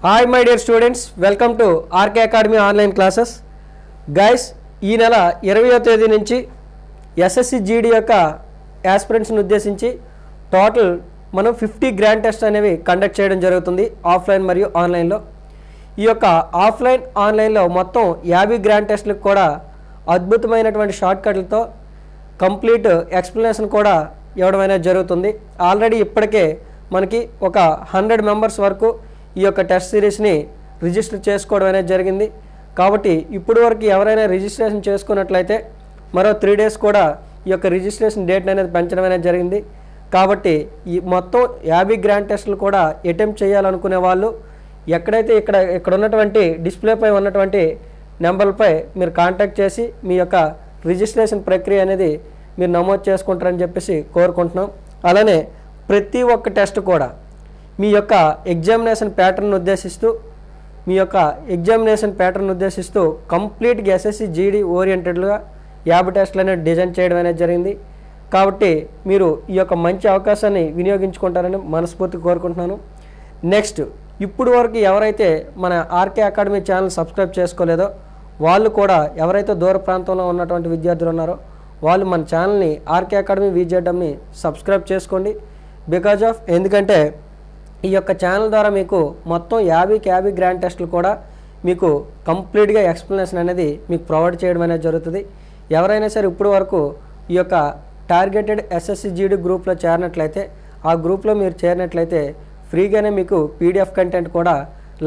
Hi my dear students, welcome to RK Academy online classes. Guys, ఈ నెల 20వ తేదీ నుంచి SSC GD యొక్క ఆస్పిరెంట్స్ని ఉద్దేశించి టోటల్ మనం 50 గ్రాండ్ టెస్ట్ అనేవి కండక్ట్ చేయడం జరుగుతుంది ఆఫ్లైన్ మరియు ఆన్లైన్లో. ఈ యొక్క ఆఫ్లైన్ ఆన్లైన్లో మొత్తం 50 గ్రాండ్ టెస్ట్లకు కూడా అద్భుతమైనటువంటి షార్ట్ కట్లతో కంప్లీట్ ఎక్స్ప్లెనేషన్ కూడా ఇవ్వడం అనేది జరుగుతుంది. ఆల్రెడీ ఇప్పటికే మనకి ఒక 100 మెంబర్స్ వరకు ఈ యొక్క టెస్ట్ సిరీస్ని రిజిస్టర్ చేసుకోవడం అనేది జరిగింది. కాబట్టి ఇప్పుడు వరకు ఎవరైనా రిజిస్ట్రేషన్ చేసుకున్నట్లయితే మరో 3 డేస్ కూడా ఈ యొక్క రిజిస్ట్రేషన్ డేట్ అనేది పెంచడం అనేది జరిగింది. కాబట్టి ఈ మొత్తం 50 గ్రాండ్ టెస్టులు కూడా అటెంప్ట్ చేయాలనుకునే వాళ్ళు ఎక్కడైతే ఇక్కడ ఉన్నటువంటి డిస్ప్లేపై ఉన్నటువంటి నెంబర్లపై మీరు కాంటాక్ట్ చేసి మీ యొక్క రిజిస్ట్రేషన్ ప్రక్రియ అనేది మీరు నమోదు చేసుకుంటారని చెప్పేసి కోరుకుంటున్నాం. అలానే ప్రతి ఒక్క టెస్ట్ కూడా మీ యొక్క ఎగ్జామినేషన్ ప్యాటర్న్ ఉద్దేశిస్తూ కంప్లీట్గా SSC GD ఓరియంటెడ్గా 50 టెస్టులు అనేది డిజైన్ చేయడం అనేది జరిగింది. కాబట్టి మీరు ఈ యొక్క మంచి అవకాశాన్ని వినియోగించుకుంటారని మనస్ఫూర్తిగా కోరుకుంటున్నాను. నెక్స్ట్, ఇప్పుడు వరకు ఎవరైతే మన RK అకాడమీ ఛానల్ సబ్స్క్రైబ్ చేసుకోలేదో వాళ్ళు కూడా, ఎవరైతే దూర ప్రాంతంలో ఉన్నటువంటి విద్యార్థులు ఉన్నారో వాళ్ళు మన ఛానల్ని RK అకాడమీ VJMని సబ్స్క్రైబ్ చేసుకోండి. ఎందుకంటే ఈ యొక్క ఛానల్ ద్వారా మీకు మొత్తం 50 గ్రాండ్ టెస్టులు కూడా మీకు కంప్లీట్గా ఎక్స్ప్లెనేషన్ అనేది మీకు ప్రొవైడ్ చేయడం అనేది జరుగుతుంది. ఎవరైనా సరే ఇప్పుడు వరకు ఈ యొక్క టార్గెటెడ్ SSC GD గ్రూప్లో చేరినట్లయితే, ఆ గ్రూప్లో మీరు చేరినట్లయితే ఫ్రీగానే మీకు PDF కంటెంట్ కూడా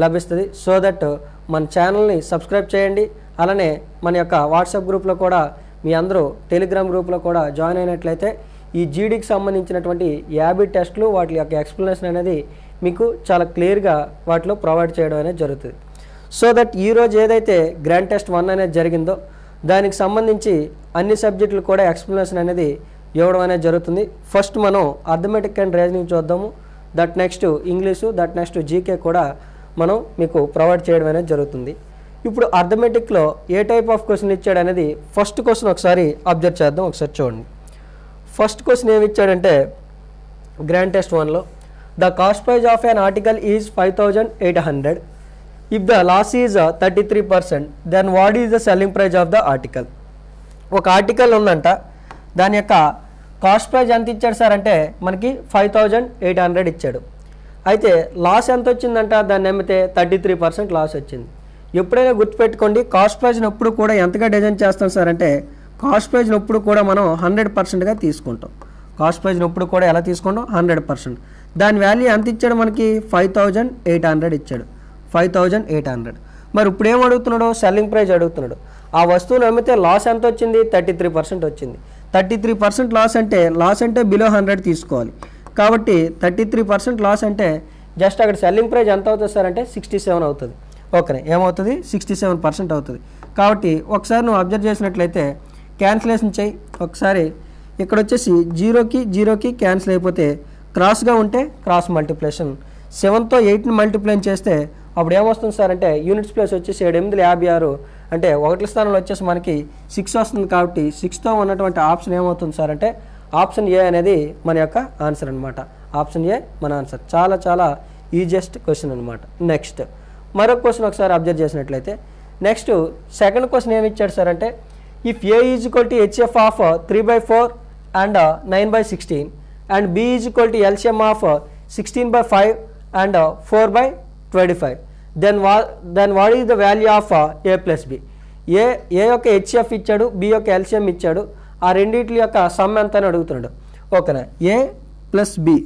లభిస్తుంది. సో దట్ మన ఛానల్ని సబ్స్క్రైబ్ చేయండి. అలానే మన యొక్క వాట్సాప్ గ్రూప్లో కూడా మీ అందరూ టెలిగ్రామ్ గ్రూప్లో కూడా జాయిన్ అయినట్లయితే ఈ GDకి సంబంధించినటువంటి 50 టెస్టులు వాటి యొక్క ఎక్స్ప్లెనేషన్ అనేది మీకు చాలా క్లియర్గా వాటిలో ప్రొవైడ్ చేయడం అనేది జరుగుతుంది. సో దట్ ఈరోజు ఏదైతే గ్రాండ్ టెస్ట్ 1 అనేది జరిగిందో దానికి సంబంధించి అన్ని సబ్జెక్టులు కూడా ఎక్స్ప్లెనేషన్ అనేది ఇవ్వడం అనేది జరుగుతుంది. ఫస్ట్ మనం అర్థమెటిక్ అండ్ రీజనింగ్ చూద్దాము. That next English, that next GK కూడా మనం మీకు ప్రొవైడ్ చేయడం అనేది జరుగుతుంది. ఇప్పుడు అర్థమెటిక్లో ఏ టైప్ ఆఫ్ క్వశ్చన్ ఇచ్చాడు అనేది ఫస్ట్ క్వశ్చన్ ఒకసారి అబ్జర్వ్ చేద్దాం. ఒకసారి చూడండి. ఫస్ట్ క్వశ్చన్ ఏమి ఇచ్చాడంటే గ్రాండ్ టెస్ట్ 1లో the cost price of an article is 5800. If the loss is 33%, then what is the selling price of the article? ఒక ఆర్టికల్ ఉందంట, దాని యొక్క కాస్ట్ ప్రైజ్ ఎంత ఇచ్చాడు సార్ అంటే మనకి 5800 ఇచ్చాడు. అయితే లాస్ ఎంత వచ్చిందంట, దాన్ని అమ్మితే 33% లాస్ వచ్చింది. ఎప్పుడైనా గుర్తుపెట్టుకోండి, కాస్ట్ ప్రైజ్ని ఎప్పుడు కూడా ఎంతగా డిజైన్ చేస్తాం సార్ అంటే కాస్ట్ ప్రైజ్ని ఎప్పుడు కూడా మనం 100%గా తీసుకుంటాం. కాస్ట్ ప్రైజ్ని ఎప్పుడు కూడా ఎలా తీసుకుంటాం, 100%. దాని వాల్యూ ఎంత ఇచ్చాడు మనకి, 5800 ఇచ్చాడు. 5800. మరి ఇప్పుడు ఏం అడుగుతున్నాడు, సెల్లింగ్ ప్రైజ్ అడుగుతున్నాడు. ఆ వస్తువును అమ్మితే లాస్ ఎంత వచ్చింది, 33% వచ్చింది. 33% లాస్ అంటే బిలో 100 తీసుకోవాలి. కాబట్టి 33% లాస్ అంటే జస్ట్ అక్కడ సెల్లింగ్ ప్రైజ్ ఎంత అవుతుంది సార్ అంటే 67 అవుతుంది. ఓకే, ఏమవుతుంది, 67% అవుతుంది. కాబట్టి ఒకసారి నువ్వు అబ్జర్వ్ చేసినట్లయితే క్యాన్సిలేషన్ చేయి. ఒకసారి ఇక్కడ వచ్చేసి జీరోకి క్యాన్సిల్ అయిపోతే క్రాస్గా ఉంటే క్రాస్ మల్టిప్లేషన్, 7తో 8ని మల్టిప్లై చేస్తే అప్పుడు ఏమొస్తుంది సార్ అంటే యూనిట్స్ ప్లేస్ వచ్చేసి 7×8 అంటే 1 స్థానంలో వచ్చేసి మనకి 6 వస్తుంది. కాబట్టి 6తో ఉన్నటువంటి ఆప్షన్ ఏమవుతుంది సార్ అంటే ఆప్షన్ ఏ అనేది మన యొక్క ఆన్సర్ అనమాట. ఆప్షన్ ఏ మన ఆన్సర్. చాలా చాలా ఈజియెస్ట్ క్వశ్చన్ అనమాట. నెక్స్ట్ మరొక క్వశ్చన్ ఒకసారి అబ్జర్వ్ చేసినట్లయితే నెక్స్ట్ సెకండ్ క్వశ్చన్ ఏమి ఇచ్చాడు సార్ అంటే if A is equal to HF of 3/4 and 9/16 and B is equal to LCM of 16/5 and 4/25, then what is the value of A plus B? A యొక్క HF ఇచ్చాడు, B యొక్క LCM ఇచ్చాడు. ఆ రెండింటి యొక్క సమ్ ఎంత అని అడుగుతున్నాడు. ఓకేనా, A plus B,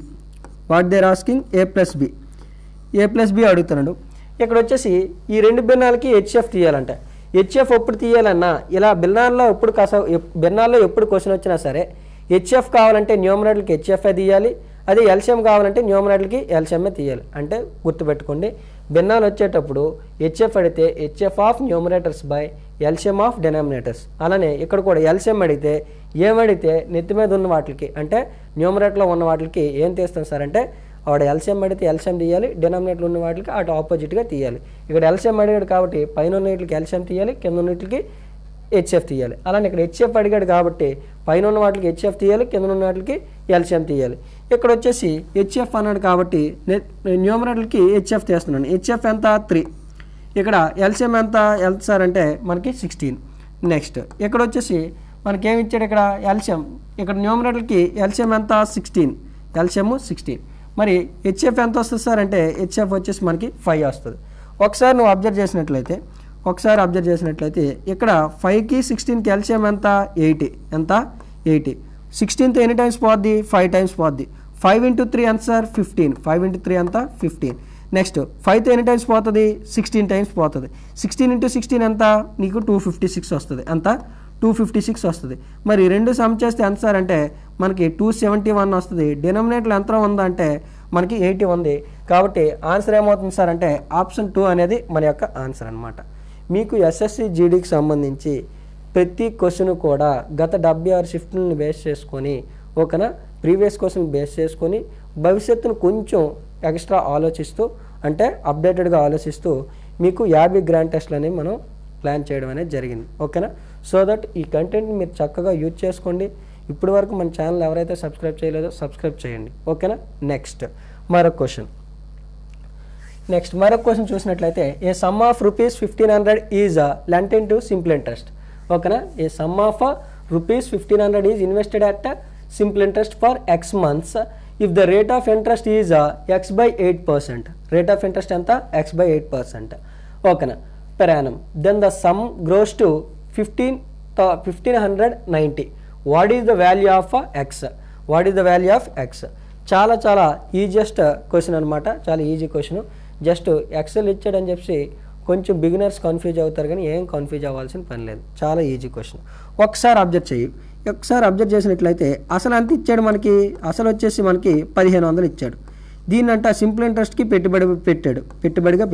what they're asking A plus B అడుగుతున్నాడు. ఇక్కడ వచ్చేసి ఈ రెండు భిన్నాలకి HF తీయాలంటే HF ఎప్పుడు తీయాలన్నా ఇలా భిన్నాల్లో ఎప్పుడు క్వశ్చన్ వచ్చినా సరే HF కావాలంటే న్యూమరేటర్కి HF తీయాలి, అదే LCM కావాలంటే న్యూమరేటర్కి LCM తీయాలి. అంటే గుర్తుపెట్టుకోండి, భిన్నాలు వచ్చేటప్పుడు HF అడిగితే HF of numerators by LCM of denominators. అలానే ఇక్కడ కూడా LCM అడిగితే ఏమడిగితే నెత్తి మీద ఉన్న వాటికి అంటే న్యూమరేటర్లో ఉన్న వాటికి ఏం తీస్తాం సార్ అంటే ఆవిడ LCM అడిగితే LCM తీయాలి, డినామినేటర్లో ఉన్న వాటికి అటు ఆపోజిట్గా తీయాలి. ఇక్కడ LCM అడిగాడు కాబట్టి పైన ఉన్నట్లకి LCM తీయాలి, కింద ఉన్నట్లకి హెచ్ఎఫ్ తీయాలి. అలానే ఇక్కడ హెచ్ఎఫ్ అడిగాడు కాబట్టి పైన ఉన్న వాటికి హెచ్ఎఫ్ తీయాలి, కింద ఉన్న వాటికి ఎల్సిఎం తీయాలి. ఇక్కడ వచ్చేసి హెచ్ఎఫ్ అన్నాడు కాబట్టి న్యూమరేటర్కి హెచ్ఎఫ్ తీస్తున్నాను. హెచ్ఎఫ్ ఎంత 3, ఇక్కడ ఎల్సిఎం ఎంత సార్ అంటే మనకి 16. నెక్స్ట్ ఇక్కడ వచ్చేసి మనకి ఏమి ఇచ్చాడు, ఇక్కడ ఎల్సిఎం, ఇక్కడ న్యూమరేటర్కి ఎల్సిఎం ఎంత 16, ఎల్సిఎం 16. మరి హెచ్ఎఫ్ ఎంత వస్తుంది సార్ అంటే హెచ్ఎఫ్ వచ్చేసి మనకి 5 వస్తుంది. ఒకసారి నువ్వు అబ్జర్వ్ చేసినట్లయితే ఇక్కడ 5కి 16కి ఎల్సిఎం ఎంత 80, ఎంత 80. 16తో ఎన్ని టైమ్స్ పోద్ది, 5 టైమ్స్ పోద్ది. 5 × 3 ఎంత సార్ 15, 5 × 3 ఎంత 15. నెక్స్ట్ 5తో ఎన్ని టైమ్స్ పోతుంది, 16 టైమ్స్ పోతుంది. 16 × 16 ఎంత నీకు 256 వస్తుంది, ఎంత 256 వస్తుంది. మరి రెండు సమ్ చేస్తే ఎంత సార్ అంటే మనకి 271 వస్తుంది. డినామినేటర్ ఎంత ఉందా అంటే మనకి 80 ఉంది. కాబట్టి ఆన్సర్ ఏమవుతుంది సార్ అంటే ఆప్షన్ 2 అనేది మన యొక్క ఆన్సర్ అనమాట. మీకు ఎస్ఎస్సి జీడీకి సంబంధించి ప్రతి క్వశ్చన్ కూడా గత 76 షిఫ్ట్లను బేస్ చేసుకొని ఓకేనా, ప్రీవియస్ క్వశ్చన్ బేస్ చేసుకొని భవిష్యత్తును కొంచెం ఎక్స్ట్రా ఆలోచిస్తూ అంటే అప్డేటెడ్గా ఆలోచిస్తూ మీకు 50 గ్రాండ్ టెస్ట్లు అనేవి మనం ప్లాన్ చేయడం అనేది జరిగింది. ఓకేనా, సో దట్ ఈ కంటెంట్ని మీరు చక్కగా యూజ్ చేసుకోండి. ఇప్పటి వరకు మన ఛానల్ ఎవరైతే సబ్స్క్రైబ్ చేయలేదో సబ్స్క్రైబ్ చేయండి. ఓకేనా. నెక్స్ట్ మరొక క్వశ్చన్ చూసినట్లయితే a sum of ₹1500 is lent into simple interest. ఓకేనా, a sum of ₹1500 is invested at simple interest for x months if the rate of interest is x/8%. Rate of interest ఎంత x/8%. ఓకేనా, per annum. Then the sum grows to 1590. What is the value of x? What is the value of x? చాలా easiest question అనమాట, చాలా easy question. Just XL ఇచ్చాడని చెప్పి కొంచెం beginners confuse అవుతారు, కానీ ఏం కన్ఫ్యూజ్ అవ్వాల్సిన పని లేదు. చాలా ఈజీ క్వశ్చన్. ఒకసారి అబ్జర్వ్ చేసినట్లయితే అసలు ఎంత ఇచ్చాడు మనకి, అసలు వచ్చేసి మనకి 1500 ఇచ్చాడు. దీన్నంట సింపుల్ ఇంట్రెస్ట్కి పెట్టుబడిగా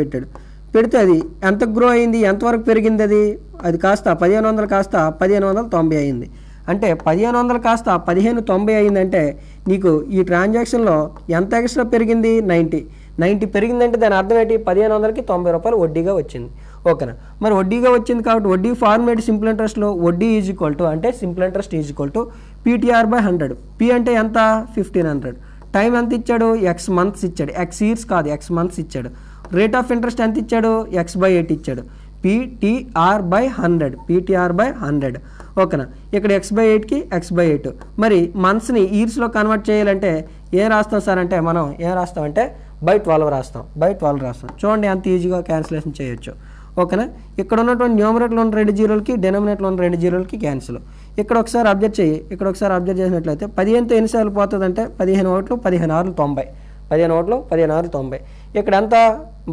పెట్టాడు. పెడితే అది ఎంత గ్రో అయింది, ఎంతవరకు పెరిగింది, అది కాస్త 1500 కాస్త 1590 అయింది. అంటే 1500 కాస్త 1590 అయిందంటే నీకు ఈ ట్రాన్సాక్షన్లో ఎంత ఎక్స్ట్రా పెరిగింది, 90 పెరిగిందంటే దాని అర్థం ఏంటి, 1500కి ₹90 వడ్డీగా వచ్చింది. ఓకేనా, మరి వడ్డీగా వచ్చింది కాబట్టి వడ్డీ ఫార్మేట్ సింపుల్ ఇంట్రెస్ట్లో వడ్డీ ఈజ్ ఈక్వల్ టు అంటే simple interest is equal to PTR/100. P అంటే ఎంత 1500. టైం ఎంత ఇచ్చాడు, ఎక్స్ మంత్స్ ఇచ్చాడు, ఎక్స్ ఇయర్స్ కాదు ఎక్స్ మంత్స్ ఇచ్చాడు. రేట్ ఆఫ్ ఇంట్రెస్ట్ ఎంత ఇచ్చాడు, x/8 ఇచ్చాడు. PTR/100. ఓకేనా, ఇక్కడ x/8కి x/8. మరి మంత్స్ని ఇయర్స్లో కన్వర్ట్ చేయాలంటే ఏం రాస్తాం సార్ అంటే మనం ఏం రాస్తామంటే /12 రాస్తాం. చూడండి ఎంత ఈజీగా క్యాన్సిలేషన్ చేయొచ్చు. ఓకేనా, ఇక్కడ ఉన్నటువంటి న్యూమరేటర్లో ఉన్న 2 జీరోలకి డినామినేటర్లో ఉన్న 2 జీరోలకి క్యాన్సిల్. ఇక్కడ ఒకసారి అబ్జర్వ్ చేసినట్లయితే 15తో ఎన్నిసార్లు పోతుంది అంటే 15 1 15 6 90. 15 1 15 6 90. ఇక్కడ ఎంత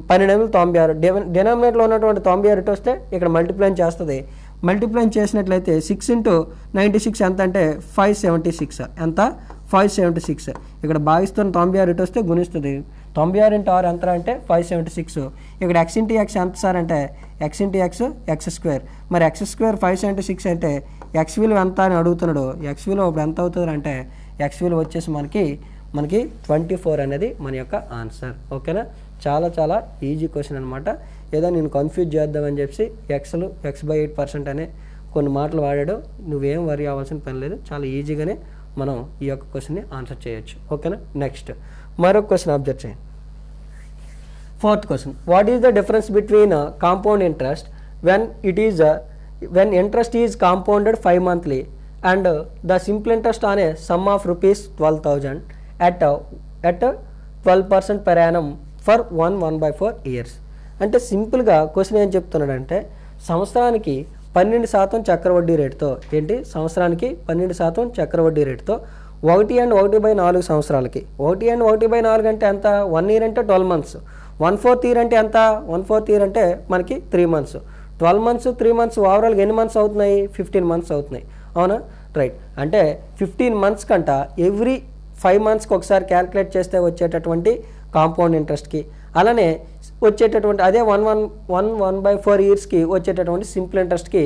12 96. డినామినేటర్లో ఉన్నటువంటి 96 ఇటు వస్తే ఇక్కడ మల్టిప్లైన్ చేస్తుంది. మల్టిప్లైన్ చేసినట్లయితే 6 × 96 ఎంత అంటే 576. ఎంత 576. ఇక్కడ భాగిస్తున్న 96 ఇటు వస్తే గుణిస్తుంది. 96 × 6 ఎంత అంటే 576. ఇక్కడ x × x ఎంత సార్ అంటే x × x x². మరి x² 576 అంటే x విలువ ఎంత అని అడుగుతున్నాడు. x విలువ ఇప్పుడు ఎంత అవుతుంది అంటే x విలువ వచ్చేసి మనకి 24 అనేది మన యొక్క ఆన్సర్. ఓకేనా, చాలా ఈజీ క్వశ్చన్ అనమాట. ఏదో నేను కన్ఫ్యూజ్ చేద్దామని చెప్పి x/8% అనే కొన్ని మాటలు వాడాడు. నువ్వేం వరీ అవ్వాల్సిన పని లేదు, చాలా ఈజీగానే మనం ఈ యొక్క క్వశ్చన్ని ఆన్సర్ చేయొచ్చు. ఓకేనా. నెక్స్ట్ మరొక క్వశ్చన్ అబ్జర్వ్ చేయండి. 4th question, what is the difference between compound interest when interest is compounded 5 monthly and the simple interest on a sum of ₹12,000 at 12% per annum for 1/4 years. అంటే సింపుల్గా question ఏం చెప్తున్నాడంటే సంవత్సరానికి 12% చక్రవడ్డీ రేటుతో సంవత్సరానికి 12% చక్రవడ్డీ రేటుతో 1 and 1/4 సంవత్సరాలకి 1 and 1/4 అంటే ఎంత 1 year అంటే 12 months. 1/4 year అంటే ఎంత 1/4 year అంటే మనకి 3 months. 12 months 3 months ఓవరాల్గా ఎన్ని మంత్స్ అవుతున్నాయి 15 months అవుతున్నాయి. అవునా, రైట్. అంటే 15 months కంట ఎవ్రీ 5 monthsకి ఒకసారి క్యాల్కులేట్ చేస్తే వచ్చేటటువంటి కాంపౌండ్ ఇంట్రెస్ట్కి, అలానే వచ్చేటటువంటి అదే 1/4 yearsకి వచ్చేటటువంటి సింపుల్ ఇంట్రెస్ట్కి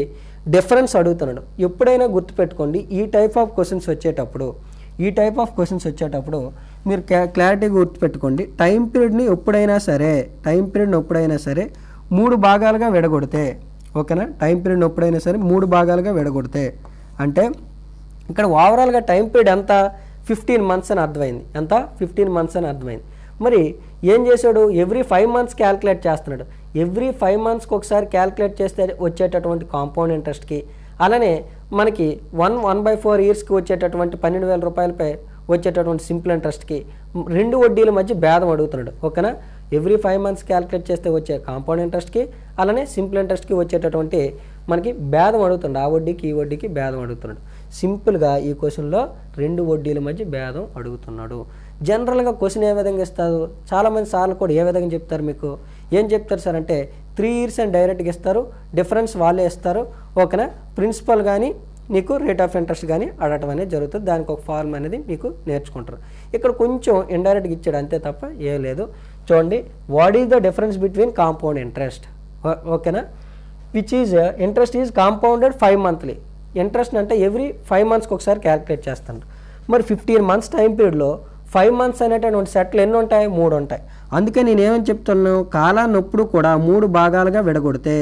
డిఫరెన్స్ అడుగుతున్నాడు. ఎప్పుడైనా గుర్తుపెట్టుకోండి, ఈ టైప్ ఆఫ్ క్వశ్చన్స్ వచ్చేటప్పుడు మీరు క్లారిటీగా గుర్తుపెట్టుకోండి. టైం పీరియడ్ని ఎప్పుడైనా సరే 3 భాగాలుగా విడగొడితే ఓకేనా. టైం పీరియడ్ ఎప్పుడైనా సరే 3 భాగాలుగా విడగొడితే అంటే ఇక్కడ ఓవరాల్గా టైం పీరియడ్ ఎంత 15 months అని అర్థమైంది. ఎంత 15 months అని అర్థమైంది. మరి ఏం చేశాడు ఎవ్రీ 5 months క్యాల్కులేట్ చేస్తున్నాడు. ఎవ్రీ 5 monthsకి ఒకసారి క్యాల్కులేట్ చేస్తే వచ్చేటటువంటి కాంపౌండ్ ఇంట్రెస్ట్కి అలానే మనకి 1/4 yearsకి వచ్చేటటువంటి 12,000 రూపాయలపై వచ్చేటటువంటి సింపుల్ ఇంట్రెస్ట్కి 2 వడ్డీల మధ్య భేదం అడుగుతున్నాడు. ఓకేనా. ఎవ్రీ 5 months క్యాల్కులేట్ చేస్తే వచ్చే కాంపౌండ్ ఇంట్రెస్ట్కి అలానే సింపుల్ ఇంట్రెస్ట్కి వచ్చేటటువంటి మనకి భేదం అడుగుతున్నాడు. ఆ వడ్డీకి ఈ వడ్డీకి భేదం అడుగుతున్నాడు. సింపుల్గా ఈ క్వశ్చన్లో 2 వడ్డీల మధ్య భేదం అడుగుతున్నాడు. జనరల్గా క్వశ్చన్ ఏ విధంగా ఇస్తారు చాలామంది సార్లు కూడా ఏ విధంగా చెప్తారు మీకు ఏం చెప్తారు సార్ అంటే 3 years అని డైరెక్ట్గా ఇస్తారు, డిఫరెన్స్ వాళ్ళే ఇస్తారు. ఓకేనా. ప్రిన్సిపల్ కానీ నీకు రేట్ ఆఫ్ ఇంట్రెస్ట్ కానీ అడగటం అనేది జరుగుతుంది. దానికి ఒక ఫార్మ్ అనేది మీకు నేర్చుకుంటారు. ఇక్కడ కొంచెం ఇండైరెక్ట్గా ఇచ్చాడు అంతే తప్ప ఏం లేదు. చూడండి what is the difference between compound interest. ఓకేనా. Which is interest is compounded 5 monthly. Interest అంటే ఎవ్రీ 5 monthsకి ఒకసారి క్యాల్కులేట్ చేస్తాను. మరి 15 months టైం పీరియడ్లో 5 months అనేటువంటి సెట్లు ఎన్ని ఉంటాయి 3 ఉంటాయి. అందుకే నేను ఏమని చెప్తున్నాను కాలాన్నప్పుడు కూడా 3 భాగాలుగా విడగొడితే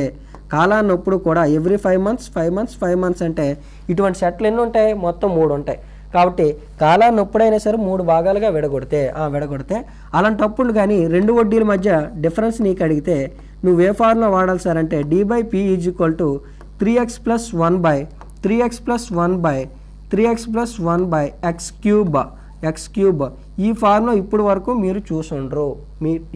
కాలాన్నప్పుడు కూడా ఎవ్రీ 5 months అంటే ఇటువంటి సెట్లు ఎన్ని ఉంటాయి మొత్తం 3 ఉంటాయి. కాబట్టి కాలాన్ని ఎప్పుడైనా సరే 3 భాగాలుగా విడగొడితే అలాంటప్పుడు కానీ 2 వడ్డీల మధ్య డిఫరెన్స్ నీకు అడిగితే నువ్వు ఏ ఫార్ములా వాడాలి సార్ అంటే d/p = 3x + 1/x³ ఈ ఫార్ములా ఇప్పుడు వరకు మీరు చూసుండ్రు.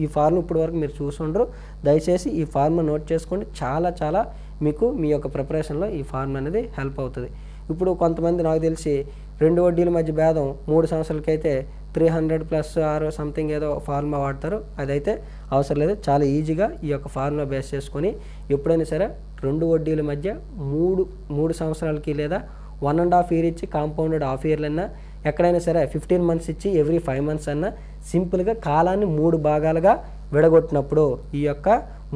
ఈ ఫార్ములా ఇప్పుడు వరకు మీరు చూసుండ్రు. దయచేసి ఈ ఫార్ములా నోట్ చేసుకోండి. చాలా మీకు మీ యొక్క ప్రిపరేషన్లో ఈ ఫార్ములా అనేది హెల్ప్ అవుతుంది. ఇప్పుడు కొంతమంది నాకు తెలిసి 2 వడ్డీల మధ్య భేదం 3 సంవత్సరాలకైతే 300 + 6 సంథింగ్ ఏదో ఫార్ములా వాడతారు. అదైతే అవసరం లేదు. చాలా ఈజీగా ఈ యొక్క ఫార్ములా బేస్ చేసుకొని ఎప్పుడైనా సరే 2 వడ్డీల మధ్య 3 సంవత్సరాలకి లేదా 1.5 year ఇచ్చి కాంపౌండెడ్ హాఫ్ ఇయర్లు అన్నా ఎక్కడైనా సరే 15 months ఇచ్చి ఎవ్రీ 5 months అన్నా సింపుల్గా కాలాన్ని 3 భాగాలుగా విడగొట్టినప్పుడు ఈ యొక్క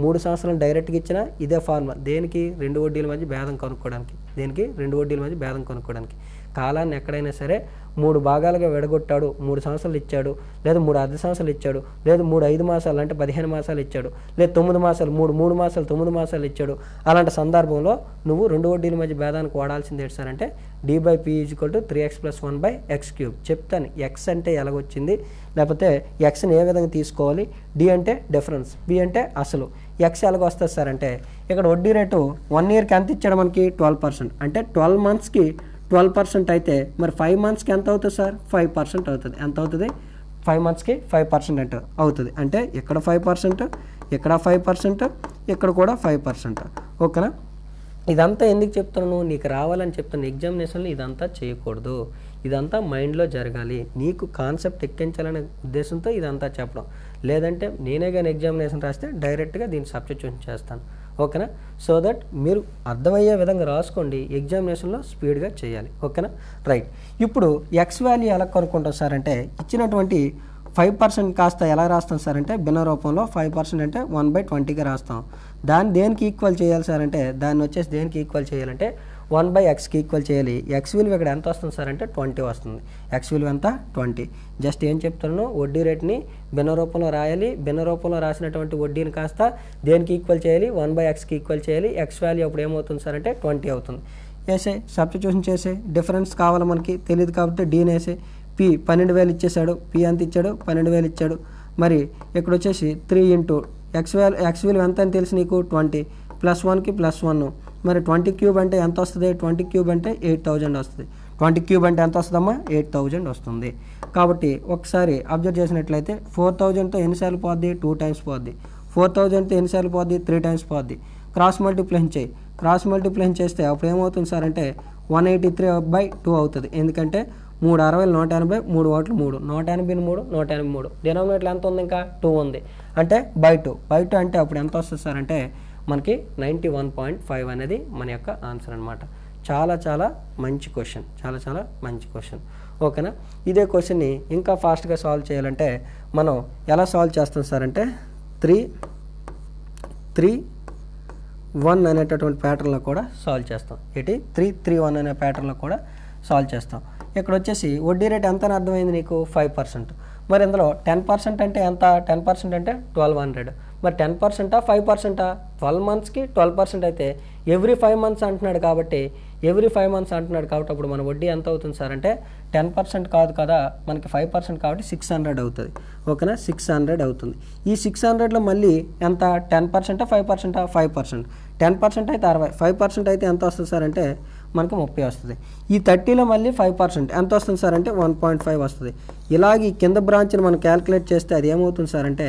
3 సంవత్సరాలు డైరెక్ట్గా ఇచ్చిన ఇదే ఫార్ములా దేనికి 2 వడ్డీల మధ్య భేదం కనుక్కోవడానికి. దేనికి 2 వడ్డీల మధ్య భేదం కనుక్కోవడానికి. కాలాన్ని ఎక్కడైనా సరే 3 భాగాలుగా విడగొట్టాడు 3 సంవత్సరాలు ఇచ్చాడు లేదా 3 అర్ధ సంవత్సరాలు ఇచ్చాడు లేదా 3 5 మాసాలు అంటే 15 మాసాలు ఇచ్చాడు లేదా 9 మాసాలు 3 మాసాలు 9 మాసాలు ఇచ్చాడు. అలాంటి సందర్భంలో నువ్వు 2 వడ్డీల మధ్య భేదానికి వాడాల్సింది ఏంటి సార్ అంటే d/p = 3x + 1/x³ చెప్తాను. ఎక్స్ అంటే ఎలాగొచ్చింది లేకపోతే ఎక్స్ని ఏ విధంగా తీసుకోవాలి. డి అంటే డిఫరెన్స్, బి అంటే అసలు, ఎక్స్ ఎలాగ వస్తుంది సార్ అంటే ఇక్కడ వడ్డీ రేటు 1 yearకి ఎంత ఇచ్చాడు మనకి 12%. అంటే 12 monthsకి 12% అయితే మరి 5 monthsకి ఎంత అవుతుంది సార్ 5% అవుతుంది. ఎంత అవుతుంది 5 monthsకి 5% అవుతుంది. అంటే ఇక్కడ 5% ఇక్కడ 5% ఇక్కడ కూడా 5%. ఓకేనా. ఇదంతా ఎందుకు చెప్తున్నాను నీకు రావాలని చెప్తాను. ఎగ్జామినేషన్లో ఇదంతా చేయకూడదు. ఇదంతా మైండ్లో జరగాలి. నీకు కాన్సెప్ట్ ఎక్కించాలనే ఉద్దేశంతో ఇదంతా చెప్పడం. లేదంటే నేనే కానీ ఎగ్జామినేషన్ రాస్తే డైరెక్ట్గా దీన్ని సబ్స్టిట్యూషన్ చేస్తాను. ఓకేనా. సో దట్ మీరు అర్థమయ్యే విధంగా రాసుకోండి. ఎగ్జామినేషన్లో స్పీడ్గా చేయాలి. ఓకేనా. రైట్. ఇప్పుడు ఎక్స్ వాల్యూ ఎలా కనుక్కుంటాం సార్ అంటే ఇచ్చినటువంటి 5% కాస్త ఎలా రాస్తాం సార్ అంటే భిన్న రూపంలో 5% అంటే 1/20గా రాస్తాం. దాన్ని దేనికి ఈక్వల్ చేయాలి సార్ అంటే దాన్ని వచ్చేసి దేనికి ఈక్వల్ చేయాలంటే 1/xకి ఈక్వల్ చేయాలి. ఎక్స్ విలువ ఇక్కడ ఎంత వస్తుంది సార్ అంటే 20 వస్తుంది. ఎక్స్ విలువ ఎంత 20. జస్ట్ ఏం చెప్తున్నాను వడ్డీ రేట్ని భిన్న రూపంలో రాయాలి. భిన్న రూపంలో రాసినటువంటి వడ్డీని కాస్త దేనికి ఈక్వల్ చేయాలి 1/xకి ఈక్వల్ చేయాలి. ఎక్స్ వాల్యూ అప్పుడు ఏమవుతుంది సార్ అంటే 20 అవుతుంది. వేసే సబ్స్టిట్యూషన్ చేసే డిఫరెన్స్ కావాలి మనకి తెలియదు కాబట్టి డీని వేసే. పి 12,000 ఇచ్చేసాడు. పి ఎంత ఇచ్చాడు 12,000 ఇచ్చాడు. మరి ఇక్కడ వచ్చేసి 3 × ఎక్స్ విలువ ఎంత అని తెలిసి నీకు 20 +1కి +1 మరి 20³ అంటే ఎంత వస్తుంది 20³ అంటే 8,000 వస్తుంది. 20³ అంటే ఎంత వస్తుందమ్మా 8,000 వస్తుంది. కాబట్టి ఒకసారి అబ్జర్వ్ చేసినట్లయితే 4,000తో ఎన్నిసార్లు పోద్ది 2 times పోద్ది. 4,000తో ఎన్నిసార్లు పోద్ది 3 times పోద్ది. క్రాస్ మల్టిప్లికేషన్ చేయి. క్రాస్ మల్టిప్లికేషన్ చేస్తే అప్పుడు ఏమవుతుంది సార్ అంటే 183/2 అవుతుంది. ఎందుకంటే 3 60 180 3 ఓట్లు 3 183 183 డినామినేటర్ ఎంత ఉంది ఇంకా 2 ఉంది అంటే /2 అంటే అప్పుడు ఎంత వస్తుంది సార్ అంటే మనకి 91.5 అనేది మన యొక్క ఆన్సర్ అనమాట. చాలా మంచి క్వశ్చన్. చాలా మంచి క్వశ్చన్. ఓకేనా. ఇదే క్వశ్చన్ని ఇంకా ఫాస్ట్గా సాల్వ్ చేయాలంటే మనం ఎలా సాల్వ్ చేస్తాం సార్ అంటే 3-3-1 అనేటటువంటి ప్యాటర్న్లో కూడా సాల్వ్ చేస్తాం. 3-3-1 అనే ప్యాటర్న్లో కూడా సాల్వ్ చేస్తాం. ఇక్కడ వచ్చేసి వడ్డీ రేట్ ఎంత అని అర్థమైంది నీకు 5%. మరి ఇందులో 10% అంటే ఎంత 10% అంటే 1200. మరి 10%, 5%, 12 మంత్స్కి 12% అయితే ఎవ్రీ 5 మంత్స్ అంటున్నాడు కాబట్టి అప్పుడు మన వడ్డీ ఎంత అవుతుంది సార్ అంటే 10% కాదు కదా, మనకి 5% కాబట్టి 600 అవుతుంది. ఓకేనా, 600 అవుతుంది. ఈ 600లో మళ్ళీ ఎంత 10%, 5%, 5%. 10% అయితే 60, 5% అయితే ఎంత వస్తుంది సార్ అంటే మనకి 30 వస్తుంది. ఈ 30లో మళ్ళీ 5% ఎంత వస్తుంది సార్ అంటే 1.5 వస్తుంది. ఇలాగే కింద బ్రాంచ్ని మనం క్యాల్కులేట్ చేస్తే అది ఏమవుతుంది సార్ అంటే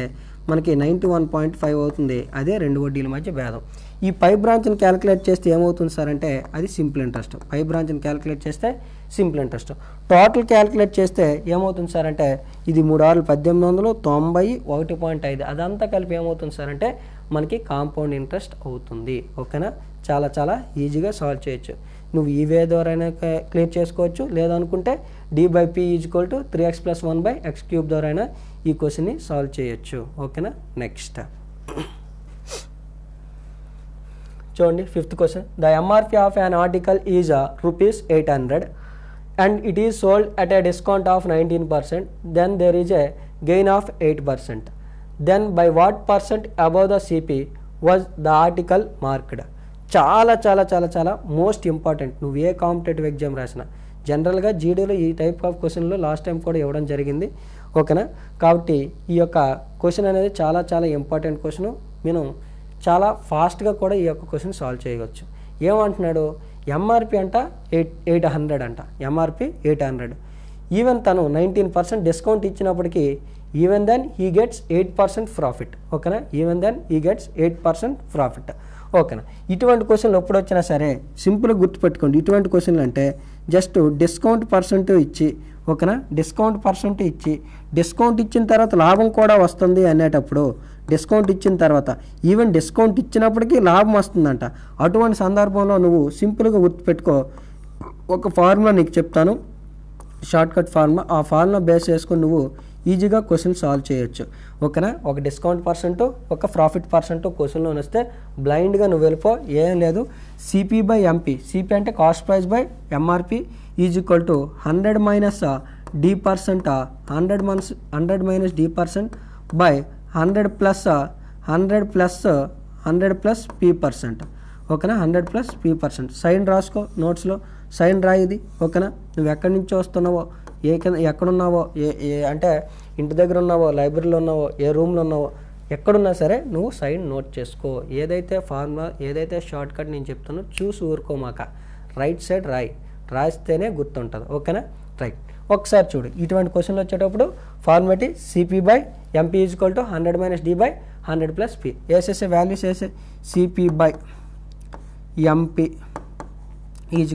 మనకి 91.5 అవుతుంది. అదే రెండు వడ్డీల మధ్య భేదం. ఈ పై బ్రాంచ్ని క్యాల్కులేట్ చేస్తే ఏమవుతుంది సార్ అంటే అది సింపుల్ ఇంట్రెస్ట్. పై బ్రాంచ్ని క్యాల్కులేట్ చేస్తే సింపుల్ ఇంట్రెస్ట్. టోటల్ క్యాల్కులేట్ చేస్తే ఏమవుతుంది సార్ అంటే ఇది 3 6 1890, 90, 1.5 అదంతా కలిపి ఏమవుతుంది సార్ అంటే మనకి కాంపౌండ్ ఇంట్రెస్ట్ అవుతుంది. ఓకేనా, చాలా చాలా ఈజీగా సాల్వ్ చేయొచ్చు. నువ్వు ఈ వే ద్వారా క్లియర్ చేసుకోవచ్చు, లేదనుకుంటే d/p = 3x + 1/x³ ద్వారా ఈ క్వశ్చన్ని సాల్వ్ చేయొచ్చు. ఓకేనా, నెక్స్ట్ చూడండి 5th question. The MRP of an article is ₹800 and it is sold at a discount of 19%. Then there is a gain of 8%. Then by what percent above the CP was the article marked? చాలా చాలా చాలా చాలా most important. నువ్వు ఏ competitive exam రాసినా జనరల్గా జీడీలో ఈ type of క్వశ్చన్లు last time కూడా ఇవ్వడం జరిగింది. ఓకేనా, కాబట్టి ఈ యొక్క క్వశ్చన్ అనేది చాలా చాలా ఇంపార్టెంట్ క్వశ్చన్. మనం చాలా ఫాస్ట్గా కూడా ఈ యొక్క క్వశ్చన్ సాల్వ్ చేయవచ్చు. ఏమంటున్నాడు, ఎంఆర్పి అంట 800 అంట, ఎంఆర్పి 800. ఈవెన్ తను 19% డిస్కౌంట్ ఇచ్చినప్పటికీ even then he gets 8% profit. ఓకేనా, even then he gets 8% profit. ఓకేనా, ఇటువంటి క్వశ్చన్లు ఎప్పుడు వచ్చినా సరే సింపుల్గా గుర్తుపెట్టుకోండి. ఇటువంటి క్వశ్చన్లు అంటే జస్ట్ డిస్కౌంట్ పర్సెంట్ ఇచ్చి, ఓకేనా, డిస్కౌంట్ పర్సెంట్ ఇచ్చి డిస్కౌంట్ ఇచ్చిన తర్వాత లాభం కూడా వస్తుంది అనేటప్పుడు, డిస్కౌంట్ ఇచ్చిన తర్వాత ఈవెన్ డిస్కౌంట్ ఇచ్చినప్పటికీ లాభం వస్తుందంట. అటువంటి సందర్భంలో నువ్వు సింపుల్గా గుర్తుపెట్టుకో. ఒక ఫార్ములా నీకు చెప్తాను, షార్ట్కట్ ఫార్ములా. ఆ ఫార్ములా బేస్ చేసుకొని నువ్వు ఈజీగా క్వశ్చన్ సాల్వ్ చేయొచ్చు. ఓకేనా, ఒక డిస్కౌంట్ పర్సెంట్, ఒక ప్రాఫిట్ పర్సెంట్ క్వశ్చన్లో వస్తే బ్లైండ్గా నువ్వు వెళ్ళిపో, ఏం లేదు. CP/MP, CP అంటే cost price by MRP = 100 - D%, 100 - D% by 100 + P%. ఓకేనా, 100 + P%. సైన్ రాసుకో, నోట్స్లో సైన్ రాయిది. ఓకేనా, నువ్వు ఎక్కడి నుంచి వస్తున్నావో, ఎక్కడున్నావో, అంటే ఇంటి దగ్గర ఉన్నావో, లైబ్రరీలో ఉన్నావో, ఏ రూమ్లో ఉన్నావో, ఎక్కడున్నా సరే నువ్వు సైన్ నోట్ చేసుకో. ఏదైతే ఫార్ములా, ఏదైతే షార్ట్ కట్ నేను చెప్తానో చూసి ఊరుకోమాక, రైట్ సైడ్ రాస్తేనే గుర్తుంటుంది. ఓకేనా, రైట్. ఒకసారి చూడు, ఇటువంటి క్వశ్చన్లు వచ్చేటప్పుడు formula CP/MP = 100 - D/100 + P. వేసేసే values వేసే. CP/MP =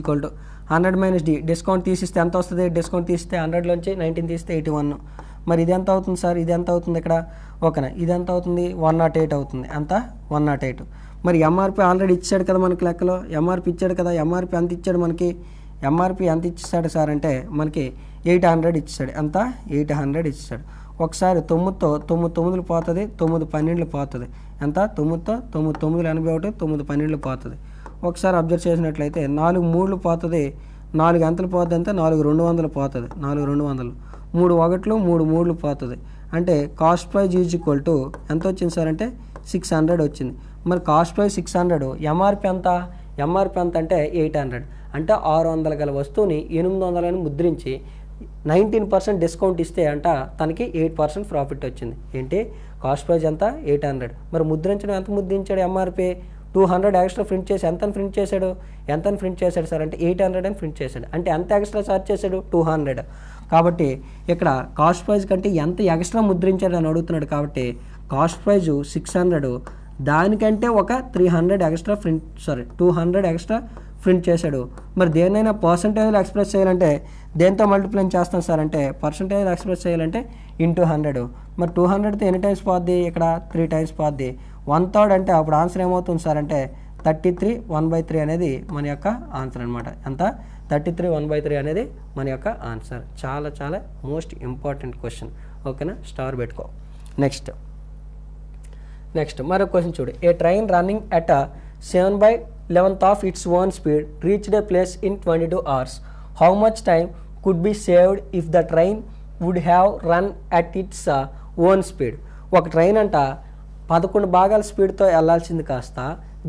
100 - D. డిస్కౌంట్ తీసిస్తే ఎంత వస్తుంది? డిస్కౌంట్ తీస్తే 100లోంచి 19 తీస్తే 81. మరి ఇది ఎంత అవుతుంది సార్? ఇది ఎంత అవుతుంది ఇక్కడ? ఓకేనా, ఇది ఎంత అవుతుంది? 108 అవుతుంది. ఎంత? 108. మరి ఎంఆర్పి ఆల్రెడీ ఇచ్చాడు కదా మనకి లెక్కలో, ఎంఆర్పి ఇచ్చాడు కదా. ఎంఆర్పి ఎంత ఇచ్చాడు మనకి? ఎంఆర్పి ఎంత ఇచ్చాడు సార్ అంటే మనకి 800 ఇచ్చాడు. ఎంత? 800 ఇచ్చాడు. ఒకసారి 9తో 9 9లు పోతుంది, 9 12లు పోతుంది. ఎంత? 9తో 9 9లు 81, 9 12లు పోతుంది. ఒకసారి అబ్జర్వ్ చేసినట్లయితే 4 3లు పోతుంది, 4 ఎంతలు పోతుంది అంటే 4 200 పోతుంది, 4 200, 3 1లు 3 3లు పోతుంది. అంటే కాస్ట్ ప్రైస్ ఎంత వచ్చింది సార్ అంటే 600 వచ్చింది. మరి కాస్ట్ ప్రైస్ 600, ఎంఆర్పి ఎంత? ఎంఆర్పి ఎంత అంటే 800. అంటే 600 గల వస్తువుని 800 ముద్రించి 19% డిస్కౌంట్ ఇస్తే అంట తనకి 8% ప్రాఫిట్ వచ్చింది. ఏంటి? కాస్ట్ ప్రైస్ ఎంత? 800. మరి ముద్రించడం ఎంత ముద్రించాడు? ఎంఆర్పి 200 ఎక్స్ట్రా ప్రింట్ చేసి ఎంతని ప్రింట్ చేశాడు? ఎంతని ప్రింట్ చేశాడు సార్ అంటే 800 అని ప్రింట్ చేశాడు. అంటే ఎంత ఎక్స్ట్రా చార్జ్ చేశాడు? 200. కాబట్టి ఇక్కడ కాస్ట్ ప్రైస్ కంటే ఎంత ఎక్స్ట్రా ముద్రించాడు అని అడుగుతున్నాడు. కాబట్టి కాస్ట్ ప్రైజ్ 600, దానికంటే ఒక 300 ఎక్స్ట్రా 200 ఎక్స్ట్రా ప్రింట్ చేశాడు. మరి దేన్నైనా పర్సంటేజ్లో ఎక్స్ప్రెస్ చేయాలంటే దేంతో మల్టిప్లై చేస్తాం సార్ అంటే పర్సంటేజ్ ఎక్స్ప్రెస్ చేయాలంటే ఇంటూ 100. మరి 200తో ఎన్ని టైమ్స్ పోద్ది? ఇక్కడ 3 టైమ్స్ పోద్ది. 1/3 అంటే అప్పుడు ఆన్సర్ ఏమవుతుంది సార్ అంటే 33 1/3 అనేది మన యొక్క ఆన్సర్ అనమాట. ఎంత? 33 1/3 అనేది మన యొక్క ఆన్సర్. చాలా చాలా మోస్ట్ ఇంపార్టెంట్ క్వశ్చన్. ఓకేనా, స్టార్ పెట్టుకో. నెక్స్ట్ మరో క్వశ్చన్ చూడు. A train running at 7/11 of its own speed reached a place in 22 hours. How much time could be saved if the train would have run at its own speed? ఒక train అంట 11 భాగాల స్పీడ్తో వెళ్ళాల్సింది కాస్త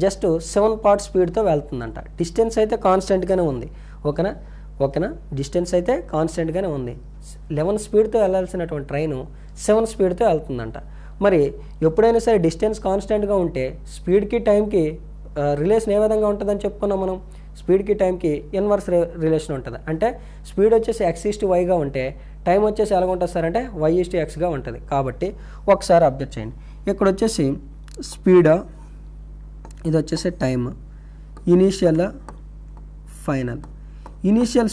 just 7 part స్పీడ్తో వెళ్తుందంట. Distance అయితే కాన్స్టెంట్గానే ఉంది. ఓకేనా డిస్టెన్స్ అయితే కాన్స్టెంట్గానే ఉంది. 11 స్పీడ్తో వెళ్ళాల్సినటువంటి ట్రైను 7 స్పీడ్తో వెళ్తుందంట. మరి ఎప్పుడైనా సరే డిస్టెన్స్ కాన్స్టెంట్గా ఉంటే స్పీడ్కి టైంకి రిలేషన్ ఏ విధంగా ఉంటుందని చెప్పుకున్నాం మనం. స్పీడ్కి టైంకి ఇన్వర్స్ రిలేషన్ ఉంటుంది. అంటే స్పీడ్ వచ్చేసి x/y ఉంటే టైం వచ్చేసి ఎలాగ ఉంటుంది సార్ అంటే y/xగా ఉంటుంది. కాబట్టి ఒకసారి అబ్జర్వ్ చేయండి. ఇక్కడ వచ్చేసి స్పీడ్, ఇది వచ్చేసి time, initial, final. Initial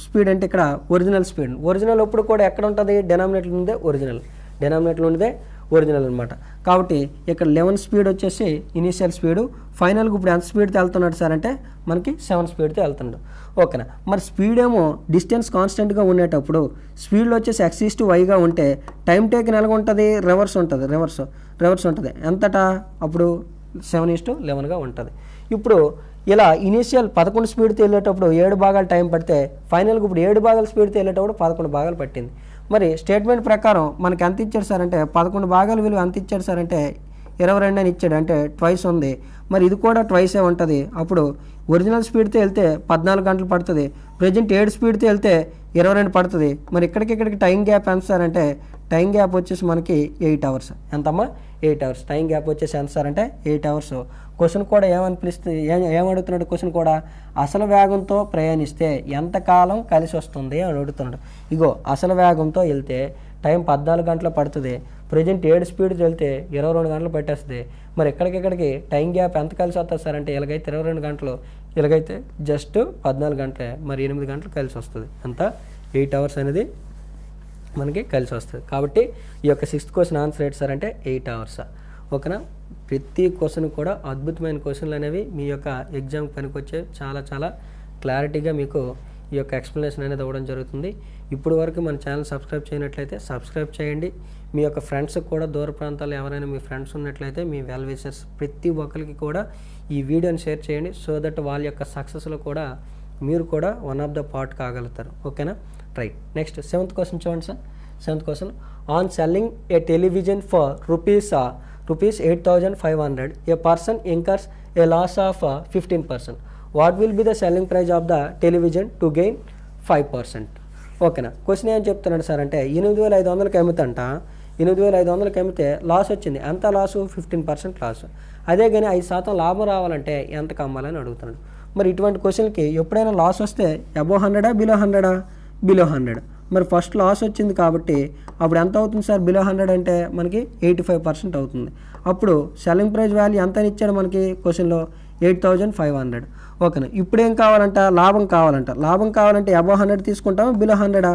speed అంటే ఇక్కడ ఒరిజినల్ ఎప్పుడు కూడా ఎక్కడ ఉంటుంది? డినామినేటర్ ఉందే ఒరిజినల్ అనమాట. కాబట్టి ఇక్కడ 11 స్పీడ్ వచ్చేసి ఇనీషియల్ స్పీడు. ఫైనల్కి ఇప్పుడు ఎంత స్పీడ్తో వెళ్తున్నాడు సార్ అంటే మనకి 7 స్పీడ్తో వెళ్తున్నాడు. ఓకేనా. మరి స్పీడ్ ఏమో డిస్టెన్స్ కాన్స్టెంట్గా ఉండేటప్పుడు స్పీడ్లో వచ్చేసి x/y ఉంటే టైం టేకన్ ఎలాగ ఉంటుంది? రివర్స్ ఉంటుంది. ఎంతటా అప్పుడు 7:11గా ఉంటుంది. ఇప్పుడు ఇలా ఇనీషియల్ 11 స్పీడ్తో వెళ్ళేటప్పుడు 7 భాగాలు టైం పడితే ఫైనల్కి ఇప్పుడు 7 భాగాల స్పీడ్తో వెళ్ళేటప్పుడు 11 భాగాలు పట్టింది. మరి స్టేట్మెంట్ ప్రకారం మనకి ఎంత ఇచ్చాడు సార్ అంటే 11 భాగాల విలువ ఎంత ఇచ్చాడు సార్ అంటే 22 అని ఇచ్చాడు. అంటే ట్వైస్ ఉంది. మరి ఇది కూడా ట్వైసే ఉంటుంది. అప్పుడు ఒరిజినల్ స్పీడ్తో వెళ్తే 14 గంటలు పడుతుంది. ప్రజెంట్ 7 స్పీడ్తో వెళ్తే 22 పడుతుంది. మరి ఇక్కడికి టైం గ్యాప్ ఎంత సార్ అంటే టైం గ్యాప్ వచ్చేసి మనకి 8 అవర్స్. ఎంతమ్మా? 8 అవర్స్. టైం గ్యాప్ వచ్చేసి ఎంత సార్ అంటే 8 అవర్స్. క్వశ్చన్ కూడా ఏమడుగుతున్నాడు? క్వశ్చన్ కూడా అసలు వేగంతో ప్రయాణిస్తే ఎంతకాలం కలిసి వస్తుంది అని అడుగుతున్నాడు. ఇగో అసలు వేగంతో వెళ్తే టైం 14 గంటలు పడుతుంది. ప్రజెంట్ 7 స్పీడ్తో వెళ్తే 22 గంటలు పట్టేస్తుంది. మరి ఎక్కడికి టైం గ్యాప్ ఎంత కలిసి వస్తుంది సార్ అంటే ఇలాగైతే 22 గంటలు, ఇలాగైతే జస్ట్ 14 గంటలే. మరి 8 గంటలు కలిసి వస్తుంది. అంత 8 అవర్స్ అనేది మనకి కలిసి వస్తుంది. కాబట్టి ఈ యొక్క 6th క్వశ్చన్ ఆన్సర్ ఏంటి సార్ అంటే 8 అవర్స్. ఓకేనా. ప్రతి క్వశ్చన్ కూడా అద్భుతమైన క్వశ్చన్లు అనేవి మీ యొక్క ఎగ్జామ్ పనికొచ్చే చాలా క్లారిటీగా మీకు ఈ యొక్క ఎక్స్ప్లెనేషన్ అనేది ఇవ్వడం జరుగుతుంది. ఇప్పుడు వరకు మన ఛానల్ సబ్స్క్రైబ్ చేయనట్లయితే సబ్స్క్రైబ్ చేయండి. మీ యొక్క ఫ్రెండ్స్కి కూడా దూర ప్రాంతాల్లో ఎవరైనా మీ ఫ్రెండ్స్ ఉన్నట్లయితే మీ వెల్ విషర్స్ ప్రతి ఒక్కరికి కూడా ఈ వీడియోని షేర్ చేయండి. సో దట్ వాళ్ళ యొక్క సక్సెస్లో కూడా మీరు కూడా వన్ ఆఫ్ ద పార్ట్ కాగలుగుతారు. ఓకేనా. రైట్. నెక్స్ట్ 7th క్వశ్చన్ చూడండి sir. 7th question, on selling A television for rupees 8,500 a person incurs a loss of 15%. What will be the selling price of the television to gain 5%? ఓకేనా. Question ఏం చెప్తున్నాడు sir అంటే 8,500కి అమ్ముతంట. 8,500కి అమ్మితే loss వచ్చింది. ఎంత loss? 15% loss. అదే కానీ 5% లాభం రావాలంటే ఎంతకు అమ్మాలని అడుగుతున్నాడు. మరి ఇటువంటి క్వశ్చన్కి ఎప్పుడైనా లాస్ వస్తే అబోవ్ 100 బిలో 100 బిలో 100. మరి ఫస్ట్ లాస్ వచ్చింది కాబట్టి అప్పుడు ఎంత అవుతుంది సార్? బిలో 100 అంటే మనకి 85% అవుతుంది. అప్పుడు సెల్లింగ్ ప్రైస్ వాల్యూ ఎంత అని ఇచ్చాడు మనకి క్వశ్చన్లో? 8,500. ఓకేనా. ఇప్పుడు ఏం కావాలంట? లాభం కావాలంటే అబోవ్ 100 తీసుకుంటాము, బిలో 100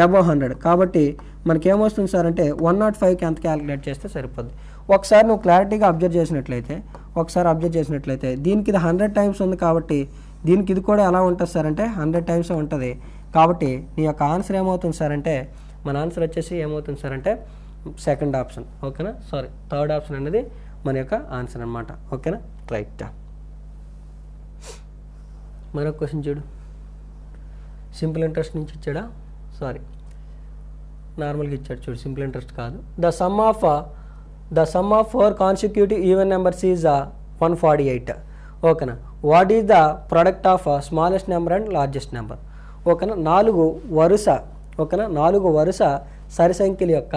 అబోవ్ 100. కాబట్టి మనకి ఏమొస్తుంది సార్ అంటే 105కి ఎంత క్యాలిక్యులేట్ చేస్తే సరిపోద్ది. ఒకసారి నువ్వు క్లారిటీగా అబ్జర్వ్ చేసినట్లయితే దీనికి ఇది 100 టైమ్స్ ఉంది కాబట్టి దీనికి ఇది కూడా ఎలా ఉంటుంది సార్ అంటే 100 టైమ్స్ ఉంటుంది. కాబట్టి నీ యొక్క ఆన్సర్ ఏమవుతుంది సార్ అంటే మన ఆన్సర్ వచ్చేసి ఏమవుతుంది సార్ అంటే సెకండ్ ఆప్షన్. ఓకేనా. సారీ, థర్డ్ ఆప్షన్ అనేది మన యొక్క ఆన్సర్ అనమాట. ఓకేనా. రైట్. మరొక క్వశ్చన్ చూడు. సింపుల్ ఇంట్రెస్ట్ నుంచి ఇచ్చాడా? సారీ, నార్మల్గా ఇచ్చాడు చూడు. సింపుల్ ఇంట్రెస్ట్ కాదు. The sum of 4 consecutive even numbers is 148. ఓకేనా. What is the product of smallest number and largest number? ఓకేనా. 4 వరుస సరి సంఖ్యల యొక్క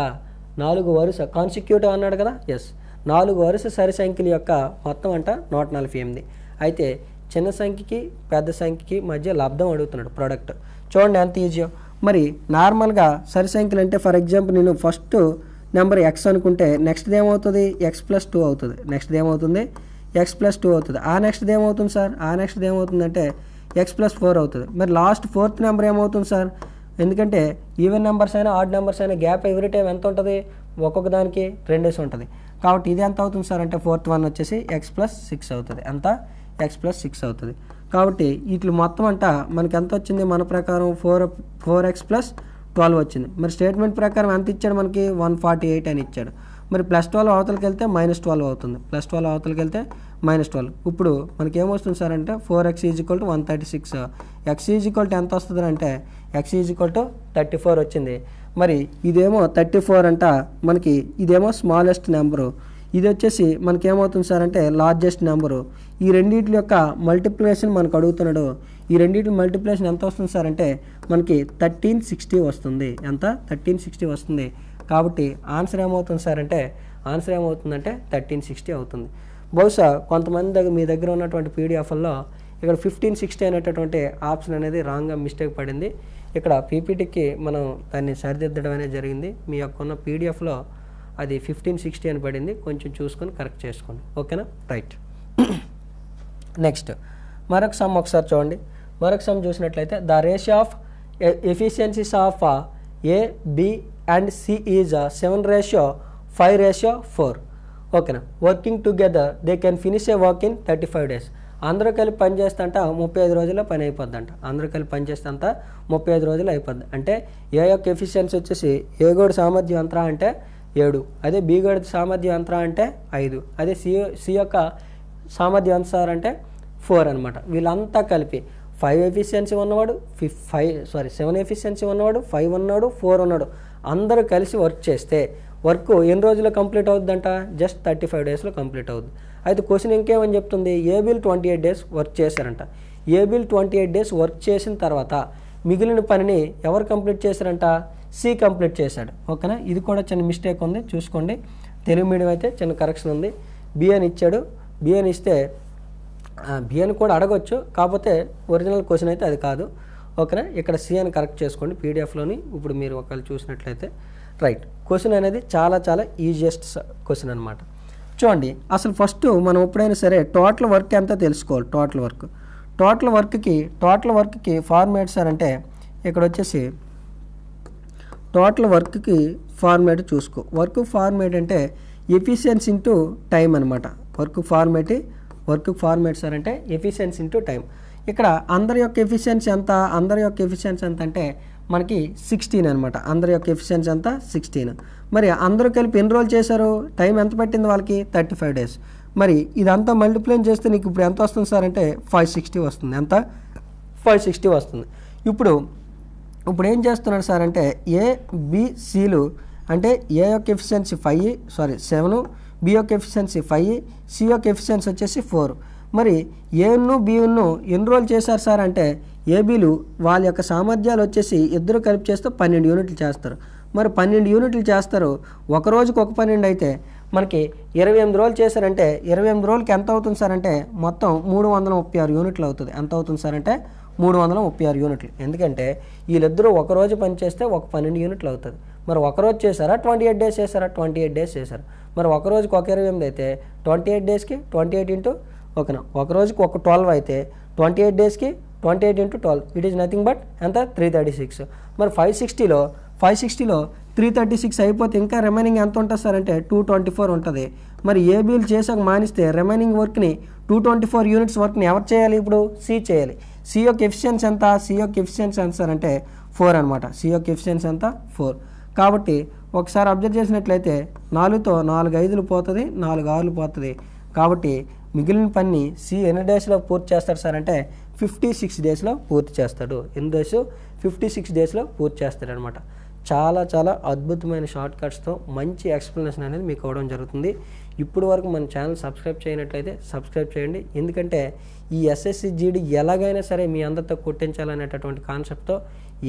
4 వరుస కాన్సిక్యూటివ్ అన్నాడు కదా. ఎస్, 4 వరుస సరి సంఖ్యల యొక్క మొత్తం అంట 148. అయితే చిన్న సంఖ్యకి పెద్ద సంఖ్యకి మధ్య లబ్ధం అడుగుతున్నాడు ప్రొడక్ట్. చూడండి ఎంత ఈజీయో. మరి నార్మల్గా సరి సంఖ్యలు అంటే ఫర్ ఎగ్జాంపుల్ నేను ఫస్ట్ నెంబర్ x అనుకుంటే నెక్స్ట్ ఏమవుతుంది? x+2 అవుతుంది. x+2 అవుతుంది. ఆ నెక్స్ట్ ఏమవుతుంది సార్? ఏమవుతుందంటే x+4 అవుతుంది. మరి లాస్ట్ 4th నెంబర్ ఏమవుతుంది సార్? ఎందుకంటే ఈవెన్ నెంబర్స్ అయినా ఆడ్ నెంబర్స్ అయినా గ్యాప్ ఎవ్రీ టైం ఎంత ఉంటుంది? ఒక్కొక్క దానికి 2 ఉంటుంది. కాబట్టి ఇది ఎంత అవుతుంది సార్ అంటే 4th వన్ వచ్చేసి x+6 అవుతుంది. ఎంత? x+6 అవుతుంది. కాబట్టి వీటి మొత్తం అంట మనకి ఎంత వచ్చింది? మన ప్రకారం 4x+12 వచ్చింది. మరి స్టేట్మెంట్ ప్రకారం ఎంత ఇచ్చాడు మనకి? 148 అని ఇచ్చాడు. మరి +12 అవతలకి వెళ్తే -12 అవుతుంది. +12 అవతలకి వెళ్తే -12. ఇప్పుడు మనకి ఏమొస్తుంది సార్ అంటే 4x = 136. x ఎంత వస్తుంది అంటే x 34 వచ్చింది. మరి ఇదేమో 34 అంట, మనకి ఇదేమో స్మాలెస్ట్ నెంబరు, ఇది వచ్చేసి మనకేమవుతుంది సార్ అంటే లార్జెస్ట్ నెంబరు. ఈ రెండింటి యొక్క మల్టిప్లికేషన్ మనకు అడుగుతున్నాడు. ఈ రెండింటి మల్టిప్లికేషన్ ఎంత వస్తుంది సార్ అంటే మనకి 1360 వస్తుంది. ఎంత? 1360 వస్తుంది. కాబట్టి ఆన్సర్ ఏమవుతుంది సార్ అంటే ఆన్సర్ ఏమవుతుందంటే 1360 అవుతుంది. బహుశా కొంతమంది మీ దగ్గర ఉన్నటువంటి పీడిఎఫ్లో ఇక్కడ 1560 అనేటటువంటి ఆప్షన్ అనేది రాంగ్గా మిస్టేక్ పడింది. ఇక్కడ పీపీటీకి మనం దాన్ని సరిదిద్దడం అనేది జరిగింది. మీ యొక్క ఉన్న పీడిఎఫ్లో అది 1560 అని పడింది, కొంచెం చూసుకొని కరెక్ట్ చేసుకోండి. ఓకేనా? రైట్. నెక్స్ట్ మరొక సమ్ ఒకసారి చూడండి. మరొక సమ్ చూసినట్లయితే the ratio of efficiencies of A, B and C is 7:5:4. ఓకేనా? Working together they can finish a work in 35 days. అందరూ కలిపి పని చేస్తంట 35 రోజుల్లో పని అయిపోద్దంట. అందరూ కలిపి పని చేస్తంత 35 రోజులు అయిపోద్ది. అంటే ఏ యొక్క ఎఫిషియన్సీ వచ్చేసి ఏ గోడి సామర్థ్యం ఎంత అంటే 7, అదే బి గోడి సామర్థ్యం ఎంత అంటే 5, అదే సి యొక్క సామర్థ్యం ఎంత సార్ అంటే 4 అనమాట. వీళ్ళంతా కలిపి 5 ఎఫిషియన్సీ ఉన్నవాడు 7 ఎఫిషియన్సీ ఉన్నవాడు 5 ఉన్నాడు 4 ఉన్నాడు, అందరూ కలిసి వర్క్ చేస్తే వర్క్ ఎన్ని రోజుల్లో కంప్లీట్ అవుతుందంట? జస్ట్ 35 daysలో కంప్లీట్ అవుతుంది. అయితే క్వశ్చన్ ఇంకేమని చెప్తుంది? ఏబిల్ 28 days వర్క్ చేశారంట. ఏబిల్ 28 days వర్క్ చేసిన తర్వాత మిగిలిన పనిని ఎవరు కంప్లీట్ చేశారంట? సి కంప్లీట్ చేశాడు. ఓకేనా? ఇది కూడా చిన్న మిస్టేక్ ఉంది, చూసుకోండి. తెలుగు మీడియం అయితే చిన్న కరెక్షన్ ఉంది. బి అని ఇచ్చాడు. బి అని ఇస్తే బి అని కూడా అడగొచ్చు, కాకపోతే ఒరిజినల్ క్వశ్చన్ అయితే అది కాదు. ఓకేనా? ఇక్కడ సి అని కరెక్ట్ చేసుకోండి పీడిఎఫ్లోని. ఇప్పుడు మీరు ఒకవేళ చూసినట్లయితే రైట్. క్వశ్చన్ అనేది చాలా చాలా ఈజియెస్ట్ క్వశ్చన్ అనమాట. చూడండి, అసలు ఫస్ట్ మనం ఎప్పుడైనా సరే టోటల్ వర్క్ ఎంత తెలుసుకోవాలి. టోటల్ వర్క్కి ఫార్మేట్ సార్ అంటే ఇక్కడ వచ్చేసి టోటల్ వర్క్కి ఫార్మేట్ చూసుకో. వర్క్ ఫార్మేట్ అంటే ఎఫిషియన్సీ ఇంటూ టైం అనమాట. వర్క్ ఫార్మేట్ సార్ అంటే ఎఫిషియన్సీ ఇంటూ టైం. ఇక్కడ అందరి యొక్క ఎఫిషియన్సీ ఎంత? అంటే మనకి 16 అనమాట. అందరి యొక్క ఎఫిషియన్సీ అంతా 16. మరి అందరూ కలిపి ఎన్ని రోజులు చేశారు? టైం ఎంత పట్టింది వాళ్ళకి? 35 days. మరి ఇదంతా మల్టిప్లై చేస్తే నీకు ఇప్పుడు ఎంత వస్తుంది సార్ అంటే 560 వస్తుంది. ఎంత? 560 వస్తుంది. ఇప్పుడు ఏం చేస్తున్నాడు సార్ అంటే ఏ, బి, సిలు అంటే ఏ యొక్క ఎఫిషియన్సీ 7, బి యొక్క ఎఫిషియన్సీ 5, సి యొక్క ఎఫిషియన్సీ వచ్చేసి 4. మరి ఏను బిను ఎన్ని రోజులు చేశారు సార్ అంటే ఏబీలు వాళ్ళ యొక్క సామర్థ్యాలు వచ్చేసి ఇద్దరు కలిపి చేస్తే 12 యూనిట్లు చేస్తారు. మరి 12 యూనిట్లు చేస్తారు. ఒక రోజుకి ఒక 12 అయితే మనకి 28 రోజులు చేశారంటే 28 రోజులకి ఎంత అవుతుంది సార్ అంటే మొత్తం 336 యూనిట్లు అవుతుంది. ఎంత అవుతుంది సార్ అంటే 336 యూనిట్లు. ఎందుకంటే వీళ్ళిద్దరూ ఒక రోజు పని చేస్తే ఒక 12 యూనిట్లు అవుతుంది. మరి ఒక రోజు చేశారా 28 days చేశారా? 28 days చేశారు. మరి ఒక రోజుకి ఒక 28 అయితే 28 daysకి 28 ఇంటూ ఓకేనా, ఒక రోజుకి ఒక 12 అయితే 28 daysకి 28 into 12 it is nothing but ఎంత? 336. మరి 560లో 336 అయిపోతే ఇంకా రిమైనింగ్ ఎంత ఉంటుంది సార్ అంటే 224 ఉంటుంది. మరి ఏబీలు చేసాక మానిస్తే రిమైనింగ్ వర్క్ని 224 యూనిట్స్ వర్క్ని ఎవరు చేయాలి? ఇప్పుడు సి చేయాలి. సి యొక్క ఎఫిషియన్సీ ఎంత? సార్ అంటే 4 అనమాట. సి యొక్క ఎఫిషియన్సీ ఎంత? 4. కాబట్టి ఒకసారి అబ్జర్వ్ చేసినట్లయితే 4తో 4 5లు పోతుంది, 4 6లు పోతుంది. కాబట్టి మిగిలిన పని సి ఎన్ని డేస్లో పూర్తి చేస్తాడు సార్ అంటే 56 daysలో పూర్తి చేస్తాడు. ఎన్ని డేస్? 56 daysలో పూర్తి చేస్తాడు అనమాట. చాలా చాలా అద్భుతమైన షార్ట్ కట్స్తో మంచి ఎక్స్ప్లెనేషన్ అనేది మీకు అవ్వడం జరుగుతుంది. ఇప్పుడు వరకు మన ఛానల్ సబ్స్క్రైబ్ చేయనట్లయితే సబ్స్క్రైబ్ చేయండి. ఎందుకంటే ఈ ఎస్ఎస్సి జీడీ ఎలాగైనా సరే మీ అందరితో కొట్టించాలనేటటువంటి కాన్సెప్ట్తో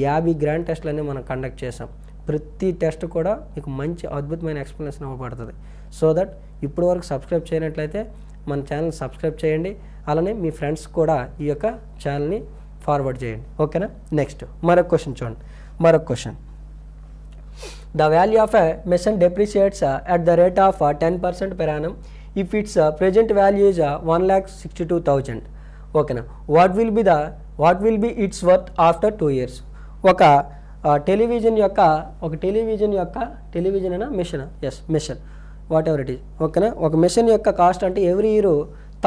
50 గ్రాండ్ టెస్ట్లు అనేవి మనం కండక్ట్ చేసాం. ప్రతి టెస్ట్ కూడా మీకు మంచి అద్భుతమైన ఎక్స్ప్లెనేషన్ ఇవ్వబడుతుంది. సో దట్ ఇప్పుడు వరకు సబ్స్క్రైబ్ చేయనట్లయితే మన ఛానల్ సబ్స్క్రైబ్ చేయండి. అలానే మీ ఫ్రెండ్స్ కూడా ఈ యొక్క ఛానల్ని ఫార్వర్డ్ చేయండి. ఓకేనా? నెక్స్ట్ మరొక క్వశ్చన్ చూడండి. The value of a machine depreciates at the rate of 10% per annum if its present value is 1,62,000. ఓకేనా? what will be its worth after 2 years? ఒక టెలివిజన్ అయినా machine what ever it is. ఓకేనా? ఒక machine యొక్క cost అంటే every year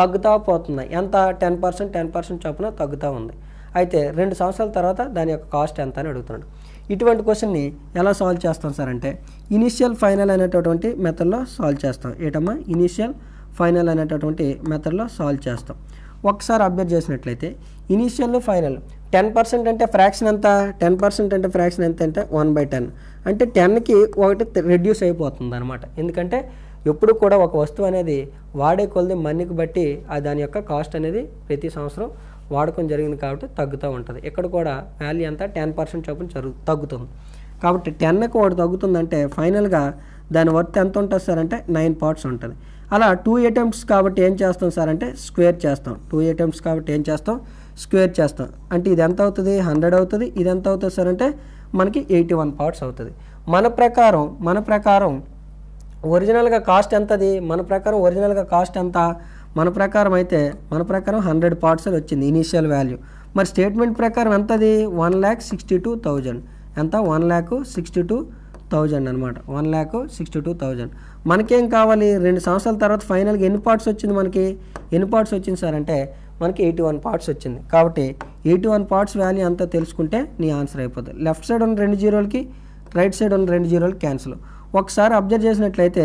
తగ్గుతూ పోతుంది. ఎంత? 10% చొప్పున తగ్గుతూ ఉంది. అయితే 2 సంవత్సరాల తర్వాత దాని యొక్క కాస్ట్ ఎంత అని అడుగుతున్నాడు. ఇటువంటి క్వశ్చన్ని ఎలా సాల్వ్ చేస్తాం సార్ అంటే ఇనిషియల్ ఫైనల్ అనేటటువంటి మెథడ్లో సాల్వ్ చేస్తాం. ఏటమ్మా? ఇనిషియల్ ఫైనల్ అనేటటువంటి మెథడ్లో సాల్వ్ చేస్తాం. ఒకసారి అబ్జర్వ్ చేసినట్లయితే ఇనిషియల్ ఫైనల్ 10% అంటే ఫ్రాక్షన్ ఎంత, 10% అంటే ఫ్రాక్షన్ ఎంత అంటే 1/10 అంటే 10కి ఒకటి రెడ్యూస్ అయిపోతుంది అనమాట. ఎందుకంటే ఎప్పుడు కూడా ఒక వస్తువు అనేది వాడే కొలది మనీకి బట్టి దాని యొక్క కాస్ట్ అనేది ప్రతి సంవత్సరం వాడకం జరిగింది కాబట్టి తగ్గుతూ ఉంటుంది. ఇక్కడ కూడా వాల్యూ ఎంత 10% చొప్పున తగ్గుతుంది. కాబట్టి 10కి ఒకటి తగ్గుతుందంటే ఫైనల్గా దాని వర్త్ ఎంత ఉంటుంది సార్ అంటే 9 పార్ట్స్ ఉంటుంది. అలా 2 అటెంప్ట్స్ కాబట్టి ఏం చేస్తాం సార్ అంటే స్క్వేర్ చేస్తాం. 2 అటెంప్ట్స్ కాబట్టి ఏం చేస్తాం, స్క్వేర్ చేస్తాం. అంటే ఇది ఎంత అవుతుంది, 100 అవుతుంది. ఇది ఎంత అవుతుంది సార్ అంటే మనకి 81 పార్ట్స్ అవుతుంది. మన ప్రకారం ఒరిజినల్గా కాస్ట్ ఎంతది, మన ప్రకారం ఒరిజినల్గా కాస్ట్ ఎంత, మన ప్రకారం 100 పార్ట్స్ అని వచ్చింది ఇనీషియల్ వాల్యూ. మరి స్టేట్మెంట్ ప్రకారం ఎంతది 1,62,000. ఎంత 1,62,000 అనమాట. 1,62,000. మనకేం కావాలి, 2 సంవత్సరాల తర్వాత ఫైనల్గా ఎన్ని పార్ట్స్ వచ్చింది, ఎన్ని పార్ట్స్ వచ్చింది సార్ అంటే మనకి 81 పార్ట్స్ వచ్చింది. కాబట్టి 81 పార్ట్స్ వాల్యూ అంతా తెలుసుకుంటే నీ ఆన్సర్ అయిపోతుంది. లెఫ్ట్ సైడ్ ఉన్న 2 జీరోలకి రైట్ సైడ్ ఉన్న 2 జీరోలకి క్యాన్సిల్. ఒకసారి అబ్జర్వ్ చేసినట్లయితే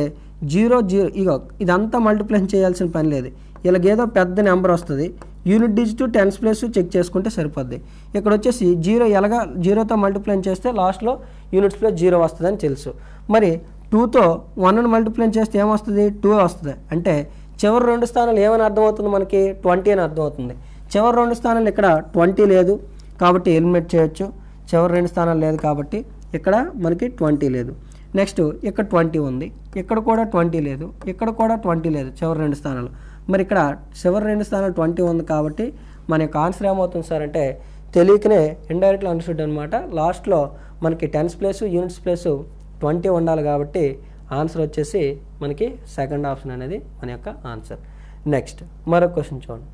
0 0 ఇగో ఇదంతా మల్టిప్లై చేయాల్సిన పని లేదు. ఇలాగేదో పెద్ద నెంబర్ వస్తుంది, unit digit tens place check చేసుకుంటే సరిపోద్ది. ఇక్కడ వచ్చేసి 0 ఎలాగా 0తో మల్టిప్లై చేస్తే లాస్ట్లో యూనిట్స్ ప్లేస్ 0 వస్తుందని తెలుసు. మరి 2తో 1ని మల్టిప్లై చేస్తే ఏమొస్తుంది, 2 వస్తుంది. అంటే చివరి 2 స్థానాలు ఏమని అర్థమవుతుంది మనకి 20 అని అర్థమవుతుంది. చివరి 2 స్థానాలు ఇక్కడ 20 లేదు కాబట్టి ఎలిమినేట్ చేయొచ్చు. చివరి 2 స్థానాలు లేదు కాబట్టి ఇక్కడ మనకి 20 లేదు. నెక్స్ట్ ఇక్కడ 20 ఉంది, ఇక్కడ కూడా 20 లేదు, ఇక్కడ కూడా 20 లేదు చివరి 2 స్థానాలు. మరి ఇక్కడ చివరి 2 స్థానాలు 20 ఉంది కాబట్టి మన యొక్క ఆన్సర్ ఏమవుతుంది సార్ అంటే తెలియకనే ఇండైరెక్ట్గా అండర్స్టూడ్ అనమాట. లాస్ట్లో మనకి టెన్స్ ప్లేస్ యూనిట్స్ ప్లేస్ 20 ఉండాలి కాబట్టి ఆన్సర్ వచ్చేసి మనకి సెకండ్ ఆప్షన్ అనేది మన యొక్క ఆన్సర్. నెక్స్ట్ మరొక క్వశ్చన్ చూడండి.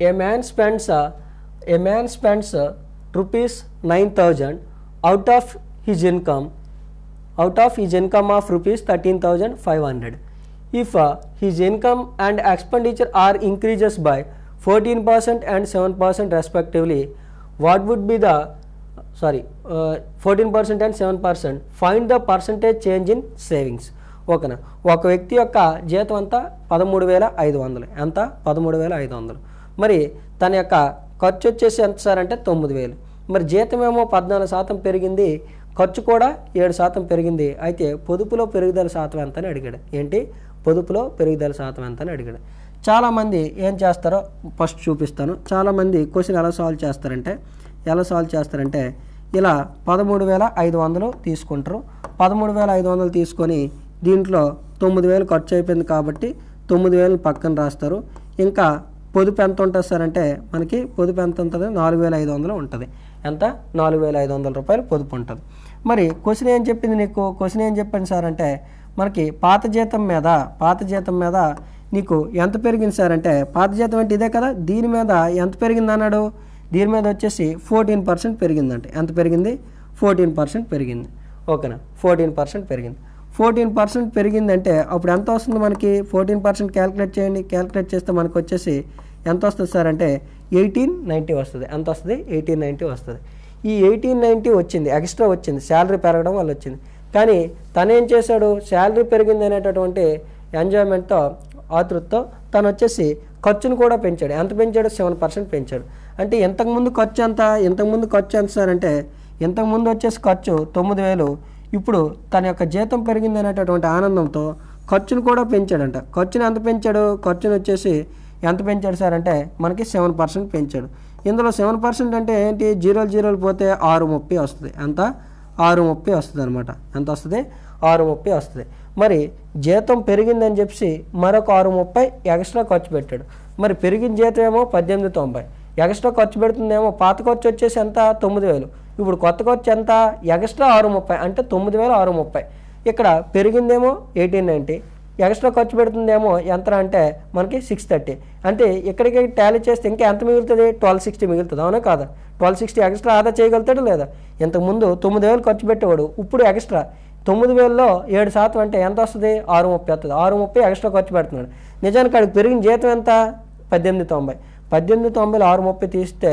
ఏ man spends ₹9,000 out of his income of ₹13,500. If his income and expenditure are increases by 14% and 7% respectively, what would be the 14% and 7%, find the percentage change in savings. ఓకేనా, ఒక వ్యక్తి యొక్క జీతం అంతా 13,500. ఎంత 13,500. మరి తన యొక్క ఖర్చు వచ్చేసి ఎంత సార్ అంటే 9,000. మరి జీతం ఏమో 14% పెరిగింది, ఖర్చు కూడా 7% పెరిగింది. అయితే పొదుపులో పెరుగుదల శాతం ఎంత అని అడిగాడు. ఏంటి పొదుపులో పెరుగుదల శాతం ఎంత అని అడిగాడు. చాలామంది ఏం చేస్తారో ఫస్ట్ చూపిస్తాను. చాలామంది క్వశ్చన్ ఎలా సాల్వ్ చేస్తారంటే ఇలా 13,500 తీసుకుంటారు. 13,500 తీసుకొని దీంట్లో 9,000 ఖర్చు అయిపోయింది కాబట్టి 9,000 పక్కన రాస్తారు. ఇంకా పొదుపు ఎంత ఉంటుంది సార్ అంటే మనకి పొదుపు ఎంత ఉంటుంది, 4,500 ఉంటుంది. ఎంత 4,500 రూపాయలు పొదుపు ఉంటుంది. మరి క్వశ్చన్ ఏం చెప్పింది నీకు, క్వశ్చన్ ఏం చెప్పింది సార్ అంటే మనకి పాత జీతం మీద నీకు ఎంత పెరిగింది సార్ అంటే పాత జీతం అంటే ఇదే కదా, దీని మీద ఎంత పెరిగింది అన్నాడు. దీని మీద వచ్చేసి 14% పెరిగిందంటే ఎంత పెరిగింది 14% పెరిగింది. ఓకేనా 14% పెరిగింది. 14% పెరిగిందంటే అప్పుడు ఎంత వస్తుంది మనకి 14% క్యాలిక్యులేట్ చేయండి. క్యాలిక్యులేట్ చేస్తే మనకు వచ్చేసి ఎంత వస్తుంది సార్ అంటే 1890 వస్తుంది. ఎంత వస్తుంది 1890 వస్తుంది. ఈ 1890 వచ్చింది, ఎక్స్ట్రా వచ్చింది, శాలరీ పెరగడం వల్ల వచ్చింది. కానీ తను ఏం చేశాడు, శాలరీ పెరిగింది అనేటటువంటి ఎంజాయ్మెంట్తో ఆతృతతో తను వచ్చేసి ఖర్చును కూడా పెంచాడు. ఎంత పెంచాడు 7% పెంచాడు. అంటే ఇంతకుముందు ఖర్చు ఎంత సార్ అంటే ఇంతకుముందు వచ్చేసి ఖర్చు 9,000. ఇప్పుడు తన యొక్క జీతం పెరిగింది అనేటటువంటి ఆనందంతో ఖర్చును కూడా పెంచాడంట. ఖర్చును ఎంత పెంచాడు, ఖర్చును వచ్చేసి ఎంత పెంచాడు సార్ అంటే మనకి 7% పెంచాడు. ఇందులో 7% అంటే ఏంటి, 0 పోతే 630 వస్తుంది. ఎంత 630 వస్తుంది అనమాట. ఎంత వస్తుంది 630 వస్తుంది. మరి జీతం పెరిగిందని చెప్పి మరొక 630 ఎక్స్ట్రా ఖర్చు పెట్టాడు. మరి పెరిగిన జీతం ఏమో 1890, ఎక్స్ట్రా ఖర్చు పెడుతుందేమో పాత ఖర్చు వచ్చేసి ఎంత 9,000. ఇప్పుడు కొత్త ఖర్చు ఎంత ఎక్స్ట్రా 630 అంటే 9,630. ఇక్కడ పెరిగిందేమో 1890, ఎక్స్ట్రా ఖర్చు పెడుతుందేమో ఎంత అంటే మనకి 630. అంటే ఇక్కడికి టాలీ చేస్తే ఇంకా ఎంత మిగులుతుంది 1260 మిగులుతుంది. అవునా కాదా, 1260 ఎక్స్ట్రా ఆదా చేయగలుగుతాడు లేదా. ఇంతకుముందు 9,000 ఖర్చు పెట్టేవాడు, ఇప్పుడు ఎక్స్ట్రా 9,000లో 7% అంటే ఎంత వస్తుంది 630 వస్తుంది. 630 ఎక్స్ట్రా ఖర్చు పెడుతున్నాడు. నిజానికి అక్కడికి పెరిగిన జీతం ఎంత 1890. 1890లో 630 తీస్తే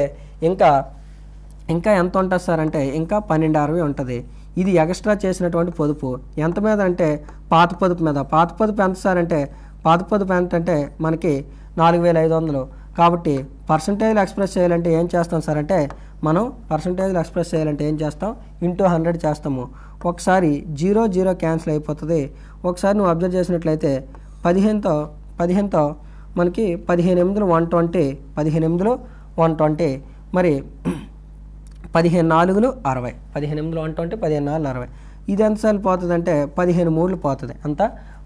ఇంకా ఎంత ఉంటుంది సార్ అంటే ఇంకా 1260 ఉంటుంది. ఇది ఎక్స్ట్రా చేసినటువంటి పొదుపు ఎంత మీద అంటే పాత పొదుపు మీద. పాత పొదుపు ఎంత సార్ అంటే పాత పొదుపు ఎంత అంటే మనకి 4,500. కాబట్టి పర్సంటేజ్లో ఎక్స్ప్రెస్ చేయాలంటే ఏం చేస్తాం సార్ అంటే మనం పర్సంటేజ్లో ఎక్స్ప్రెస్ చేయాలంటే ఏం చేస్తాం ఇంటూ 100 చేస్తాము. ఒకసారి 0 0 క్యాన్సిల్ అయిపోతుంది. ఒకసారి నువ్వు అబ్జర్వ్ చేసినట్లయితే 15తో మనకి 15 8 120, 15 8 120, మరి 15 4 60, 15 8 120, 15 4 60. ఇది ఎంతసార్లు పోతుంది అంటే 15 3 పోతుంది. అంత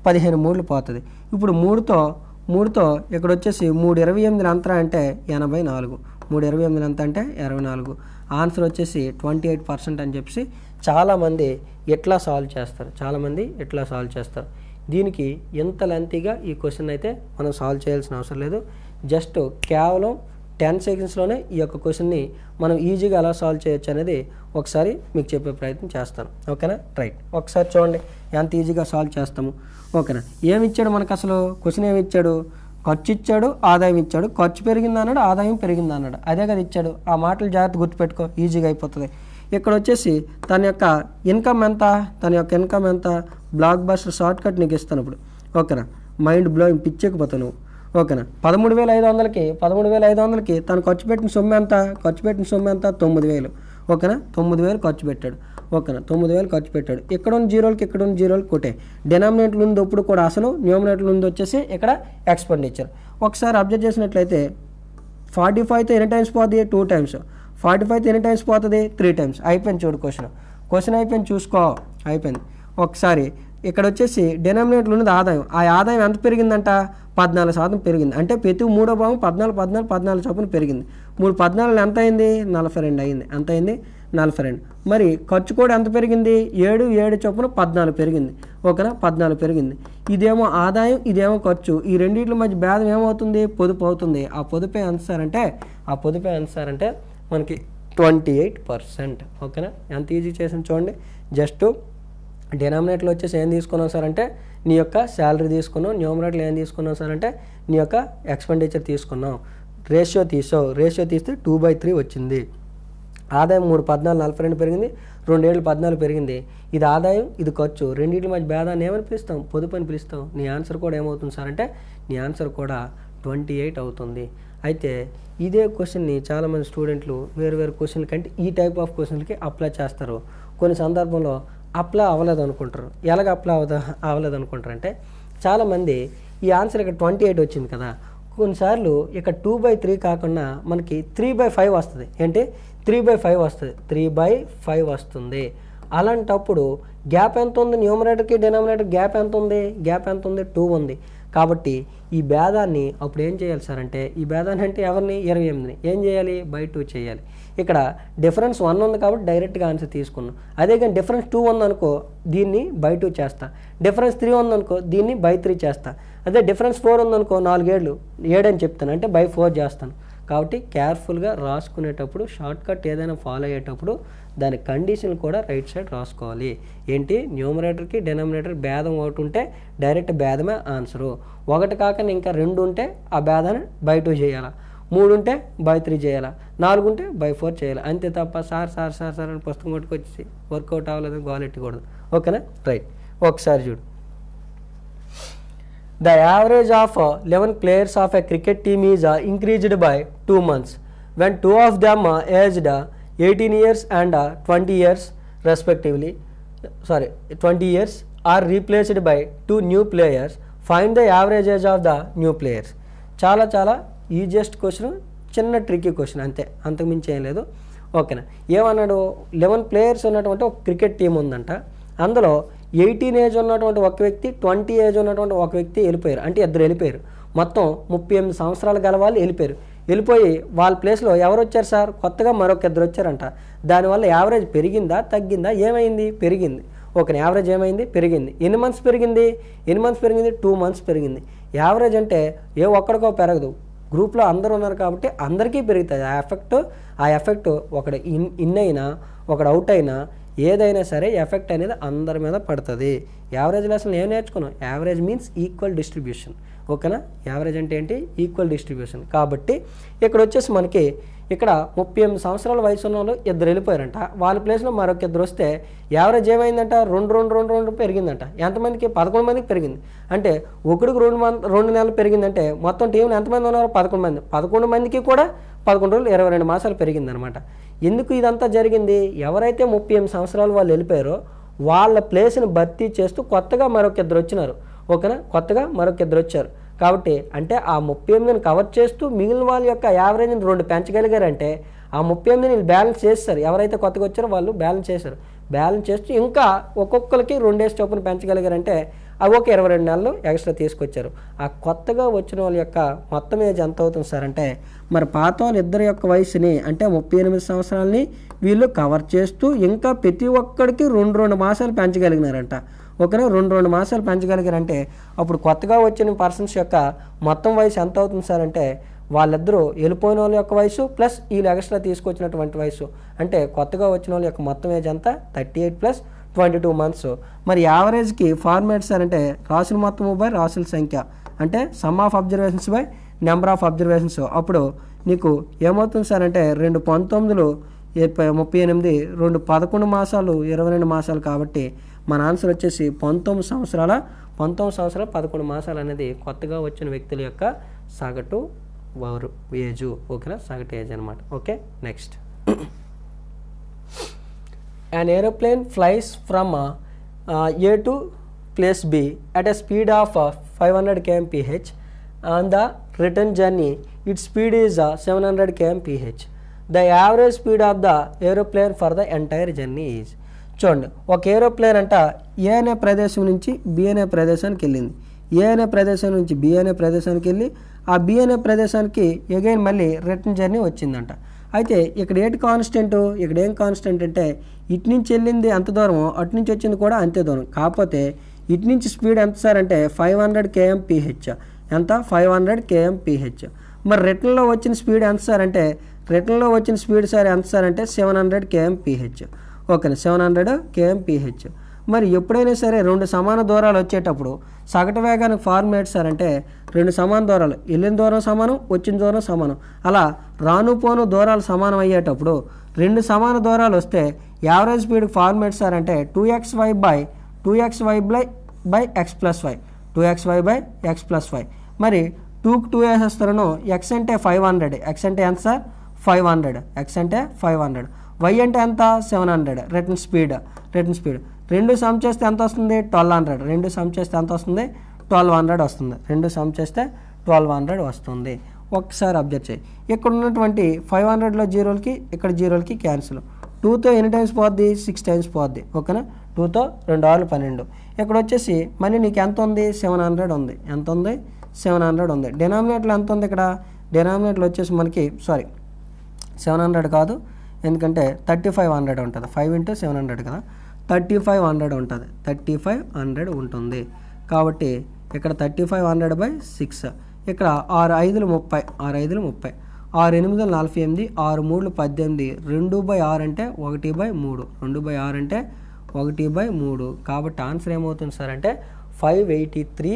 15 3 పోతుంది. ఇప్పుడు మూడుతో ఇక్కడ వచ్చేసి 3 28 అంతరా అంటే 84, 3 28 ఎంత అంటే 24. ఆన్సర్ వచ్చేసి 28% అని చెప్పి చాలామంది ఎట్లా సాల్వ్ చేస్తారు. దీనికి ఎంత లెంతీగా ఈ క్వశ్చన్ అయితే మనం సాల్వ్ చేయాల్సిన అవసరం లేదు. జస్ట్ కేవలం 10 సెకండ్స్లోనే ఈ యొక్క క్వశ్చన్ని మనం ఈజీగా ఎలా సాల్వ్ చేయొచ్చు అనేది ఒకసారి మీకు చెప్పే ప్రయత్నం చేస్తాను. ఓకేనా? రైట్. ఒకసారి చూడండి ఎంత ఈజీగా సాల్వ్ చేస్తాము. ఓకేనా? ఏమి ఇచ్చాడు మనకు అసలు క్వశ్చన్ ఏమి ఇచ్చాడు? ఖర్చు ఇచ్చాడు, ఆదాయం ఇచ్చాడు. ఖర్చు పెరిగింది అన్నాడు, ఆదాయం పెరిగింది అన్నాడు. అదే కదా ఇచ్చాడు. ఆ మాటలు జాగ్రత్త గుర్తుపెట్టుకో, ఈజీగా అయిపోతుంది. ఇక్కడ వచ్చేసి తన యొక్క ఇన్కమ్ ఎంత, బ్లాక్ బస్టర్ షార్ట్ కట్ నీకు ఇస్తాను ఇప్పుడు. ఓకేనా? మైండ్ బ్లోయింగ్, పిచ్చెక్కిపోతావు నువ్వు. ఓకేనా? 13,500కి తను ఖర్చు పెట్టిన సొమ్ము ఎంత? 9,000. ఓకేనా? 9,000 ఖర్చు పెట్టాడు. ఓకేనా? 9,000 ఖర్చు పెట్టాడు. ఇక్కడ ఉన్న జీరోలు కొట్టే. డినామినేటర్ ఉంది ఎప్పుడు కూడా అసలు, న్యూమినేటర్ ఉంది వచ్చేసి ఇక్కడ ఎక్స్పెండిచర్. ఒకసారి అబ్జర్వ్ చేసినట్లయితే 45తో ఎన్ని టైమ్స్ పోతుంది? 2 టైమ్స్. 45తో ఎన్ని టైమ్స్ పోతుంది? 3 టైమ్స్. అయిపోయింది చూడు క్వశ్చన్ అయిపోయింది, చూసుకో అయిపోయింది. ఒకసారి ఇక్కడ వచ్చేసి డినామినేటర్ ఉన్నది ఆదాయం. ఆ ఆదాయం ఎంత పెరిగిందంట? 14% పెరిగింది. అంటే ప్రతి మూడో భాగం 14 చొప్పున పెరిగింది. 3 14 ఎంత అయింది? 42 అయింది. ఎంత అయింది? 42. మరి ఖర్చు కూడా ఎంత పెరిగింది? 7 చొప్పున 14 పెరిగింది. ఓకేనా? 14 పెరిగింది. ఇదేమో ఆదాయం, ఇదేమో ఖర్చు. ఈ రెండింటి మధ్య భేదం ఏమవుతుంది? పొదుపు అవుతుంది. ఆ పొదుపే ఎంత సార్ అంటే మనకి 28%. ఓకేనా? ఎంత ఈజీ చేసాను చూడండి. జస్ట్ డినామినేటర్లో వచ్చేసి ఏం తీసుకున్నాం సార్ అంటే నీ యొక్క శాలరీ తీసుకున్నాం. న్యూమరేటర్లో ఏం తీసుకున్నాం సార్ అంటే నీ యొక్క ఎక్స్పెండిచర్ తీసుకున్నాం. రేషియో తీస్తే 2/3 వచ్చింది. ఆదాయం 3 14 42 పెరిగింది. 2 7 14 పెరిగింది. ఇది ఆదాయం, ఇది ఖర్చు. రెండింటి మధ్య భేదాన్ని ఏమని పిలుస్తాం? పొదుపు అని పిలుస్తాం. నీ ఆన్సర్ కూడా ఏమవుతుంది సార్ అంటే నీ ఆన్సర్ కూడా 28 అవుతుంది. అయితే ఇదే క్వశ్చన్ని చాలామంది స్టూడెంట్లు వేరు క్వశ్చన్ల కంటే ఈ టైప్ ఆఫ్ క్వశ్చన్లకి అప్లై చేస్తారు. కొన్ని సందర్భంలో అప్లై అవ్వలేదు అనుకుంటారు. ఎలాగ అప్లై అవ్వలేదు అనుకుంటారు అంటే చాలామంది ఈ ఆన్సర్ ఇక్కడ 28 వచ్చింది కదా, కొన్నిసార్లు ఇక్కడ 2/3 కాకుండా మనకి 3/5 వస్తుంది. ఏంటి? 3/5 వస్తుంది. 3/5 వస్తుంది. అలాంటప్పుడు గ్యాప్ ఎంత ఉంది? న్యూమరేటర్కి డినామినేటర్ గ్యాప్ ఎంత ఉంది? 2 ఉంది. కాబట్టి ఈ భేదాన్ని అప్పుడు ఏం చేయాలి సార్ అంటే ఈ భేదాన్ని అంటే ఎవరిని? 28ని ఏం చేయాలి? /2 చేయాలి. ఇక్కడ డిఫరెన్స్ 1 ఉంది కాబట్టి డైరెక్ట్గా ఆన్సర్ తీసుకున్నాం. అదే కానీ డిఫరెన్స్ 2 ఉందనుకో దీన్ని /2 చేస్తా. డిఫరెన్స్ 3 ఉందనుకో దీన్ని /3 చేస్తా. అదే డిఫరెన్స్ 4 ఉందనుకో 4 7 అని చెప్తాను, అంటే /4 చేస్తాను. కాబట్టి కేర్ఫుల్గా రాసుకునేటప్పుడు షార్ట్ కట్ ఏదైనా ఫాలో అయ్యేటప్పుడు దాని కండిషన్ కూడా రైట్ సైడ్ రాసుకోవాలి. ఏంటి? న్యూమరేటర్కి డినామినేటర్ భేదం ఒకటి ఉంటే డైరెక్ట్ భేదమే ఆన్సరు. ఒకటి కాకుండా ఇంకా 2 ఉంటే ఆ భేదాన్ని /2 చేయాలా, 3 ఉంటే /3 చేయాలా, 4 ఉంటే /4 చేయాలి. అంతే తప్ప సార్ అని పుస్తకం కొట్టుకొచ్చి వర్కౌట్ అవ్వలేదని గోలెట్టకూడదు. ఓకేనా? రైట్. ఒకసారి చూడు. The average of 11 players of a cricket team is increased by 2 months when 2 of them aged 18 years and 20 years respectively. 20 years are replaced by 2 new players. Find the average age of the new players. చాలా easiest question, చిన్న tricky question అంతే, అంతకుమించి ఏం లేదు. ఓకేనా? ఏమన్నాడు? 11 players ఉన్నటువంటి ఒక క్రికెట్ టీం ఉందంట. అందులో 18 ఏజ్ ఉన్నటువంటి ఒక వ్యక్తి, 20 ఏజ్ ఉన్నటువంటి ఒక వ్యక్తి వెళ్ళిపోయారు. అంటే ఇద్దరు వెళ్ళిపోయారు. మొత్తం 38 సంవత్సరాలు గల వాళ్ళు వెళ్ళిపోయి వాళ్ళ ప్లేస్లో ఎవరు వచ్చారు సార్? కొత్తగా మరొక ఇద్దరు వచ్చారంట. దానివల్ల యావరేజ్ పెరిగిందా తగ్గిందా? ఏమైంది? పెరిగింది. ఓకే, యావరేజ్ ఏమైంది? పెరిగింది. ఎన్ని మంత్స్ పెరిగింది? 2 మంత్స్ పెరిగింది. యావరేజ్ అంటే ఏ ఒక్కడికో పెరగదు, గ్రూప్లో అందరూ ఉన్నారు కాబట్టి అందరికీ పెరుగుతుంది ఆ ఎఫెక్ట్. ఒకడు ఇన్ అయినా ఒకడు అవుట్ అయినా ఏదైనా సరే ఎఫెక్ట్ అనేది అందరి మీద పడుతుంది. యావరేజ్ లెసన్ ఏం నేర్చుకున్నాం? Average means equal distribution. ఓకేనా? యావరేజ్ అంటే ఏంటి? Equal distribution. కాబట్టి ఇక్కడ వచ్చేసి మనకి ఇక్కడ 38 సంవత్సరాల వయసు ఉన్న వాళ్ళు ఇద్దరు వెళ్ళిపోయారంట. వాళ్ళ ప్లేస్లో మరొక ఇద్దరు వస్తే యావరేజ్ ఏమైందంట 2 పెరిగిందంట. ఎంతమందికి? 11 మందికి పెరిగింది. అంటే ఒకడికి 2 నెలలు పెరిగిందంటే మొత్తం టీంలో ఎంతమంది ఉన్నారు? 11 మంది. 11 మందికి కూడా 11 రోజులు 22 మాసాలు పెరిగిందనమాట. ఎందుకు ఇదంతా జరిగింది? ఎవరైతే 38 సంవత్సరాలు వాళ్ళు వెళ్ళిపోయారో వాళ్ళ ప్లేస్ని భర్తీ చేస్తూ కొత్తగా మరొక ఇద్దరు వచ్చినారు. ఓకేనా? కొత్తగా మరొక ఇద్దరు వచ్చారు. కాబట్టి అంటే ఆ 38ని కవర్ చేస్తూ మిగిలిన వాళ్ళ యొక్క యావరేజ్ని 2 పెంచగలిగారంటే ఆ 38ని వీళ్ళు బ్యాలెన్స్ చేస్తారు. ఎవరైతే కొత్తగా వచ్చారో వాళ్ళు బ్యాలెన్స్ చేశారు. బ్యాలెన్స్ చేస్తూ ఇంకా ఒక్కొక్కరికి 2 డేస్ చొప్పున పెంచగలిగారంటే అవి ఒక 22 నెలలు ఎక్స్ట్రా తీసుకొచ్చారు. ఆ కొత్తగా వచ్చిన వాళ్ళ యొక్క మొత్తం ఏజ్ ఎంత అవుతుంది సార్ అంటే మరి పాత వాళ్ళు ఇద్దరి యొక్క వయసుని అంటే 38 సంవత్సరాలని వీళ్ళు కవర్ చేస్తూ ఇంకా ప్రతి ఒక్కడికి 2 మాసాలు పెంచగలిగినారంట. ఓకేనా? 2 మాసాలు పెంచగలిగారంటే అప్పుడు కొత్తగా వచ్చిన పర్సన్స్ యొక్క మొత్తం వయసు ఎంత అవుతుంది సార్ అంటే వాళ్ళిద్దరూ వెళ్ళిపోయిన వాళ్ళ యొక్క వయసు ప్లస్ వీళ్ళు ఎక్స్ట్రా తీసుకొచ్చినటువంటి వయసు అంటే కొత్తగా వచ్చిన వాళ్ళ యొక్క మొత్తం ఏజ్ అంతా 38 + 22 months. మరి యావరేజ్కి ఫార్మాట్ సార్ అంటే రాసుల మొత్తము బై రాసుల సంఖ్య అంటే some of observations by number of observations. అప్పుడు నీకు ఏమవుతుంది సార్ అంటే 2 19లు 38, 2 11 మాసాలు 22 మాసాలు. కాబట్టి మన ఆన్సర్ వచ్చేసి 19 సంవత్సరాల 11 మాసాలు అనేది కొత్తగా వచ్చిన వ్యక్తుల యొక్క సగటు ఏజ్. ఓకేనా? సగటు ఏజ్ అనమాట. Okay, next. An aeroplane flies from A to place B at a speed of 500 km/h. On the return journey, its speed is 700 km/h. The average speed of the aeroplane for the entire journey is. చూడండి, ఒక aeroplane అంట ఏ అనే ప్రదేశం నుంచి B అనే ప్రదేశానికి వెళ్ళింది. ఏ అనే ప్రదేశం నుంచి బి అనే ప్రదేశానికి వెళ్ళి ఆ బి అనే ప్రదేశానికి అగైన్ మళ్ళీ రిటర్న్ జర్నీ వచ్చిందంట. అయితే ఇక్కడ ఏంటి కాన్స్టెంట్? ఇక్కడ ఏం కాన్స్టెంట్ అంటే ఇటు నుంచి వెళ్ళింది అంత దూరం, అటు నుంచి వచ్చింది కూడా అంతే దూరం. కాకపోతే ఇటు నుంచి స్పీడ్ ఎంత సార్ అంటే 500 km/h. ఎంత? 500 km/h. మరి రిటర్న్లో వచ్చిన స్పీడ్ ఎంత సార్ అంటే రిటర్న్లో వచ్చిన స్పీడ్ సార్ ఎంత సార్ అంటే 700 km/h. ఓకేనా? 700 km/h. మరి ఎప్పుడైనా సరే 2 సమాన దూరాలు వచ్చేటప్పుడు సగటు వేగానికి ఫార్ములా ఏంటి సార్ అంటే 2 సమాన దూరాలు, వెళ్ళిన దూరం సమానం, వచ్చిన దూరం సమానం. అలా రాను పోను దూరాలు సమానం అయ్యేటప్పుడు 2 సమాన దూరాలు వస్తే యావరేజ్ స్పీడ్కి ఫార్ములా ఏంటి సార్ అంటే 2xy by x + y. 2xy by x + y. మరి 2కి 2 వేసేస్తాను. x అంటే 500. x అంటే ఎంత సార్? 500. x అంటే 500. y అంటే ఎంత? 700. Return speed. 2 సమ్ చేస్తే ఎంత వస్తుంది? 1200. 2 సమ్ చేస్తే ఎంత వస్తుంది? 1200 వస్తుంది. 2 సమ్ చేస్తే 1200 వస్తుంది. ఒకసారి అబ్జర్వ్ చేయి. ఇక్కడ ఉన్నటువంటి 500లో జీరోలకి ఇక్కడ జీరోలకి క్యాన్సిల్. 2తో ఎన్ని టైమ్స్ పోద్ది? 6 టైమ్స్ పోద్ది. ఓకేనా? 2తో 2 6 12. ఇక్కడ వచ్చేసి మళ్ళీ నీకు ఎంత ఉంది? 700 ఉంది. ఎంత ఉంది? 700 ఉంది. డినామినేట్లో ఎంత ఉంది? ఇక్కడ డినామినేట్లో వచ్చేసి మనకి 700 కాదు, ఎందుకంటే 3500 ఉంటుంది. 5 × 700 కదా, 3500 ఉంటుంది. 3500 ఉంటుంది. కాబట్టి ఇక్కడ 3500/6. ఇక్కడ 6 5లు 30, 6 5లు 30, 6 8లు 48, 6 3లు 18. 2/6 అంటే 1/3. 2/6 అంటే 1/3. కాబట్టి ఆన్సర్ ఏమవుతుంది సార్ అంటే 583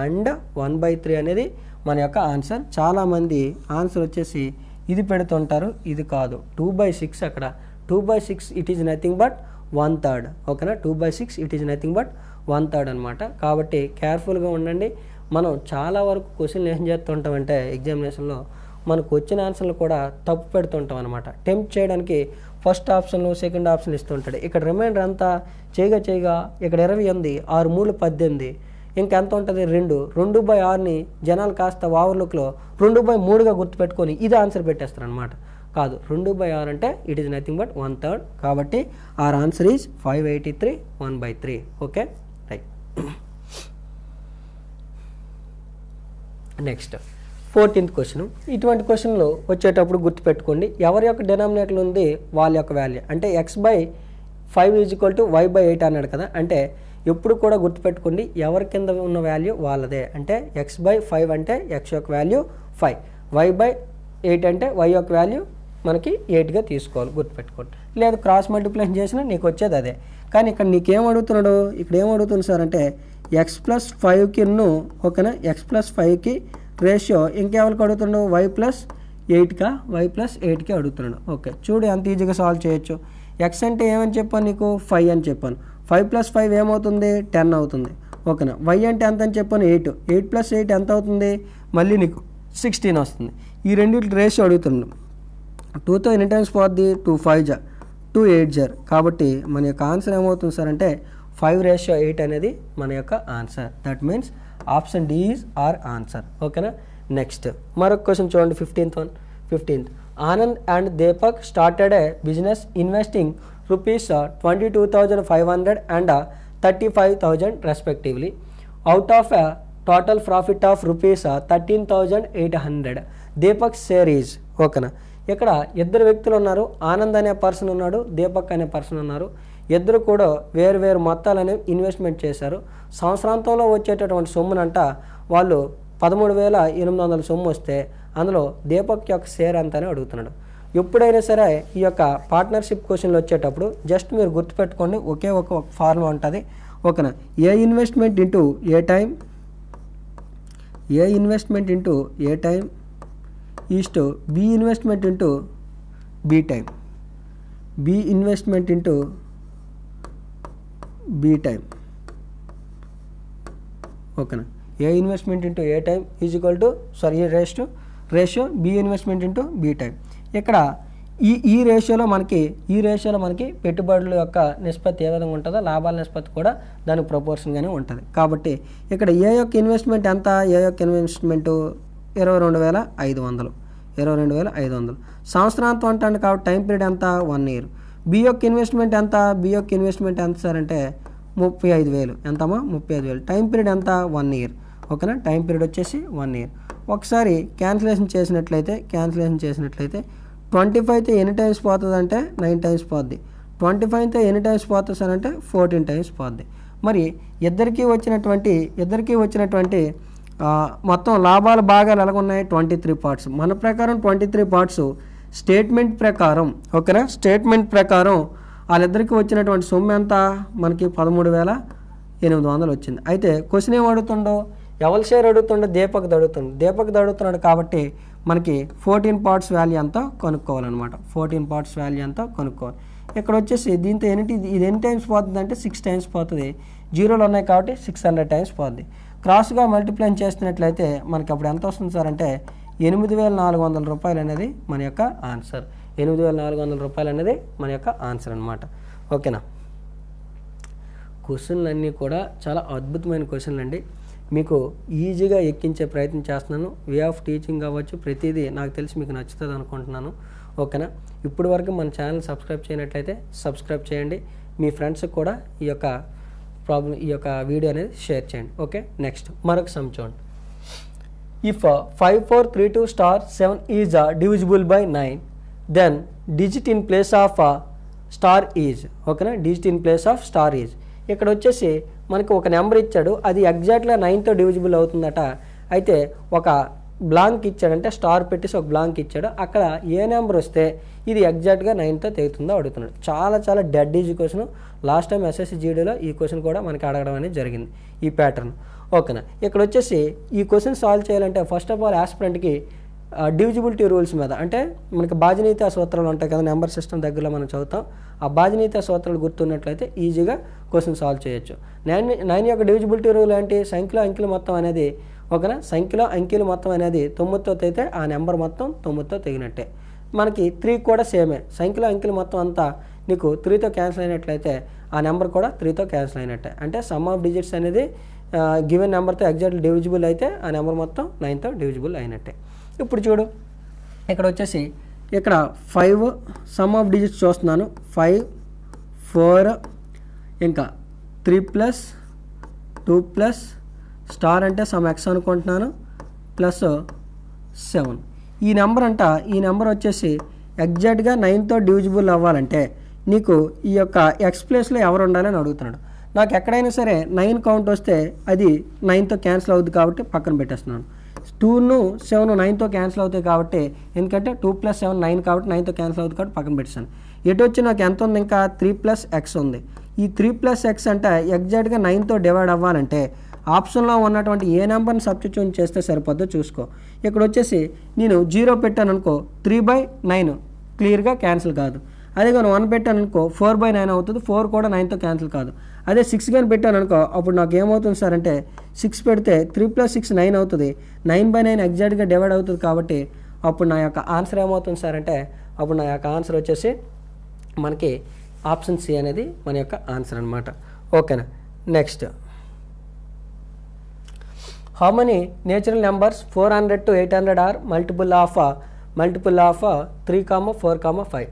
అండ్ 1/3 అనేది మన యొక్క ఆన్సర్. చాలామంది ఆన్సర్ వచ్చేసి ఇది పెడుతుంటారు, ఇది కాదు. 2/6 అక్కడ 2/6 ఇట్ ఈజ్ నథింగ్ బట్ 1/3. ఓకేనా? 2/6 ఇట్ ఈజ్ నథింగ్ బట్ 1/3 అనమాట. కాబట్టి కేర్ఫుల్గా ఉండండి. మనం చాలా వరకు క్వశ్చన్లు ఏం చేస్తుంటామంటే ఎగ్జామినేషన్లో మనకు వచ్చిన ఆన్సర్లు కూడా తప్పు పెడుతుంటాం అనమాట. టెంప్ట్ చేయడానికి ఫస్ట్ ఆప్షన్లు సెకండ్ ఆప్షన్లు ఇస్తుంటాడు. ఇక్కడ రిమైండర్ అంతా చేయగా ఇక్కడ 20 ఉంది, 6 3లు 18, ఇంకెంత ఉంటుంది? 2. 2/6ని జనాలు కాస్త ఓవర్లుక్లో 2/3గా గుర్తుపెట్టుకొని ఇది ఆన్సర్ పెట్టేస్తారు అనమాట. కాదు, 2/6 అంటే ఇట్ ఈజ్ నథింగ్ బట్ 1/3. కాబట్టి our answer is 583 1/3. Okay, right. Next 14th question. ఇటువంటి క్వశ్చన్లు వచ్చేటప్పుడు గుర్తుపెట్టుకోండి, ఎవరి యొక్క డినామినేటర్ ఉంది వాళ్ళ యొక్క వాల్యూ. అంటే x/5 = y/8 అన్నాడు కదా. అంటే ఎప్పుడు కూడా గుర్తుపెట్టుకోండి, ఎవరి కింద ఉన్న వాల్యూ వాళ్ళదే. అంటే x/5 అంటే x యొక్క వాల్యూ 5, y/8 అంటే y యొక్క వాల్యూ మనకి 8గా తీసుకోవాలి, గుర్తుపెట్టుకోండి. లేదు క్రాస్ మల్టిప్లికేషన్ చేసినా నీకు వచ్చేది అదే. కానీ ఇక్కడ నీకేం అడుగుతున్నాడు? ఇక్కడ ఏం అడుగుతుంది సార్ అంటే x + 5కి ఓకేనా, x + 5కి రేషియో ఇంకెవరికి అడుగుతున్నాడు? y + 8కా వై ప్లస్ 8కి అడుగుతున్నాడు. ఓకే, చూడు ఎంత ఈజీగా సాల్వ్ చేయొచ్చు. ఎక్స్ అంటే ఏమని చెప్పాను నీకు, 5 అని చెప్పాను. 5 + 5 ఏమవుతుంది, 10 అవుతుంది. ఓకేనా. వై అంటే ఎంత అని చెప్పాను, 8. 8 + 8 ఎంత అవుతుంది, మళ్ళీ నీకు 16 వస్తుంది. ఈ రెండింటి రేషియో అడుగుతున్నాడు. 2తో ఎన్ని టైమ్స్ పోద్ది, 2 5 జా 2 8 జార్. కాబట్టి మన యొక్క ఆన్సర్ ఏమవుతుంది సార్ అంటే 5:8 అనేది మన యొక్క answer. That means option D is our answer. ఓకేనా. నెక్స్ట్ మరొక క్వశ్చన్ చూడండి. 15th Anand and Deepak started a business investing ₹22,500 and 35,000 respectively. Out of a total profit of ₹13,800, Deepak's share is. ఓకేనా. ఇక్కడ ఇద్దరు వ్యక్తులు ఉన్నారు. ఆనంద్ అనే పర్సన్ ఉన్నాడు, దీపక్ అనే పర్సన్ ఉన్నారు. ఇద్దరు కూడా వేరు వేరు మొత్తాలని ఇన్వెస్ట్మెంట్ చేశారు. సంవత్సరాంతంలో వచ్చేటటువంటి సొమ్మునంట వాళ్ళు 13,800 సొమ్ము వస్తే అందులో దీపక్ యొక్క షేర్ ఎంత అని అడుగుతున్నాడు. ఎప్పుడైనా సరే ఈ యొక్క పార్ట్నర్షిప్ క్వశ్చన్లు వచ్చేటప్పుడు జస్ట్ మీరు గుర్తుపెట్టుకోండి, ఒకే ఒక ఫార్ములా ఉంటుంది. ఓకేనా. A investment into A time is to B investment into B time, B investment into B time. ఓకేనా. A investment into A time is equal to ratio B investment into B time. ఇక్కడ ఈ రేషియోలో మనకి పెట్టుబడుల యొక్క నిష్పత్తి ఏ విధంగా ఉంటుందో లాభాల నిష్పత్తి కూడా దానికి ప్రపోర్షన్గానే ఉంటుంది. కాబట్టి ఇక్కడ ఏ యొక్క ఇన్వెస్ట్మెంట్ ఎంత, ఏ యొక్క ఇన్వెస్ట్మెంట్ 22,500 సంవత్సరాంతం అంటాను. కాబట్టి టైం పీరియడ్ ఎంత, 1 year. బి యొక్క ఇన్వెస్ట్మెంట్ ఎంత సార్ అంటే 35,000. ఎంతమ్మా, 35,000. టైం పీరియడ్ ఎంత, 1 year. ఓకేనా. టైం పీరియడ్ వచ్చేసి 1 year. ఒకసారి క్యాన్సిలేషన్ చేసినట్లయితే 25తో ఎన్ని టైమ్స్ పోతుంది అంటే 9 టైమ్స్ పోద్ది. 25తో ఎన్ని టైమ్స్ పోతుంది సార్ అంటే 14 టైమ్స్ పోద్ది. మరి ఇద్దరికీ వచ్చినటువంటి మొత్తం లాభాల భాగాలు ఎలాగున్నాయి, 23 parts. మన ప్రకారం 23 parts స్టేట్మెంట్ ప్రకారం. ఓకేనా. స్టేట్మెంట్ ప్రకారం వాళ్ళిద్దరికీ వచ్చినటువంటి సొమ్ము ఎంత, మనకి 13,800 వచ్చింది. అయితే క్వశ్చన్ ఏం అడుగుతుండో, ఎవరి షేర్ అడుగుతుండో, దీపక్ అడుగుతున్నాడు. కాబట్టి మనకి 14 parts వాల్యూ ఎంతో కనుక్కోవాలన్నమాట. 14 parts వాల్యూ ఎంతో కనుక్కోవాలి. ఇక్కడ వచ్చేసి దీంతో ఇది ఎన్ని టైమ్స్ పోతుంది అంటే 6 టైమ్స్ పోతుంది. జీరోలు ఉన్నాయి కాబట్టి 600 టైమ్స్ పోతుంది. క్రాస్గా మల్టిప్లై చేస్తున్నట్లయితే మనకి అప్పుడు ఎంత వస్తుంది సార్ అంటే 8,400 రూపాయలు అనేది మన యొక్క ఆన్సర్. 8,400 రూపాయలు అనేది మన యొక్క ఆన్సర్ అనమాట. ఓకేనా. క్వశ్చన్లు అన్నీ కూడా చాలా అద్భుతమైన క్వశ్చన్లు అండి. మీకు ఈజీగా ఎక్కించే ప్రయత్నం చేస్తున్నాను. వే ఆఫ్ టీచింగ్ అవ్వచ్చు, ప్రతిదీ నాకు తెలిసి మీకు నచ్చుతుంది అనుకుంటున్నాను. ఓకేనా. ఇప్పుడు వరకు మన ఛానల్ సబ్స్క్రైబ్ చేయనట్లయితే సబ్స్క్రైబ్ చేయండి. మీ ఫ్రెండ్స్కి కూడా ఈ యొక్క వీడియో అనేది షేర్ చేయండి. ఓకే. నెక్స్ట్ మరొక సమ్ చూడండి. If 5432*7 is divisible by 9, then digit in place of star is. ఓకేనా. Digit in place of star is. ఇక్కడ వచ్చేసి మనకి ఒక నెంబర్ ఇచ్చాడు, అది ఎగ్జాక్ట్గా 9తో డివిజిబుల్ అవుతుందట. అయితే ఒక బ్లాంక్ ఇచ్చాడంటే స్టార్ పెట్టేసి ఒక బ్లాంక్ ఇచ్చాడు, అక్కడ ఏ నెంబర్ వస్తే ఇది ఎగ్జాక్ట్గా 9తో తెగుతుందో అడుగుతున్నాడు. చాలా dead easy question. Last time SSC GDలో ఈ క్వశ్చన్ కూడా మనకి అడగడం అనేది జరిగింది, ఈ ప్యాటర్న్. ఓకేనా. ఇక్కడ వచ్చేసి ఈ క్వశ్చన్ సాల్వ్ చేయాలంటే ఫస్ట్ ఆఫ్ ఆల్ ఆస్పిరెంట్కి డివిజిబిలిటీ రూల్స్ మీద, అంటే మనకి బాధ్యనీయత సూత్రాలు ఉంటాయి కదా, నెంబర్ సిస్టమ్ దగ్గరలో మనం చదువుతాం. ఆ బాధ్యనీయత సూత్రాలు గుర్తున్నట్లయితే ఈజీగా క్వశ్చన్ సాల్వ్ చేయొచ్చు. 9 యొక్క డివిజిబిలిటీ రూల్ ఏంటి, సంఖ్యలో అంకెల మొత్తం అనేది. ఓకేనా. సంఖ్యలో అంకెల మొత్తం అనేది 9తో తెగితే ఆ నెంబర్ మొత్తం 9తో తెగినట్టే. మనకి 3 కూడా సేమే. సంఖ్యలో అంకెల మొత్తం అంతా నీకు 3తో క్యాన్సిల్ అయినట్లయితే ఆ నెంబర్ కూడా 3తో క్యాన్సిల్ అయినట్టే. అంటే సమ్ ఆఫ్ డిజిట్స్ అనేది గివెన్ నెంబర్తో ఎగ్జాక్ట్లీ డివిజిబుల్ అయితే ఆ నెంబర్ మొత్తం 9తో డివిజిబుల్ అయినట్టే. ఇప్పుడు చూడు, ఇక్కడ వచ్చేసి ఇక్కడ 5 సమ్ ఆఫ్ డిజిట్స్ చూస్తున్నాను. 5 4 ఇంకా 3 + 2 + స్టార్ అంటే సమ్ ఎక్స్ అనుకుంటున్నాను +7. ఈ నెంబర్ వచ్చేసి ఎగ్జాక్ట్గా 9తో డివిజిబుల్ అవ్వాలంటే నీకు ఈ యొక్క ఎక్స్ ప్లేస్లో ఎవరు ఉండాలని అడుగుతున్నాడు. నాకు ఎక్కడైనా సరే 9 కౌంట్ వస్తే అది 9తో క్యాన్సిల్ అవుతుంది కాబట్టి పక్కన పెట్టేస్తున్నాను. 2 7 9తో క్యాన్సిల్ అవుతాయి కాబట్టి, ఎందుకంటే 2 + 7 9 కాబట్టి 9తో క్యాన్సిల్ అవుతుంది కాబట్టి పక్కన పెట్టేస్తాను. ఎటు వచ్చి నాకు ఎంత ఉంది, ఇంకా 3 + x ఉంది. ఈ 3 + x అంటే ఎగ్జాక్ట్గా 9తో డివైడ్ అవ్వాలంటే ఆప్షన్లో ఉన్నటువంటి ఏ నెంబర్ని సబ్స్టిట్యూట్ చేస్తే సరిపోద్దో చూసుకో. ఇక్కడ వచ్చేసి నేను 0 పెట్టాను అనుకో 3/9 క్లియర్గా క్యాన్సిల్ కాదు. అదే కానీ 1 పెట్టాను అనుకో 4/9 అవుతుంది, 4 కూడా 9తో క్యాన్సిల్ కాదు. అదే 6 కానీ పెట్టాను అనుకో అప్పుడు నాకు ఏమవుతుంది సార్ అంటే 6 పెడితే 3 + 6 9 అవుతుంది, 9/9 ఎగ్జాక్ట్గా డివైడ్ అవుతుంది. కాబట్టి అప్పుడు నా యొక్క ఆన్సర్ ఏమవుతుంది సార్ అంటే అప్పుడు నా యొక్క ఆన్సర్ వచ్చేసి మనకి ఆప్షన్ సి అనేది మన యొక్క ఆన్సర్ అనమాట. ఓకేనా. Next, how many natural numbers 400 to 800 are multiple of 3, 4, 5?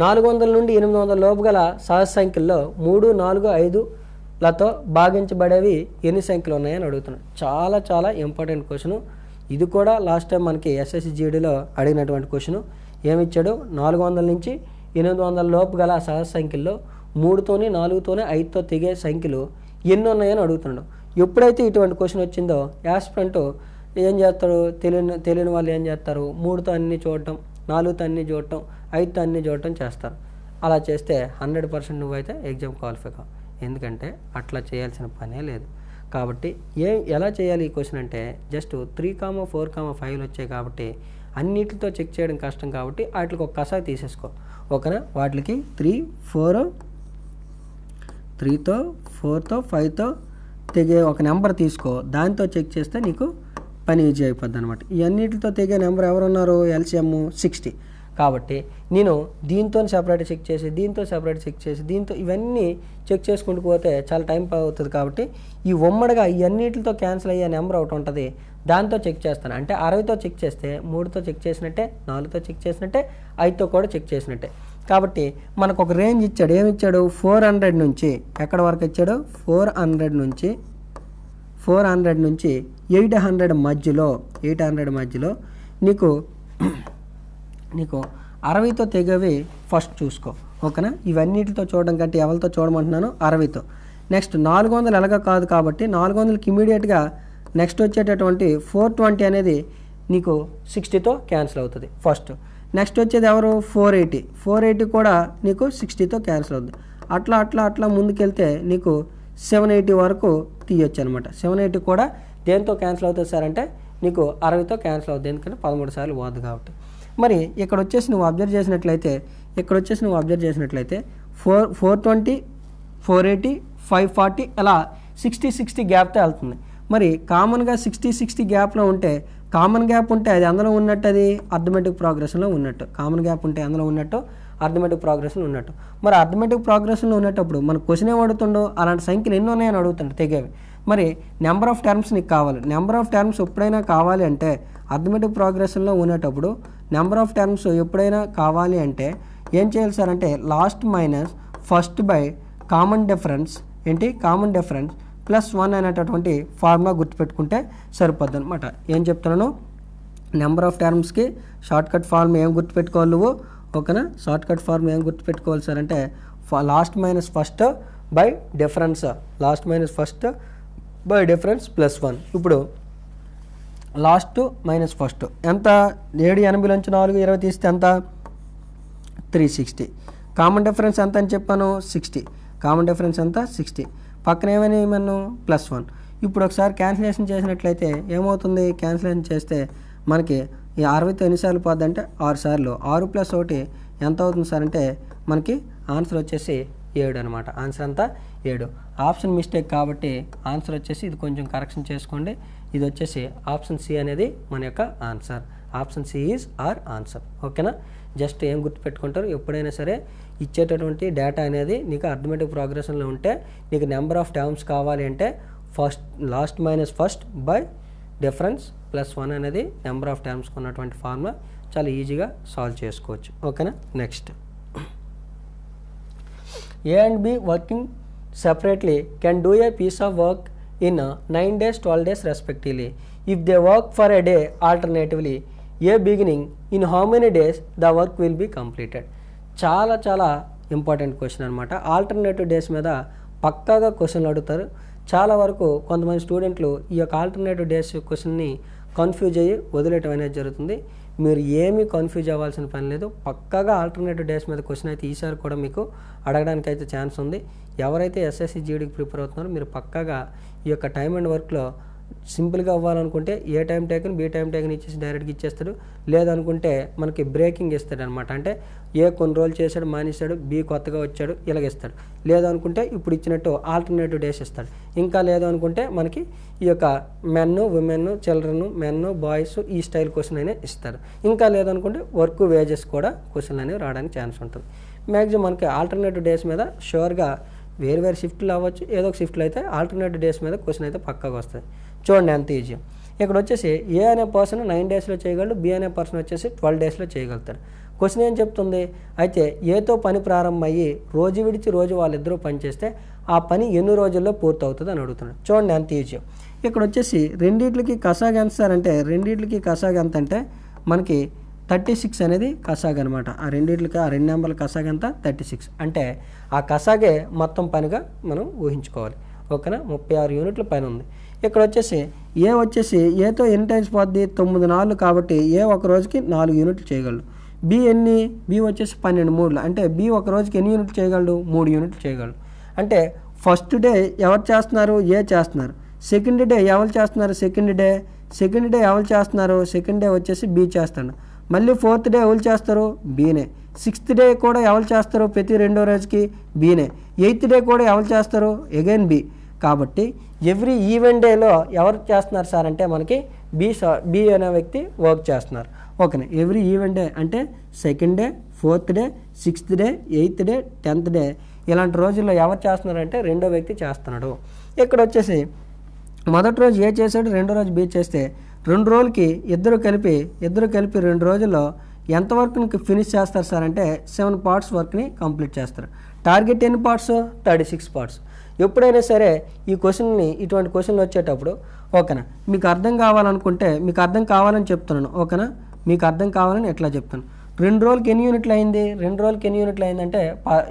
400 నుండి 800 లోపు గల సహజ సంఖ్యల్లో 3, 4, 5లతో భాగించబడేవి ఎన్ని సంఖ్యలు ఉన్నాయని అడుగుతున్నాను. చాలా చాలా ఇంపార్టెంట్ క్వశ్చన్. ఇది కూడా లాస్ట్ టైం మనకి ఎస్ఎస్సి జీడీలో అడిగినటువంటి క్వశ్చన్. ఏమిచ్చాడు, 400 నుంచి 800 లోపు గల సహజ సంఖ్యల్లో 3తోని 4తోని 5తో తెగే సంఖ్యలు ఎన్ని ఉన్నాయని అడుగుతున్నాడు. ఎప్పుడైతే ఇటువంటి క్వశ్చన్ వచ్చిందో యాస్పిరెంట్ ఏం చేస్తాడు, తెలియని వాళ్ళు ఏం చేస్తారు, 3తో అన్నీ చూడటం, 4తో అన్నీ చూడటం, 5తో అన్నీ చూడటం చేస్తారు. అలా చేస్తే 100% నువ్వైతే ఎగ్జామ్ క్వాలిఫై కావు. ఎందుకంటే అట్లా చేయాల్సిన పనే లేదు. కాబట్టి ఎలా చేయాలి ఈ క్వశ్చన్ అంటే జస్ట్ 3, 4, 5 వచ్చాయి కాబట్టి అన్నిటితో చెక్ చేయడం కష్టం కాబట్టి వాటికి ఒక కసా తీసేసుకో. ఓకేనా. వాటికి 3తో 4తో 5తో తెగే ఒక నెంబర్ తీసుకో, దాంతో చెక్ చేస్తే నీకు పని ఈజీ అయిపోద్ది అనమాట. ఈ అన్నిటితో తెగే నెంబర్ ఎవరున్నారు, ఎల్సిఎం 60. కాబట్టి నేను దీంతో సెపరేట్ చెక్ చేసి దీంతో సెపరేట్ చెక్ చేసి దీంతో ఇవన్నీ చెక్ చేసుకుంటూ పోతే చాలా టైం అవుతుంది. కాబట్టి ఈ ఉమ్మడిగా ఈ అన్నిటితో క్యాన్సిల్ అయ్యే నెంబర్ ఒకటి ఉంటుంది, దాంతో చెక్ చేస్తాను. అంటే 60తో చెక్ చేస్తే 3తో చెక్ చేసినట్టే, 4తో చెక్ చేసినట్టే, 5తో కూడా చెక్ చేసినట్టే. కాబట్టి మనకు ఒక రేంజ్ ఇచ్చాడు. ఏమిచ్చాడు, 400 నుంచి ఎక్కడ వరకు ఇచ్చాడు, 400 నుంచి 800 మధ్యలో నీకు 60తో తెగవి ఫస్ట్ చూసుకో. ఓకేనా. ఇవన్నిటితో చూడడం కంటే ఎవరితో చూడమంటున్నాను, 60తో. నెక్స్ట్ 400 ఎలాగా కాదు కాబట్టి 400కి ఇమీడియట్గా నెక్స్ట్ వచ్చేటటువంటి 420 అనేది నీకు 60తో క్యాన్సిల్ అవుతుంది ఫస్ట్. నెక్స్ట్ వచ్చేది ఎవరు, 480 కూడా నీకు 60తో క్యాన్సిల్ అవుతుంది. అట్లా ముందుకెళ్తే నీకు 780 వరకు తీయొచ్చు అనమాట. 780 కూడా దేంతో క్యాన్సిల్ అవుతుంది సార్ అంటే నీకు 60తో క్యాన్సిల్ అవుతుంది, ఎందుకంటే 13 సార్లు పోద్ది కాబట్టి. మరి ఇక్కడ వచ్చేసి నువ్వు అబ్జర్వ్ చేసినట్లయితే 420, 480, 540 అలా 60 గ్యాప్తో వెళ్తుంది. మరి కామన్గా 60 గ్యాప్లో ఉంటే కామన్ గ్యాప్ ఉంటే అది అందులో ఉన్నట్టు, అది అర్థమెటిక్ ప్రోగ్రెషన్లో ఉన్నట్టు. కామన్ గ్యాప్ ఉంటే అందులో ఉన్నట్టు, అర్థమెటిక్ ప్రోగ్రెషన్లో ఉన్నట్టు. మరి అర్థమెటిక్ ప్రోగ్రెషన్లో ఉన్నప్పుడు మన క్వశ్చన్ ఏం అడుగుతుండో అలాంటి సంఖ్యలు ఎన్ని ఉన్నాయని అడుగుతుండే తెగేవి. మరి నెంబర్ ఆఫ్ టర్మ్స్ నీకు కావాలి. నెంబర్ ఆఫ్ టర్మ్స్ ఎప్పుడైనా కావాలి అంటే అర్థమెటిక్ ప్రోగ్రెషన్లో ఉన్నప్పుడు నెంబర్ ఆఫ్ టర్మ్స్ ఎప్పుడైనా కావాలి అంటే ఏం చేయాలి సార్ అంటే last minus first by common difference +1 అనేటటువంటి ఫార్ములా గుర్తుపెట్టుకుంటే సరిపోద్ది అనమాట. ఏం చెప్తున్నాను, నెంబర్ ఆఫ్ టర్మ్స్కి షార్ట్కట్ ఫార్మ్ ఏం గుర్తుపెట్టుకోవాలి నువ్వు. ఓకేనా. షార్ట్కట్ ఫార్మ్ ఏం గుర్తుపెట్టుకోవాలి సార్ అంటే last minus first by difference +1. ఇప్పుడు లాస్ట్ మైనస్ ఫస్ట్ ఎంత, 780 నుంచి 420 తీస్తే ఎంత, 360. కామన్ డిఫరెన్స్ ఎంత అని చెప్పాను, 60. కామన్ డిఫరెన్స్ ఎంత, 60. పక్కన ఏమన్నా +1. ఇప్పుడు ఒకసారి క్యాన్సిలేషన్ చేసినట్లయితే ఏమవుతుంది, క్యాన్సిలేషన్ చేస్తే మనకి ఈ 60తో ఎన్నిసార్లు పోద్ది అంటే 6 సార్లు. 6 + 1 ఎంత అవుతుంది సార్ అంటే మనకి ఆన్సర్ వచ్చేసి 7 అనమాట. ఆన్సర్ అంతా 7. ఆప్షన్ మిస్టేక్ కాబట్టి ఆన్సర్ వచ్చేసి ఇది కొంచెం కరెక్షన్ చేసుకోండి. ఇది వచ్చేసి ఆప్షన్ సి అనేది మన యొక్క answer. Option C is our answer. ఓకేనా. జస్ట్ ఏం గుర్తుపెట్టుకుంటారు, ఎప్పుడైనా సరే ఇచ్చేటటువంటి డేటా అనేది నీకు అర్థమెటిక్ ప్రోగ్రెషన్లో ఉంటే నీకు నెంబర్ ఆఫ్ టర్మ్స్ కావాలి అంటే last minus first by difference +1 అనేది నెంబర్ ఆఫ్ టర్మ్స్కి ఉన్నటువంటి ఫార్ములా చాలా ఈజీగా సాల్వ్ చేసుకోవచ్చు. ఓకేనా. Next, A and B working separately can do a piece of work in 9 days, 12 days respectively. If they work for a day alternatively, A beginning, in how many days the work will be completed? చాలా important question అనమాట. Alternative days మీద పక్కాగా క్వశ్చన్లు అడుగుతారు. చాలా వరకు కొంతమంది స్టూడెంట్లు ఈ యొక్క ఆల్టర్నేటివ్ డేస్ క్వశ్చన్ని కన్ఫ్యూజ్ అయ్యి వదిలేయటం అనేది జరుగుతుంది. మీరు ఏమీ కన్ఫ్యూజ్ అవ్వాల్సిన పని లేదు. పక్కాగా ఆల్టర్నేటివ్ డేస్ మీద క్వశ్చన్ అయితే ఈసారి కూడా మీకు అడగడానికి అయితే ఛాన్స్ ఉంది. ఎవరైతే ఎస్ఎస్సి జీడీకి ప్రిపేర్ అవుతున్నారో మీరు పక్కాగా ఈ యొక్క టైమ్ అండ్ వర్క్లో సింపుల్గా అవ్వాలనుకుంటే A time taken B time taken ఇచ్చేసి డైరెక్ట్గా ఇచ్చేస్తాడు. లేదనుకుంటే మనకి బ్రేకింగ్ ఇస్తాడు అనమాట. అంటే ఏ కొన్ని రోజులు చేశాడు మానేశాడు, బి కొత్తగా వచ్చాడు ఇలాగిస్తాడు. లేదనుకుంటే ఇప్పుడు ఇచ్చినట్టు ఆల్టర్నేటివ్ డేస్ ఇస్తాడు. ఇంకా లేదనుకుంటే మనకి ఈ యొక్క men women children men boys ఈ స్టైల్ క్వశ్చన్ అయినా ఇస్తారు. ఇంకా లేదనుకుంటే వర్క్ వేజెస్ కూడా క్వశ్చన్లు అనేవి రావడానికి ఛాన్స్ ఉంటుంది. మ్యాక్సిమం మనకి ఆల్టర్నేటివ్ డేస్ మీద షూర్గా వేరు షిఫ్ట్లు అవ్వచ్చు, ఏదో ఒక షిఫ్ట్లు అయితే ఆల్టర్నేటివ్ డేస్ మీద క్వశ్చన్ అయితే పక్కాగా వస్తుంది. చూడండి ఎంత ఈజీ. ఇక్కడ వచ్చేసి ఏ అనే పర్సన్ 9 డేస్లో చేయగలడు, బి అనే పర్సన్ వచ్చేసి 12 డేస్లో చేయగలుగుతారు. క్వశ్చన్ ఏం చెప్తుంది, అయితే ఏతో పని ప్రారంభమయ్యి రోజు విడిచి రోజు వాళ్ళిద్దరూ పని చేస్తే ఆ పని ఎన్ని రోజుల్లో పూర్తవుతుంది అని అడుగుతున్నాడు. చూడండి ఎంత ఈజీ. ఇక్కడ వచ్చేసి రెండిట్లకి కసాగ్ ఎంత సార్ అంటే, రెండిట్లకి కసాగ్ ఎంత అంటే మనకి 36 అనేది కసాగ్ అనమాట. ఆ రెండిట్లకి ఆ 2 నెంబర్ల కసాగ్ ఎంత 36. అంటే ఆ కసాగే మొత్తం పనిగా మనం ఊహించుకోవాలి. ఓకేనా, 36 యూనిట్ల పని ఉంది. ఇక్కడ వచ్చేసి ఏ వచ్చేసి ఏతో ఎన్ని టైమ్స్ పోద్ది 9 4 కాబట్టి ఏ ఒక రోజుకి 4 యూనిట్లు చేయగలడు. బి ఎన్ని, బి వచ్చేసి 12 3 అంటే బి ఒక రోజుకి ఎన్ని యూనిట్లు చేయగలడు 3 యూనిట్లు చేయగలడు. అంటే ఫస్ట్ డే ఎవరు చేస్తున్నారు, ఏ చేస్తున్నారు. సెకండ్ డే ఎవరు చేస్తున్నారు, సెకండ్ డే ఎవరు చేస్తున్నారు, సెకండ్ డే వచ్చేసి బి చేస్తాడు. మళ్ళీ ఫోర్త్ డే ఎవరు చేస్తారు, బీనే. 6th డే కూడా ఎవరు చేస్తారు ప్రతి రెండో రోజుకి, బీనే. 8th డే కూడా ఎవరు చేస్తారు, అగైన్ బి. కాబట్టి ఎవ్రీ ఈవెంట్ డేలో ఎవరు చేస్తున్నారు సార్ అంటే మనకి బి అనే వ్యక్తి వర్క్ చేస్తున్నారు. ఓకేనా, ఎవ్రీ ఈవెంట్ డే అంటే second day, 4th day, 6th day, 8th day, 10th day ఇలాంటి రోజుల్లో ఎవరు చేస్తున్నారంటే రెండో వ్యక్తి చేస్తున్నాడు. ఇక్కడ వచ్చేసి మొదటి రోజు ఏ చేశాడు, రెండో రోజు బి చేస్తే 2 రోజులకి ఇద్దరు కలిపి 2 రోజుల్లో ఎంత వర్క్ని ఫినిష్ చేస్తారు సార్ అంటే 7 పార్ట్స్ వర్క్ని కంప్లీట్ చేస్తారు. టార్గెట్ ఎన్ని పార్ట్స్ 36 పార్ట్స్. ఎప్పుడైనా సరే ఈ క్వశ్చన్ని ఇటువంటి క్వశ్చన్లు వచ్చేటప్పుడు ఓకేనా మీకు అర్థం కావాలనుకుంటే మీకు అర్థం కావాలని చెప్తున్నాను. ఓకేనా, మీకు అర్థం కావాలని ఎట్లా చెప్తాను. 2 రోజులకి ఎన్ని యూనిట్లు అయింది, 2 రోజులకి ఎన్ని యూనిట్లు అయిందంటే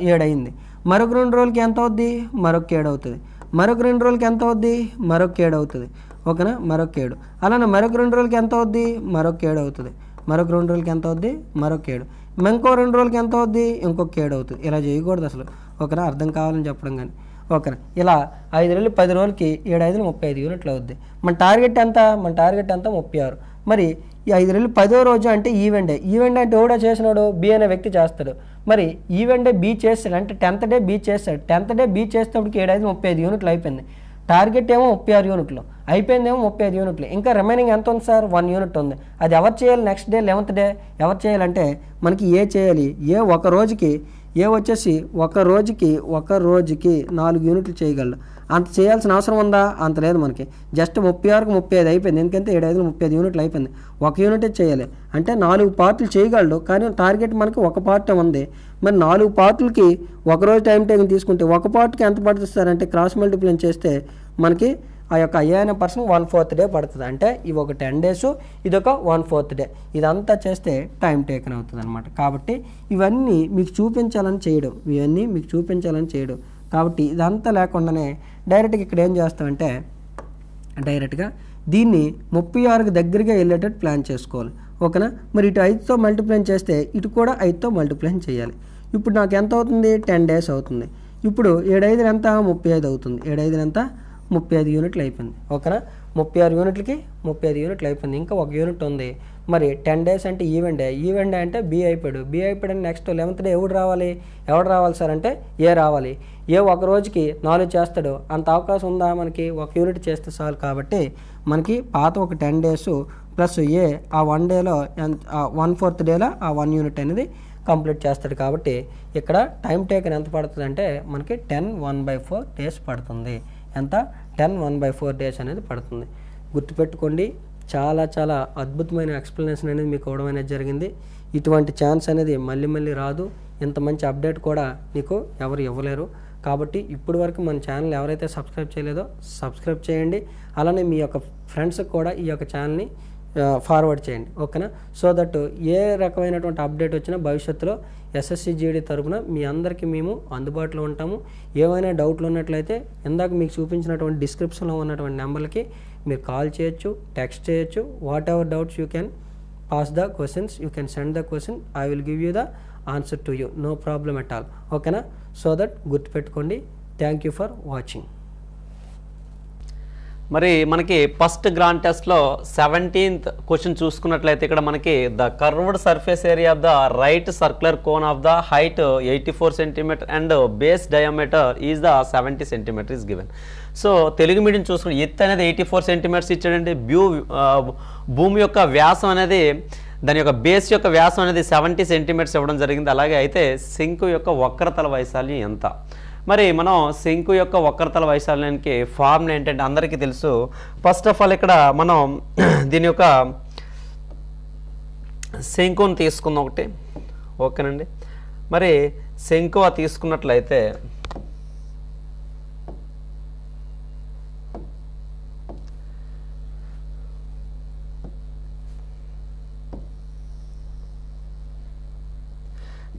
7 అయింది. మరొక 2 రోజులకి ఎంత అవుద్ది, మరొక 7 అవుతుంది. మరొక 2 రోజులకి ఎంత అవుద్ది, మరొక 7 అవుతుంది. ఓకేనా, మరొక 7. అలానే మరొక 2 రోజులకి ఎంత అవుద్ది, మరొక 7 అవుతుంది. మరొక 2 రోజులకి ఎంత అవుద్ది, మరొక 7. ఇంకో 2 రోజులకి ఎంత అవుద్ది, ఇంకొక 7 అవుతుంది. ఇలా చేయకూడదు అసలు. ఓకేనా, అర్థం కావాలని చెప్పడం కానీ. ఓకేనా, ఇలా 5 రోజులు 10 రోజులకి 7 5 35 యూనిట్లు అవుద్ది. మన టార్గెట్ ఎంత, 36. మరి ఈ 5 రోజులు 10వ రోజు అంటే ఈవెంట్ అంటే ఎవడో చేసినాడు, బి అనే వ్యక్తి చేస్తాడు. మరి ఈవెంట్ డే బి చేస్తాడు అంటే 10th డే బి చేస్తాడు. 10th డే బి చేసేటప్పటికి 7 5 35 యూనిట్లు అయిపోయింది. టార్గెట్ ఏమో 36 యూనిట్లు అయిపోయిందేమో 35 యూనిట్లు. ఇంకా రిమైనింగ్ ఎంత ఉంది సార్, 1 యూనిట్ ఉంది. అది ఎవరు చేయాలి, నెక్స్ట్ డే 11th డే ఎవరు చేయాలంటే మనకి ఏ చేయాలి. ఏ ఒక రోజుకి ఏ వచ్చేసి ఒక రోజుకి 4 యూనిట్లు చేయగలడు. అంత చేయాల్సిన అవసరం ఉందా, అంత లేదు మనకి. జస్ట్ 36కి 35 అయిపోయింది. ఎందుకంటే 7 5 35 యూనిట్లు అయిపోయింది. 1 యూనిటే చేయాలి అంటే 4 పార్ట్లు చేయగలడు. కానీ టార్గెట్ మనకి 1 పార్ట్ ఉంది. మరి 4 పార్ట్లకి ఒక రోజు టైం టేకింగ్ తీసుకుంటే 1 పార్ట్కి ఎంత పడుతుంది సార్ అంటే క్రాస్ మల్టిప్లై చేస్తే మనకి ఆ యొక్క ఏ అనే పర్సన్ 1/4 డే పడుతుంది. అంటే ఇవి ఒక 10 డేస్, ఇదొక 1/4 డే. ఇదంతా చేస్తే టైం టేకన్ అవుతుంది అనమాట. కాబట్టి ఇవన్నీ మీకు చూపించాలని చేయడం. కాబట్టి ఇదంతా లేకుండానే డైరెక్ట్గా ఇక్కడ ఏం చేస్తామంటే డైరెక్ట్గా దీన్ని 36కి దగ్గరగా వెళ్ళేటట్టు ప్లాన్ చేసుకోవాలి. ఓకేనా, మరి ఇటు 5తో మల్టిప్లై చేస్తే ఇటు కూడా 5తో మల్టిప్లై చేయాలి. ఇప్పుడు నాకు ఎంత అవుతుంది, 10 డేస్ అవుతుంది. ఇప్పుడు 7 5 ఎంత 35 అవుతుంది. 7 5 ఎంత 35 యూనిట్లు అయిపోయింది. ఓకేనా, 36 యూనిట్లకి 35 యూనిట్లు అయిపోయింది. ఇంకా 1 యూనిట్ ఉంది. మరి 10 డేస్ అంటే ఈవెంట్ డే అంటే బి అయిపోయాడు. నెక్స్ట్ 11th డే ఎవడు రావాలి సార్ అంటే ఏ రావాలి. ఏ ఒక రోజుకి 4 చేస్తాడు. అంత అవకాశం ఉందా మనకి, 1 యూనిట్ చేస్తే చాలు. కాబట్టి మనకి పాత ఒక 10 డేస్ ప్లస్ ఏ ఆ 1 డేలో 1/4 డేలో ఆ 1 యూనిట్ అనేది కంప్లీట్ చేస్తాడు. కాబట్టి ఇక్కడ టైం టేకన్ ఎంత పడుతుంది అంటే మనకి 10 1/4 డేస్ పడుతుంది. ఎంత 10 1/4 డేస్ అనేది పడుతుంది. గుర్తుపెట్టుకోండి, చాలా చాలా అద్భుతమైన ఎక్స్ప్లెనేషన్ అనేది మీకు ఇవ్వడం అనేది జరిగింది. ఇటువంటి ఛాన్స్ అనేది మళ్ళీ రాదు. ఇంత మంచి అప్డేట్ కూడా మీకు ఎవరు ఇవ్వలేరు. కాబట్టి ఇప్పటి వరకు మన ఛానల్ ఎవరైతే సబ్స్క్రైబ్ చేయలేదో సబ్స్క్రైబ్ చేయండి. అలానే మీ యొక్క ఫ్రెండ్స్కి కూడా ఈ యొక్క ఛానల్ని ఫార్వర్డ్ చేయండి. ఓకేనా, సో దట్ ఏ రకమైనటువంటి అప్డేట్ వచ్చినా భవిష్యత్తులో ఎస్ఎస్సి జీడీ తరపున మీ అందరికీ మేము అందుబాటులో ఉంటాము. ఏమైనా డౌట్లు ఉన్నట్లయితే ఇందాక మీకు చూపించినటువంటి డిస్క్రిప్షన్లో ఉన్నటువంటి నెంబర్లకి మీరు కాల్ చేయొచ్చు, టెక్స్ట్ చేయొచ్చు. What ever doubts you can pass the questions, you can send the question, I will give you the answer to you, no problem at all. ఓకేనా? సో దట్ గుర్తుపెట్టుకోండి. Thank you for watching. మరి మనకి first grand టెస్ట్లో 17th question చూసుకున్నట్లయితే ఇక్కడ మనకి the curved surface area of the right circular cone of the height 84 centimetre and base diameter is the 70 centimetre is given. So Telugu medium చూసుకుని ఎత్తు అనేది 84 centimetres ఇచ్చాడండి. భూమి యొక్క వ్యాసం అనేది దాని యొక్క బేస్ యొక్క వ్యాసం అనేది 70 సెంటీమీటర్స్ ఇవ్వడం జరిగింది. అలాగే అయితే శంకు యొక్క వక్రతల వైశాల్యం ఎంత? మరి మనం శంకు యొక్క వక్రతల వైశాల్యానికి ఫార్ములా ఏంటంటే అందరికీ తెలుసు. ఫస్ట్ ఆఫ్ ఆల్ ఇక్కడ మనం దీని యొక్క శంకుని తీసుకుందాం ఒకటి. ఓకేనండి. మరి శంకు తీసుకున్నట్లయితే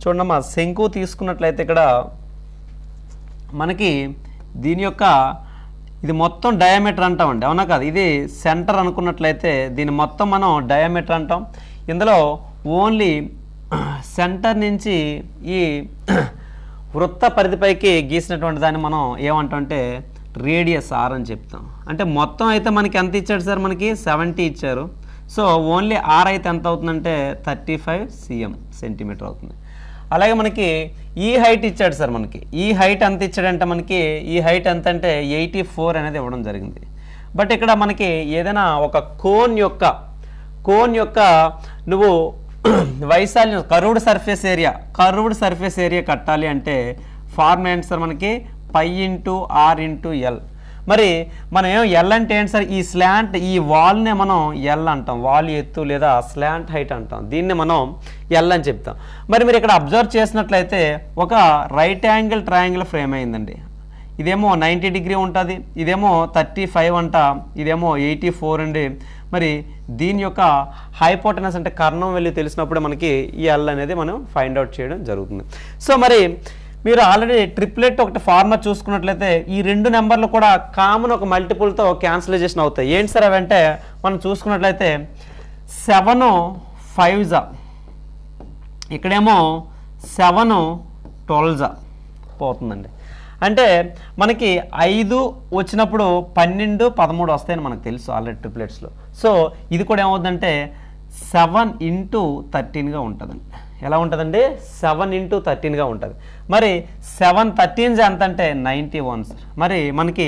చూడమ్మా, శంకు తీసుకున్నట్లయితే ఇక్కడ మనకి దీని యొక్క ఇది మొత్తం డయామీటర్ అంటామండి, అవునా కాదు? ఇది సెంటర్ అనుకున్నట్లయితే దీని మొత్తం మనం డయామీటర్ అంటాం. ఇందులో ఓన్లీ సెంటర్ నుంచి ఈ వృత్త పరిధిపైకి గీసినటువంటి దాన్ని మనం ఏమంటాం అంటే రేడియస్ ఆర్ అని చెప్తాం. అంటే మొత్తం అయితే మనకి ఎంత ఇచ్చాడు సార్? మనకి 70 ఇచ్చారు. సో ఓన్లీ ఆర్ అయితే ఎంత అవుతుందంటే 35 cm సెంటీమీటర్ అవుతుంది. అలాగే మనకి ఈ హైట్ ఇచ్చాడు సార్. మనకి ఈ హైట్ ఎంత ఇచ్చాడంటే మనకి ఈ హైట్ ఎంత అంటే 84 అనేది ఇవ్వడం జరిగింది. బట్ ఇక్కడ మనకి ఏదైనా ఒక కోన్ యొక్క నువ్వు వైశాల్యం కర్వ్డ్ సర్ఫేస్ ఏరియా కట్టాలి అంటే ఫార్ములా ఏంటి సార్? మనకి π × r × l. మరి మనం ఎల్ అంటే ఏంటి సార్? ఈ స్లాంట్ ఈ వాల్నే మనం ఎల్ అంటాం, వాల్ ఎత్తు లేదా స్లాంట్ హైట్ అంటాం. దీన్ని మనం ఎల్ అని చెప్తాం. మరి మీరు ఇక్కడ అబ్జర్వ్ చేసినట్లయితే ఒక రైట్ యాంగిల్ ట్రయాంగిల్ ఫ్రేమ్ అయిందండి. ఇదేమో 90 డిగ్రీ ఉంటుంది, ఇదేమో 35 అంట, ఇదేమో 84 అండి. మరి దీని యొక్క హైపోటెనస్ అంటే కర్ణం వెళ్ళి తెలిసినప్పుడు మనకి ఈ ఎల్ అనేది మనం ఫైండ్ అవుట్ చేయడం జరుగుతుంది. సో మరి మీరు ఆల్రెడీ ట్రిప్లెట్ ఒకటి ఫార్ములా చూసుకున్నట్లయితే ఈ రెండు నెంబర్లు కూడా కామన్ ఒక మల్టిపుల్తో క్యాన్సిలైజేషన్ అవుతాయి. ఏంటి సార్ అవంటే మనం చూసుకున్నట్లయితే 7 5s, ఇక్కడేమో 7 12s పోతుందండి. అంటే మనకి 5 వచ్చినప్పుడు 12 13 వస్తాయని మనకు తెలుసు ఆల్రెడీ ట్రిప్లెట్స్లో. సో ఇది కూడా ఏమవుతుందంటే 7 × 13గా ఉంటుందండి. ఎలా ఉంటుందండి? 7 × 13గా ఉంటుంది. మరి 7 13s ఎంత అంటే 91 సార్. మరి మనకి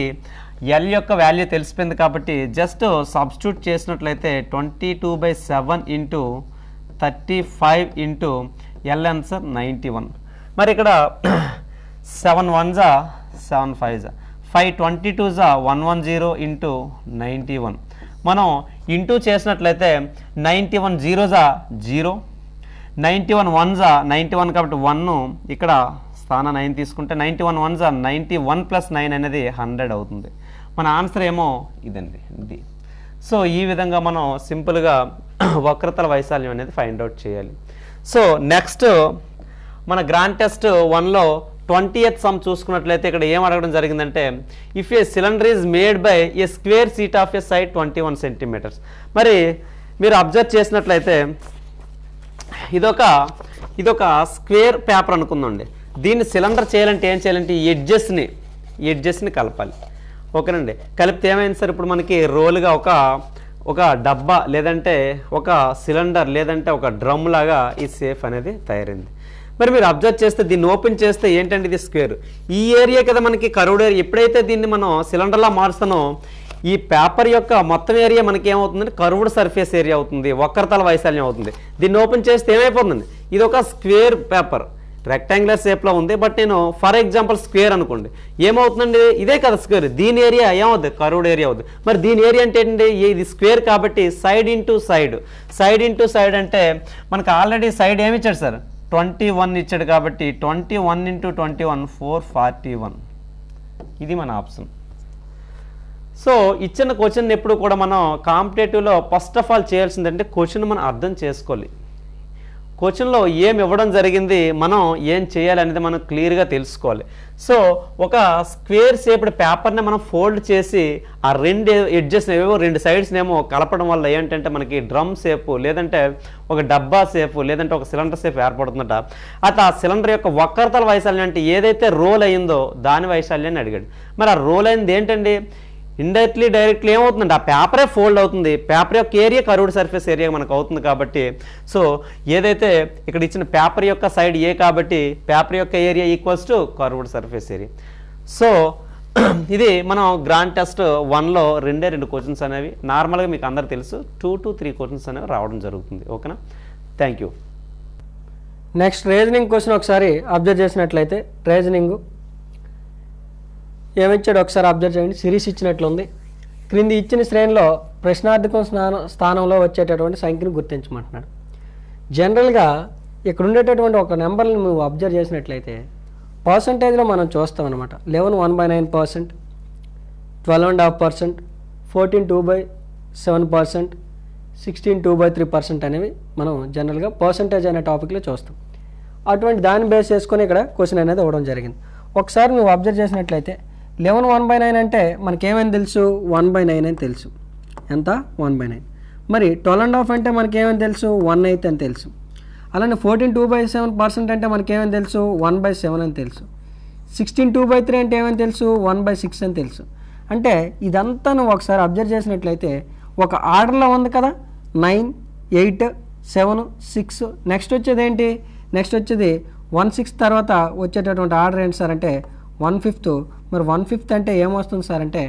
ఎల్ యొక్క వాల్యూ తెలిసిపోయింది కాబట్టి జస్ట్ సబ్స్టిట్యూట్ చేసినట్లయితే 22/7 × 35 × ఎల్ ఎంత సార్? 91. మరి ఇక్కడ 7 1s 7 5s 5 22s 110 × 91. మనం ఇంటూ చేసినట్లయితే 91 0s 0, 91 1s 91 కాబట్టి 1 ఇక్కడ స్థానం 9 తీసుకుంటే 91 1s 91 + 9 అనేది 100 అవుతుంది. మన ఆన్సర్ ఏమో ఇదండి, ఇది. సో ఈ విధంగా మనం సింపుల్గా వక్రతల వైశాల్యం అనేది ఫైండ్ అవుట్ చేయాలి. సో నెక్స్ట్ మన గ్రాండ్ టెస్ట్ 1లో 20th సమ్ చూసుకున్నట్లయితే ఇక్కడ ఏం అడగడం జరిగిందంటే if a cylinder is made by a square sheet of a side 21 centimetres. మరి మీరు అబ్జర్వ్ చేసినట్లయితే ఇదొక స్క్వేర్ పేపర్ అనుకుందండి. దీన్ని సిలిండర్ చేయాలంటే ఏం చేయాలంటే ఈ ఎడ్జెస్ని కలపాలి. ఓకేనండి. కలిపితే ఏమైంది సార్? ఇప్పుడు మనకి రోలుగా ఒక డబ్బా లేదంటే ఒక సిలిండర్ లేదంటే ఒక డ్రమ్ లాగా ఈ సేఫ్ అనేది తయారైంది. మరి మీరు అబ్జర్వ్ చేస్తే దీన్ని ఓపెన్ చేస్తే ఏంటంటే ఇది స్క్వేర్. ఈ ఏరియా కదా మనకి కర్వ్డ్ ఏరియా. ఎప్పుడైతే దీన్ని మనం సిలిండర్లా మారుస్తానో ఈ పేపర్ యొక్క మొత్తం ఏరియా మనకి ఏమవుతుందంటే కర్వ్డ్ సర్ఫేస్ ఏరియా అవుతుంది, వక్రతల వైశాల్యం అవుతుంది. దీన్ని ఓపెన్ చేస్తే ఏమైపోతుందండి? ఇది ఒక స్క్వేర్ పేపర్, రెక్టాంగులర్ షేప్లో ఉంది. బట్ నేను ఫర్ ఎగ్జాంపుల్ స్క్వేర్ అనుకోండి, ఏమవుతుందండి? ఇదే కదా స్క్వేర్. దీని ఏరియా ఏమవుతుంది? కర్వ్డ్ ఏరియా అవుతుంది. మరి దీని ఏరియా అంటే ఏంటంటే ఇది స్క్వేర్ కాబట్టి సైడ్ ఇంటూ సైడ్ అంటే మనకు ఆల్రెడీ సైడ్ ఏమి ఇచ్చాడు సార్? 21 ఇచ్చాడు కాబట్టి 21 × 21 441. ఇది మన ఆప్షన్. సో ఇచ్చిన క్వశ్చన్ ఎప్పుడు కూడా మనం కాంపిటేటివ్లో ఫస్ట్ ఆఫ్ ఆల్ చేయాల్సిందంటే క్వశ్చన్ మనం అర్థం చేసుకోవాలి. క్వశ్చన్లో ఏం ఇవ్వడం జరిగింది, మనం ఏం చేయాలి అనేది మనం క్లియర్గా తెలుసుకోవాలి. సో ఒక స్క్వేర్ షేప్డ్ పేపర్ని మనం ఫోల్డ్ చేసి ఆ రెండు ఎడ్జెస్ ఏవో రెండు సైడ్స్నేమో కలపడం వల్ల ఏంటంటే మనకి డ్రమ్ షేప్ లేదంటే ఒక డబ్బా షేప్ లేదంటే ఒక సిలిండర్ షేప్ ఏర్పడుతుందట. అయితే ఆ సిలిండర్ యొక్క వక్రతల వైశాల్యం అంటే ఏదైతే రోల్ అయిందో దాని వైశాల్యాన్ని అడిగాడు. మరి ఆ రోల్ అయింది ఏంటండి, ఇండైరెక్ట్లీ డైరెక్ట్లీ ఏమవుతుందండి, ఆ పేపరే ఫోల్డ్ అవుతుంది, పేపర్ యొక్క ఏరియా కర్వ్డ్ సర్ఫేస్ ఏరియా మనకు అవుతుంది. కాబట్టి సో ఏదైతే ఇక్కడ ఇచ్చిన పేపర్ యొక్క సైడ్ ఏ కాబట్టి పేపర్ యొక్క area equals to curved surface area. So ఇది మనం గ్రాండ్ టెస్ట్ 1లో రెండు క్వశ్చన్స్ అనేవి నార్మల్గా మీకు అందరికీ తెలుసు 2 to 3 క్వశ్చన్స్ అనేవి రావడం జరుగుతుంది. ఓకేనా, thank you. Next reasoning question ఒకసారి అబ్జర్వ్ చేసినట్లయితే రీజనింగ్ ఏమిచ్చాడు ఒకసారి అబ్జర్వ్ చేయండి. సిరీస్ ఇచ్చినట్లుంది. క్రింది ఇచ్చిన శ్రేణిలో ప్రశ్నార్థకం స్థానంలో వచ్చేటటువంటి సంఖ్యను గుర్తించమంటున్నాడు. జనరల్గా ఇక్కడ ఉండేటటువంటి ఒక నెంబర్ని నువ్వు అబ్జర్వ్ చేసినట్లయితే పర్సంటేజ్లో మనం చూస్తాం అనమాట. 11 1/9%, 12.5%, 14 2/7%, 16 2/3% అనేవి మనం జనరల్గా పర్సంటేజ్ అనే టాపిక్లో చూస్తాం. అటువంటి దాన్ని బేస్ చేసుకొని ఇక్కడ క్వశ్చన్ అనేది ఇవ్వడం జరిగింది. ఒకసారి నువ్వు అబ్జర్వ్ చేసినట్లయితే 11 1/9 అంటే మనకేమని తెలుసు, 1/9 అని తెలుసు. ఎంత, 1/9. మరి 12.5 అంటే మనకేమని తెలుసు, 1/8 అని తెలుసు. అలానే 14 2/7% అంటే మనకేమని తెలుసు, 1/7 అని తెలుసు. 16 2/3 అంటే ఏమని తెలుసు, 1/6 అని తెలుసు. అంటే ఇదంతా నువ్వు ఒకసారి అబ్జర్వ్ చేసినట్లయితే ఒక ఆర్డర్లో ఉంది కదా, 9 8 7 6. నెక్స్ట్ వచ్చేది ఏంటి, నెక్స్ట్ వచ్చేది 1/6 తర్వాత వచ్చేటటువంటి ఆర్డర్ ఏంటి సార్ అంటే 1/5. మరి 1/5 అంటే ఏమొస్తుంది సార్ అంటే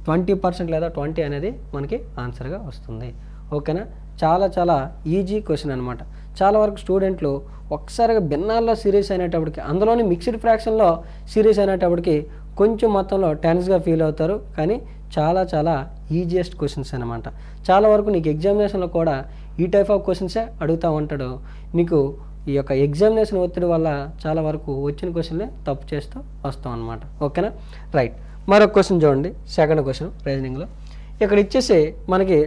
20% లేదా 20 అనేది మనకి ఆన్సర్గా వస్తుంది. ఓకేనా, చాలా చాలా ఈజీ క్వశ్చన్ అనమాట. చాలా వరకు స్టూడెంట్లు ఒక్కసారిగా భిన్నాల్లో సిరీస్ అయినప్పటికీ, అందులోని మిక్స్డ్ ఫ్రాక్షన్లో సిరీస్ అయినప్పటికీ కొంచెం మొత్తంలో టెన్స్గా ఫీల్ అవుతారు. కానీ చాలా చాలా ఈజియెస్ట్ క్వశ్చన్స్ అనమాట. చాలా వరకు నీకు ఎగ్జామినేషన్లో కూడా ఈ టైప్ ఆఫ్ క్వశ్చన్సే అడుగుతూ ఉంటాడు. నీకు ఈ యొక్క ఎగ్జామినేషన్ ఒత్తిడి వల్ల చాలా వరకు వచ్చిన క్వశ్చన్లే తప్పు చేస్తూ వస్తాం అనమాట. ఓకేనా, రైట్. మరొక క్వశ్చన్ చూడండి, సెకండ్ క్వశ్చన్ రీజనింగ్లో. ఇక్కడ ఇచ్చేసి మనకి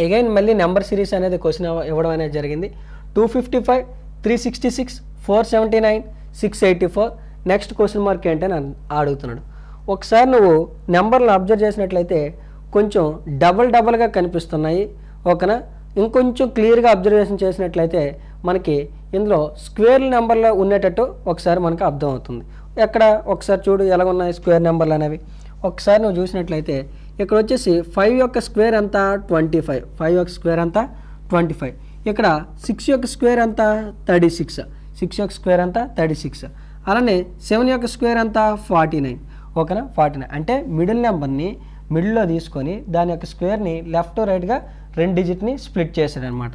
అగైన్ మళ్ళీ నెంబర్ సిరీస్ అనేది క్వశ్చన్ ఇవ్వడం అనేది జరిగింది. 255, 366, 479, 684. నెక్స్ట్ క్వశ్చన్ మార్క్ ఏంటని అడుగుతున్నాడు. ఒకసారి నువ్వు నెంబర్లు అబ్జర్వ్ చేసినట్లయితే కొంచెం డబల్గా కనిపిస్తున్నాయి. ఓకేనా, ఇంకొంచెం క్లియర్గా అబ్జర్వేషన్ చేసినట్లయితే మనకి ఇందులో స్క్వేర్ నెంబర్లో ఉండేటట్టు ఒకసారి మనకు అర్థం అవుతుంది. ఎక్కడ ఒకసారి చూడు ఎలా ఉన్నాయి స్క్వేర్ నెంబర్లు అనేవి. ఒకసారి నువ్వు చూసినట్లయితే ఇక్కడ వచ్చేసి 5 యొక్క స్క్వేర్ ఎంత, 25. 5 యొక్క స్క్వేర్ ఎంత, 25. ఇక్కడ 6 యొక్క స్క్వేర్ ఎంత, 36. 6 యొక్క స్క్వేర్ ఎంత, 36. అలానే 7 యొక్క స్క్వేర్ ఎంత, 49. ఓకేనా, 49 అంటే మిడిల్ నెంబర్ని మిడిల్లో తీసుకొని దాని యొక్క స్క్వేర్ని లెఫ్ట్ రైట్గా 2 డిజిట్ని స్ప్లిట్ చేశాడు అనమాట.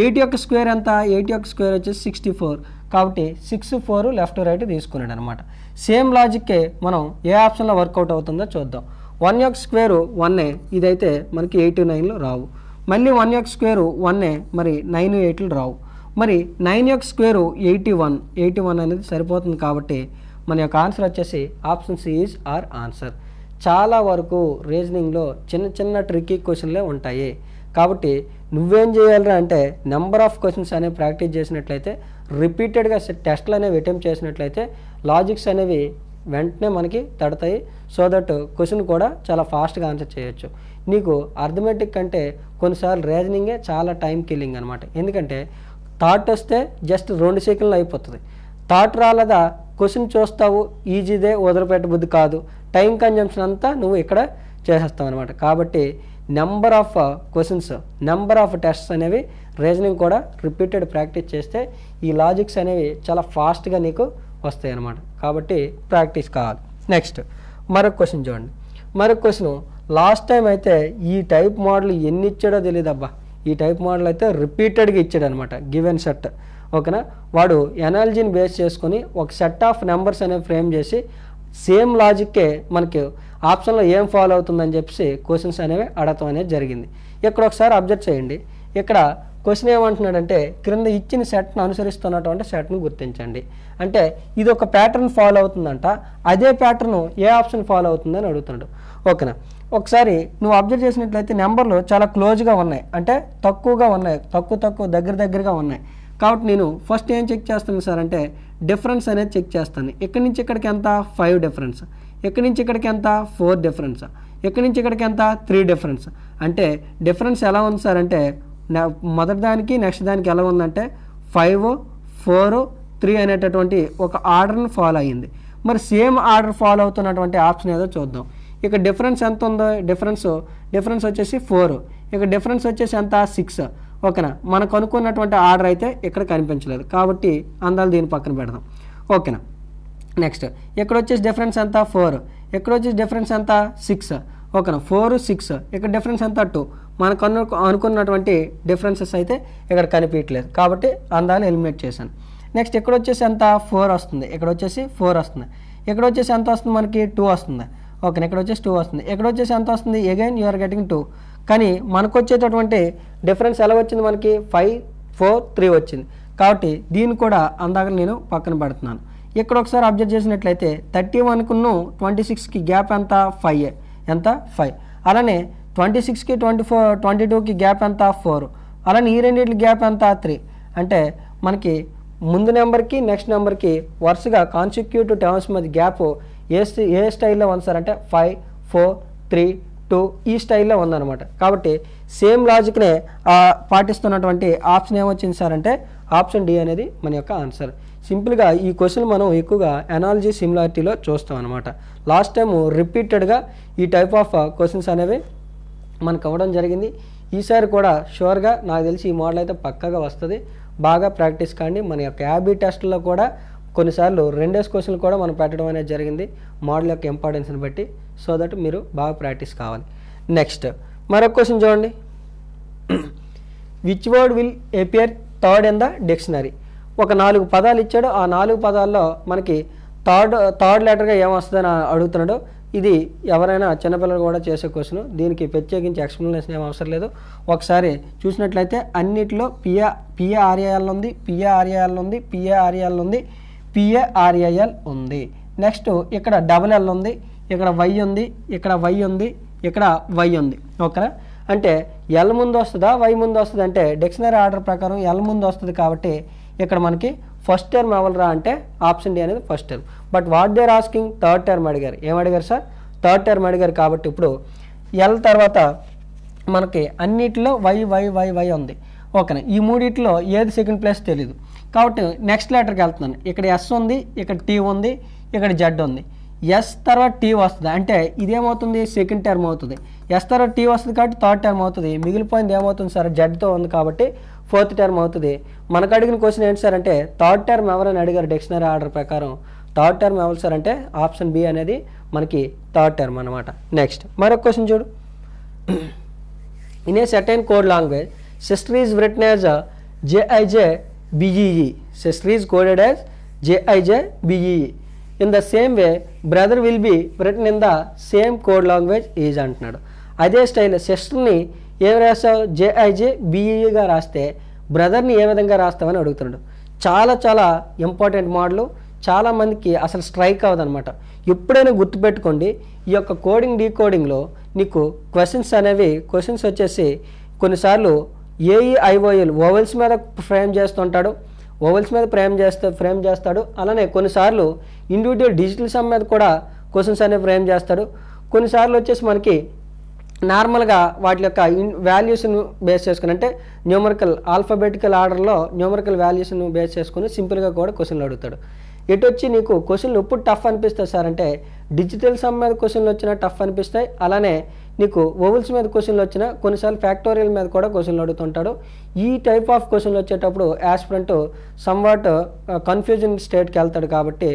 8 యొక్క స్క్వేర్ ఎంత, 8 యొక్క స్క్వేర్ వచ్చేసి 64. కాబట్టి 6 4 లెఫ్ట్ రైట్ తీసుకున్నాడు అనమాట. సేమ్ లాజిక్కే మనం ఏ ఆప్షన్లో వర్కౌట్ అవుతుందో చూద్దాం. 1 యొక్క స్క్వేరు 1, ఇదైతే మనకి 8 9లో రావు. మళ్ళీ 1 యొక్క స్క్వేరు 1, మరి 9 8లు రావు. మరి 9 యొక్క స్క్వేరు 81 అనేది సరిపోతుంది. కాబట్టి మన యొక్క ఆన్సర్ వచ్చేసి option C is our answer. చాలా వరకు రీజనింగ్లో చిన్న చిన్న ట్రిక్కీ క్వశ్చన్లే ఉంటాయి. కాబట్టి నువ్వేం చేయాలిరా అంటే నెంబర్ ఆఫ్ క్వశ్చన్స్ అనేవి ప్రాక్టీస్ చేసినట్లయితే, రిపీటెడ్గా టెస్ట్లు అనేవి అటెంప్ట్ చేసినట్లయితే లాజిక్స్ అనేవి వెంటనే మనకి తడతాయి. సో దట్ క్వశ్చన్ కూడా చాలా ఫాస్ట్గా ఆన్సర్ చేయొచ్చు. నీకు అర్థమెటిక్ అంటే కొన్నిసార్లు రీజనింగే చాలా టైం కిల్లింగ్ అనమాట. ఎందుకంటే థాట్ వస్తే జస్ట్ 2 సెకండ్లు అయిపోతుంది. థాట్ రాలేదా క్వశ్చన్ చూస్తావు, ఈజీదే, వదిలిపెట్టబుద్ధి కాదు, టైం కన్జంప్షన్ అంతా నువ్వు ఇక్కడ చేసేస్తావు అనమాట. కాబట్టి number of questions, number of tests అనేవి రీజనింగ్ కూడా రిపీటెడ్ ప్రాక్టీస్ చేస్తే ఈ లాజిక్స్ అనేవి చాలా ఫాస్ట్గా నీకు వస్తాయి అన్నమాట. కాబట్టి ప్రాక్టీస్ కావాలి. నెక్స్ట్ మరొక క్వశ్చన్ చూడండి. మరొక క్వశ్చన్ లాస్ట్ టైం అయితే ఈ టైప్ మోడల్ ఎన్ని ఇచ్చాడో తెలియదబ్బా. ఈ టైప్ మోడల్ అయితే రిపీటెడ్గా ఇచ్చాడు అనమాట. గివెన్ సెట్, ఓకేనా. వాడు ఎనాలజీని బేస్ చేసుకొని ఒక సెట్ ఆఫ్ నెంబర్స్ అనేవి ఫ్రేమ్ చేసి సేమ్ లాజిక్కే మనకి ఆప్షన్లో ఏం ఫాలో అవుతుందని చెప్పేసి క్వశ్చన్స్ అనేవి అడగటం అనేది జరిగింది. ఇక్కడ ఒకసారి అబ్జర్వ్ చేయండి. ఇక్కడ క్వశ్చన్ ఏమంటున్నాడంటే క్రింద ఇచ్చిన సెట్ను అనుసరిస్తున్నటువంటి సెట్ను గుర్తించండి. అంటే ఇది ఒక ప్యాటర్న్ ఫాలో అవుతుందంట, అదే ప్యాటర్న్ ఏ ఆప్షన్ ఫాలో అవుతుందని అడుగుతున్నాడు. ఓకేనా. ఒకసారి నువ్వు అబ్జర్వ్ చేసినట్లయితే నెంబర్లు చాలా క్లోజ్గా ఉన్నాయి, అంటే తక్కువగా ఉన్నాయి, తక్కువ దగ్గరగా ఉన్నాయి. కాబట్టి నేను ఫస్ట్ ఏం చెక్ చేస్తాను సార్ అంటే డిఫరెన్స్ అనేది చెక్ చేస్తాను. ఇక్కడి నుంచి ఇక్కడికి ఎంత 5 డిఫరెన్స్, ఇక్కడి నుంచి ఇక్కడికి ఎంత 4 డిఫరెన్స్, ఇక్కడి నుంచి ఇక్కడికి ఎంత 3 డిఫరెన్స్. అంటే డిఫరెన్స్ ఎలా ఉంది సార్ అంటే మొదటి దానికి నెక్స్ట్ దానికి ఎలా ఉందంటే 5, 4, 3 అనేటటువంటి ఒక ఆర్డర్ని ఫాలో అయ్యింది. మరి సేమ్ ఆర్డర్ ఫాలో అవుతున్నటువంటి ఆప్షన్ ఏదో చూద్దాం. ఇక డిఫరెన్స్ ఎంత ఉందో డిఫరెన్స్ వచ్చేసి 4, ఇక డిఫరెన్స్ వచ్చేసి ఎంత 6. ఓకేనా, మనకు అనుకున్నటువంటి ఆర్డర్ అయితే ఇక్కడ కనిపించలేదు కాబట్టి అందాలు దీని పక్కన పెడదాం. ఓకేనా, నెక్స్ట్ ఇక్కడ వచ్చేసి డిఫరెన్స్ ఎంత 4, ఇక్కడ వచ్చేసి డిఫరెన్స్ ఎంత 6. ఓకేనా, 4, 6, ఇక్కడ డిఫరెన్స్ ఎంత 2. మనకు అనుకున్నటువంటి డిఫరెన్సెస్ అయితే ఇక్కడ కనిపించట్లేదు కాబట్టి అందాలు ఎలిమినేట్ చేశాను. నెక్స్ట్ ఇక్కడ వచ్చేసి ఎంత 4 వస్తుంది, ఇక్కడ వచ్చేసి 4 వస్తుంది, ఇక్కడ వచ్చేసి ఎంత వస్తుంది మనకి 2 వస్తుంది. ఓకే, ఇక్కడ వచ్చేసి 2 వస్తుంది, ఇక్కడ వచ్చేసి ఎంత వస్తుంది అగైన్ యు ఆర్ గెటింగ్ 2. కానీ మనకు వచ్చేటటువంటి డిఫరెన్స్ ఎలా వచ్చింది మనకి 5, 4, 3 వచ్చింది కాబట్టి దీన్ని కూడా అందాక నేను పక్కన పెడుతున్నాను. ఇక్కడ ఒకసారి అబ్జర్వ్ చేసినట్లయితే 31కును 26కి గ్యాప్ ఎంత 5, ఎంత 5. అలానే 26కి 22కి గ్యాప్ ఎంత 4. అలానే ఈ రెండింటి గ్యాప్ ఎంత 3. అంటే మనకి ముందు నెంబర్కి నెక్స్ట్ నెంబర్కి వరుసగా కాన్సిక్యూటివ్ టర్మ్స్ మధ్య గ్యాప్ ఏ స్టైల్లో ఉంది సార్ అంటే 5, 4, 3, 2 ఈ స్టైల్లో ఉందన్నమాట. కాబట్టి సేమ్ లాజిక్నే పాటిస్తున్నటువంటి ఆప్షన్ ఏమొచ్చింది సార్ అంటే ఆప్షన్ డి అనేది మన యొక్క ఆన్సర్. సింపుల్గా ఈ క్వశ్చన్ మనం ఎక్కువగా అనాలజీ సిమిలారిటీలో చూస్తాం అనమాట. లాస్ట్ టైం రిపీటెడ్గా ఈ టైప్ ఆఫ్ క్వశ్చన్స్ అనేవి మనకు అవ్వడం జరిగింది. ఈసారి కూడా షూర్గా నాకు తెలిసి ఈ మోడల్ అయితే పక్కాగా వస్తుంది. బాగా ప్రాక్టీస్ కాండి. మన యొక్క యాబీ టెస్ట్లో కూడా కొన్నిసార్లు 2 క్వశ్చన్లు కూడా మనం పెట్టడం అనేది జరిగింది మోడల్ యొక్క ఇంపార్టెన్స్ని బట్టి. సో దట్ మీరు బాగా ప్రాక్టీస్ కావాలి. నెక్స్ట్ మరొక క్వశ్చన్ చూడండి. Which word will appear third in the dictionary. ఒక 4 పదాలు ఇచ్చాడు. ఆ 4 పదాల్లో మనకి థర్డ్ లెటర్గా ఏమొస్తుందని అడుగుతున్నాడు. ఇది ఎవరైనా చిన్నపిల్లలు కూడా చేసే క్వశ్చన్. దీనికి ప్రత్యేకించి ఎక్స్ప్లెనేషన్ ఏం అవసరం లేదు. ఒకసారి చూసినట్లయితే అన్నిటిలో పిఏఆర్ఏఎల్ ఉంది, పిఏఆర్ఏఎల్ ఉంది, పిఏఆర్ఏఎల్ ఉంది, పిఏఆర్ఏఎల్ ఉంది. నెక్స్ట్ ఇక్కడ డబుల్ ఎల్ ఉంది, ఇక్కడ వై ఉంది, ఇక్కడ వై ఉంది, ఇక్కడ వై ఉంది. ఓకేనా, అంటే ఎల్ ముందు వస్తుందా వై ముందు వస్తుంది అంటే డిక్షనరీ ఆర్డర్ ప్రకారం ఎల్ ముందు వస్తుంది కాబట్టి ఇక్కడ మనకి ఫస్ట్ టర్మ్ ఎవరురా అంటే ఆప్షన్ డి అనేది first term. But what they're asking third term అడిగారు. ఏమడిగారు సార్ థర్డ్ టర్మ్ అడిగారు కాబట్టి ఇప్పుడు ఎల్ తర్వాత మనకి అన్నిటిలో వై వై వై వై ఉంది. ఓకేనా, ఈ మూడిట్లో ఏది సెకండ్ ప్లేస్ తెలియదు కాబట్టి నెక్స్ట్ లెటర్కి వెళ్తున్నాను. ఇక్కడ ఎస్ ఉంది, ఇక్కడ టీ ఉంది, ఇక్కడ జెడ్ ఉంది. ఎస్ తర్వాత టీ వస్తుంది అంటే ఇదేమవుతుంది సెకండ్ టర్మ్ అవుతుంది. ఎస్ తర్వాత టీ వస్తుంది కాబట్టి థర్డ్ టర్మ్ అవుతుంది. మిగిలిపోయింది ఏమవుతుంది సార్ జెడ్తో ఉంది కాబట్టి ఫోర్త్ టర్మ్ అవుతుంది. మనకు అడిగిన క్వశ్చన్ ఏంటి సార్ అంటే థర్డ్ టర్మ్ ఎవరైనా అడిగారు డిక్షనరీ ఆర్డర్ ప్రకారం. థర్డ్ టర్మ్ ఎవరు సార్ అంటే ఆప్షన్ బి అనేది మనకి థర్డ్ టర్మ్ అనమాట. నెక్స్ట్ మరొక క్వశ్చన్ చూడు. In a certain code language sister is written as JIJBEE. Sister is coded as JIJBEE. In the same way brother will be written in the same code language is అంటున్నాడు. అదే style సిస్టర్ని ఏం రాస్తావు JIJBEEగా రాస్తే బ్రదర్ని ఏ విధంగా రాస్తావని అడుగుతున్నాడు. చాలా చాలా ఇంపార్టెంట్ మోడల్. చాలామందికి అసలు స్ట్రైక్ అవ్వదన్నమాట. ఎప్పుడైనా గుర్తుపెట్టుకోండి ఈ యొక్క కోడింగ్ డీకోడింగ్లో నీకు క్వశ్చన్స్ వచ్చేసి కొన్నిసార్లు ఏఈఐఓఎల్ ఓవెల్స్ మీద ఫ్రేమ్ చేస్తుంటాడు, ఓవెల్స్ మీద ఫ్రేమ్ చేస్తాడు. అలానే కొన్నిసార్లు ఇండివిజువల్ డిజిటల్ సమ్ మీద కూడా క్వశ్చన్స్ అనేవి ఫ్రేమ్ చేస్తాడు. కొన్నిసార్లు వచ్చేసి మనకి నార్మల్గా వాటి యొక్క వాల్యూస్ను బేస్ చేసుకుని అంటే న్యూమరికల్ ఆల్ఫాబెటికల్ ఆర్డర్లో న్యూమరికల్ వాల్యూస్ను బేస్ చేసుకుని సింపుల్గా కూడా క్వశ్చన్లు అడుగుతాడు. ఎటు వచ్చి నీకు క్వశ్చన్లు ఎప్పుడు టఫ్ అనిపిస్తాయి సార్ అంటే డిజిటల్ సమ్ మీద క్వశ్చన్లు వచ్చినా టఫ్ అనిపిస్తాయి. అలానే నీకు ఓవెల్స్ మీద క్వశ్చన్లు వచ్చినా కొన్నిసార్లు ఫ్యాక్టోరియల్ మీద కూడా క్వశ్చన్లు అడుగుతుంటాడు. ఈ టైప్ ఆఫ్ క్వశ్చన్లు వచ్చేటప్పుడు యాస్పిరెంట్ సమ్వాట్ కన్ఫ్యూజన్ స్టేట్కి వెళ్తాడు. కాబట్టి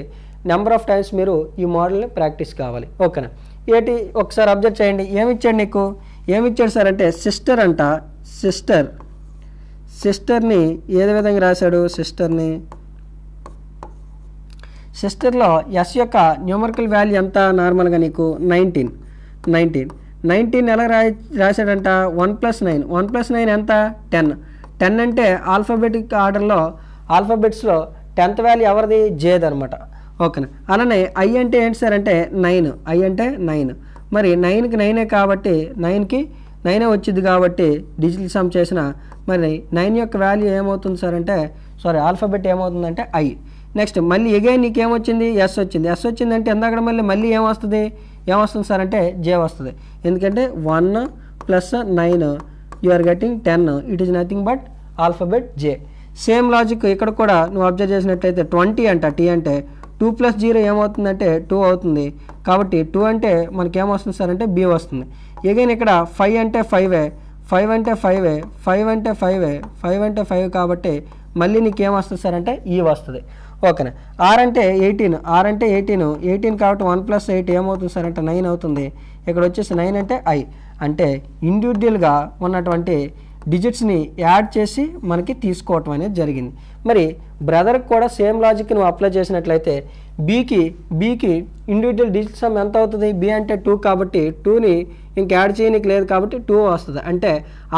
నెంబర్ ఆఫ్ టైమ్స్ మీరు ఈ మోడల్ని ప్రాక్టీస్ కావాలి. ఓకేనా, ఏంటి ఒకసారి అబ్జర్వ్ చేయండి. ఏమిచ్చాడు నీకు, ఏమిచ్చాడు సార్ అంటే సిస్టర్ అంట. సిస్టర్ని ఏ విధంగా రాశాడు, సిస్టర్లో ఎస్ యొక్క న్యూమరికల్ వాల్యూ ఎంత నార్మల్గా నీకు 19 ఎలా రాశాడంట 1 + 9. 1 + 9 ఎంత 10 అంటే ఆల్ఫాబెటిక్ ఆర్డర్లో ఆల్ఫాబెట్స్లో 10th వాల్యూ ఎవరిది జేది అనమాట. ఓకేనా, అలానే ఐ అంటే ఏంటి సార్ అంటే 9. ఐ అంటే 9. మరి 9కి 9 కాబట్టి 9కి 9 వచ్చింది కాబట్టి డిజిటల్ సమ్ చేసిన మరి 9 యొక్క వాల్యూ ఏమవుతుంది సార్ అంటే ఆల్ఫాబెట్ ఏమవుతుందంటే ఐ. నెక్స్ట్ మళ్ళీ అగైన్ నీకేమొచ్చింది ఎస్ వచ్చింది. ఎస్ వచ్చిందంటే ఎందాక మళ్ళీ ఏమొస్తుంది సార్ అంటే జే వస్తుంది. ఎందుకంటే 1 + 9 you are getting 10. It is nothing but alphabet J. Same logic ఇక్కడ కూడా నువ్వు అబ్జర్వ్ చేసినట్లయితే 20 అంట. టీ అంటే 2 + 0 ఏమవుతుందంటే 2 అవుతుంది. కాబట్టి 2 అంటే మనకి ఏమొస్తుంది సార్ అంటే బి వస్తుంది. అగైన్ ఇక్కడ 5 అంటే 5 అంటే 5 అంటే 5 అంటే 5 కాబట్టి మళ్ళీ నీకేమొస్తుంది సార్ అంటే ఈ వస్తుంది. ఓకేనా. ఆర్ అంటే 18 కాబట్టి 1 + 8 ఏమవుతుంది సార్ అంటే 9 అవుతుంది. ఇక్కడ వచ్చేసి 9 అంటే ఐ. అంటే ఇండివిజువల్గా ఉన్నటువంటి డిజిట్స్ని యాడ్ చేసి మనకి తీసుకోవటం అనేది జరిగింది. మరి బ్రదర్కి కూడా సేమ్ లాజిక్ నువ్వు అప్లై చేసినట్లయితే బీకి ఇండివిజువల్ డిజిట్ సమ్ ఎంత అవుతుంది? బి అంటే 2 కాబట్టి 2ని ఇంక యాడ్ చేయడానికి లేదు కాబట్టి 2 వస్తుంది. అంటే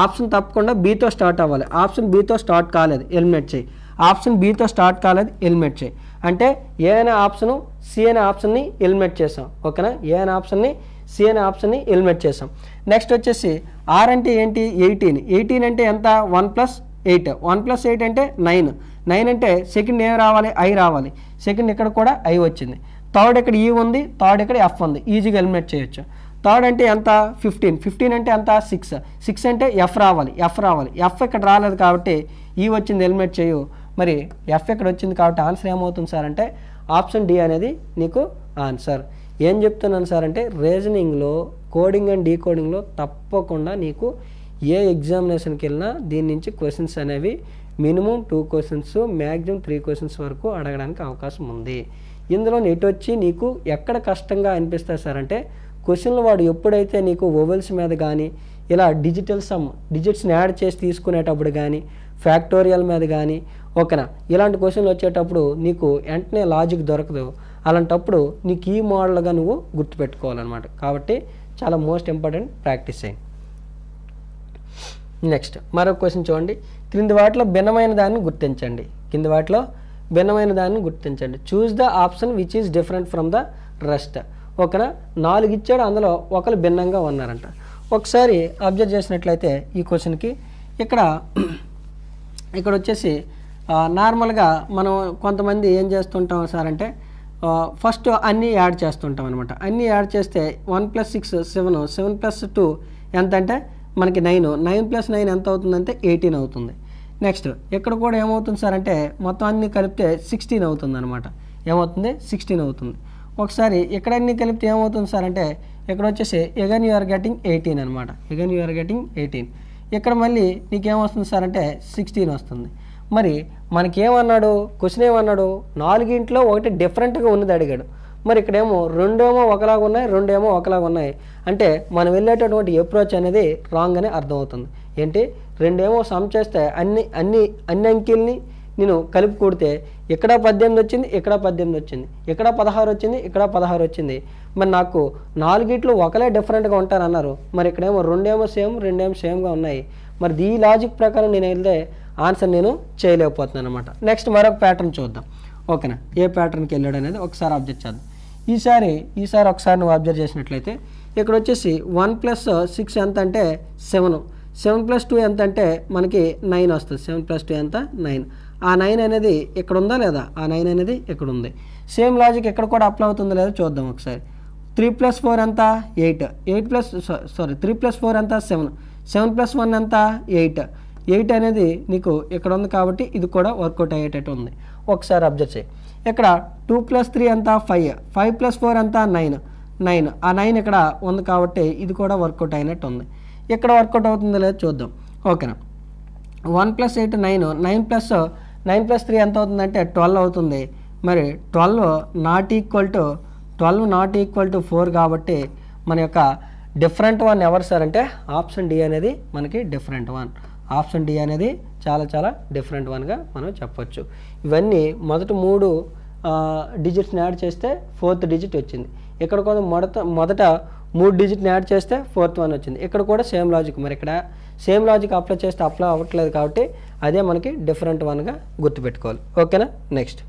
ఆప్షన్ తప్పకుండా బీతో స్టార్ట్ అవ్వాలి. ఆప్షన్ బీతో స్టార్ట్ కాలేదు, ఎలిమినేట్ చేయి. ఆప్షన్ బీతో స్టార్ట్ కాలేదు, ఎలిమినేట్ చేయి. అంటే ఏ అనే ఆప్షను సి అనే ఆప్షన్ని ఎలిమినేట్ చేసాం. ఓకేనా. ఏ అనే ఆప్షన్ని సి అనే ఆప్షన్ని ఎలిమినేట్ చేసాం. నెక్స్ట్ వచ్చేసి ఆర్ అంటే ఏంటి? 18 అంటే ఎంత? 1 + 8. 1 + 8 అంటే 9 అంటే సెకండ్ ఏం రావాలి? ఐ రావాలి. సెకండ్ ఇక్కడ కూడా ఐ వచ్చింది. థర్డ్ ఇక్కడ ఈ ఉంది, థర్డ్ ఇక్కడ ఎఫ్ ఉంది. ఈజీగా ఎలిమినేట్ చేయొచ్చు. థర్డ్ అంటే ఎంత? 15 అంటే ఎంత? 6 అంటే ఎఫ్ రావాలి. ఎఫ్ ఇక్కడ రాలేదు కాబట్టి ఈ వచ్చింది, ఎలిమినేట్ చేయు. మరి ఎఫ్ ఇక్కడ వచ్చింది కాబట్టి ఆన్సర్ ఏమవుతుంది సార్ అంటే ఆప్షన్ డి అనేది నీకు ఆన్సర్. ఏం చెప్తున్నాను సార్ అంటే రీజనింగ్లో, కోడింగ్ అండ్ డీకోడింగ్లో తప్పకుండా నీకు ఏ ఎగ్జామినేషన్కి వెళ్ళినా దీని నుంచి క్వశ్చన్స్ అనేవి మినిమం 2 క్వశ్చన్స్, మ్యాక్సిమం 3 క్వశ్చన్స్ వరకు అడగడానికి అవకాశం ఉంది. ఇందులో నెట్ వచ్చి నీకు ఎక్కడ కష్టంగా అనిపిస్తుంది సార్ అంటే క్వశ్చన్లు వాడు ఎప్పుడైతే నీకు ఓవెల్స్ మీద కానీ ఇలా డిజిట్స్ని యాడ్ చేసి తీసుకునేటప్పుడు కానీ ఫ్యాక్టోరియల్ మీద కానీ ఓకేనా ఇలాంటి క్వశ్చన్లు వచ్చేటప్పుడు నీకు వెంటనే లాజిక్ దొరకదు. అలాంటప్పుడు నీకు ఈ మోడల్గా నువ్వు గుర్తుపెట్టుకోవాలన్నమాట. కాబట్టి చాలా మోస్ట్ ఇంపార్టెంట్ ప్రాక్టీస్ అయ్యింది. నెక్స్ట్ మరొక క్వశ్చన్ చూడండి. క్రింది వాటిలో భిన్నమైన దాన్ని గుర్తించండి. Choose the option which is different from the rest. ఓకేనా. 4 ఇచ్చాడు, అందులో ఒకరు భిన్నంగా ఉన్నారంట. ఒకసారి అబ్జర్వ్ చేసినట్లయితే ఈ క్వశ్చన్కి ఇక్కడ వచ్చేసి నార్మల్గా మనం కొంతమంది ఏం చేస్తుంటాం సార్ అంటే ఫస్ట్ అన్నీ యాడ్ చేస్తుంటాం అనమాట. అన్నీ యాడ్ చేస్తే 1 + 6 7, 7 + 2 ఎంత అంటే మనకి 9, 9 + 9 ఎంత అవుతుందంటే 18 అవుతుంది. నెక్స్ట్ ఇక్కడ కూడా ఏమవుతుంది సార్ అంటే మొత్తం అన్నీ కలిపితే 16 అవుతుంది అనమాట. ఏమవుతుంది? 16 అవుతుంది. ఒకసారి ఇక్కడ అన్నీ కలిపితే ఏమవుతుంది సార్ అంటే ఇక్కడ వచ్చేసి అగైన్ యు ఆర్ గెటింగ్ 18 అనమాట. ఇక్కడ మళ్ళీ నీకేమొస్తుంది సార్ అంటే 16 వస్తుంది. మరి మనకేమన్నాడు? క్వశ్చన్ ఏమన్నాడు? 4 ఒకటి డిఫరెంట్గా ఉన్నది అడిగాడు. మరి ఇక్కడేమో 2 ఒకలాగా ఉన్నాయి, 2 ఒకలాగా ఉన్నాయి. అంటే మనం వెళ్ళేటటువంటి అప్రోచ్ అనేది రాంగ్ అని అర్థమవుతుంది. ఏంటి? 2 సమ్ చేస్తే అన్ని అంకెల్ని నేను కలిపి కూడితే ఇక్కడ 18 వచ్చింది, ఇక్కడ 18 వచ్చింది, ఇక్కడ 16 వచ్చింది, ఇక్కడ 16 వచ్చింది. మరి నాకు 4 ఒకలే డిఫరెంట్గా ఉంటారన్నారు. మరి ఇక్కడేమో 2 సేమ్, 2 సేమ్గా ఉన్నాయి. మరి ఈ లాజిక్ ప్రకారం నేను వెళ్తే ఆన్సర్ నేను చేయలేకపోతున్నాను అనమాట. నెక్స్ట్ మరొక ప్యాటర్న్ చూద్దాం. ఓకేనా. ఏ ప్యాటర్న్కి వెళ్ళాడు అనేది ఒకసారి అబ్జర్వ్ చేద్దాం. ఈసారి ఒకసారి నువ్వు అబ్జర్వ్ చేసినట్లయితే ఇక్కడ వచ్చేసి 1 + 6 ఎంత అంటే 7, 7 + 2 ఎంత అంటే మనకి 9 వస్తుంది. 7 + 2 ఎంత? 9. ఆ 9 అనేది ఇక్కడ ఉందా లేదా? ఆ 9 అనేది ఇక్కడ ఉంది. సేమ్ లాజిక్ ఇక్కడ కూడా అప్లై అవుతుందో లేదో చూద్దాం ఒకసారి. 3 + 4 ఎంత? 8. 3 + 4 ఎంత? 7. 7 + 1 ఎంత? 8 అనేది నీకు ఇక్కడ ఉంది కాబట్టి ఇది కూడా వర్కౌట్ అయ్యేటట్టు ఉంది. ఒకసారి అబ్జర్వ్ చేయి. ఇక్కడ 2 + 3 ఎంత? 5. 5 + 4 ఎంత? 9. ఆ 9 ఇక్కడ ఉంది కాబట్టి ఇది కూడా వర్కౌట్ అయినట్టు ఉంది. ఇక్కడ వర్కౌట్ అవుతుందో లేదో చూద్దాం. ఓకేనా. 1 + 8 9. 9 + 3 ఎంత అవుతుందంటే 12 అవుతుంది. మరి 12 నాట్ ఈక్వల్ టు 4 కాబట్టి మన యొక్క డిఫరెంట్ వన్ ఎవరు సార్ అంటే ఆప్షన్ డి అనేది మనకి డిఫరెంట్ వన్. ఆప్షన్ డి అనేది చాలా డిఫరెంట్ వన్గా మనం చెప్పొచ్చు. ఇవన్నీ మొదటి 3 డిజిట్స్ని యాడ్ చేస్తే 4th డిజిట్ వచ్చింది. ఇక్కడ కూడా మొదట 3 డిజిట్ని యాడ్ చేస్తే 4th వన్ వచ్చింది. ఇక్కడ కూడా సేమ్ లాజిక్. మరి ఇక్కడ సేమ్ లాజిక్ అప్లై చేస్తే అప్లై అవ్వట్లేదు కాబట్టి అదే మనకి డిఫరెంట్ వన్గా గుర్తుపెట్టుకోవాలి. ఓకేనా. నెక్స్ట్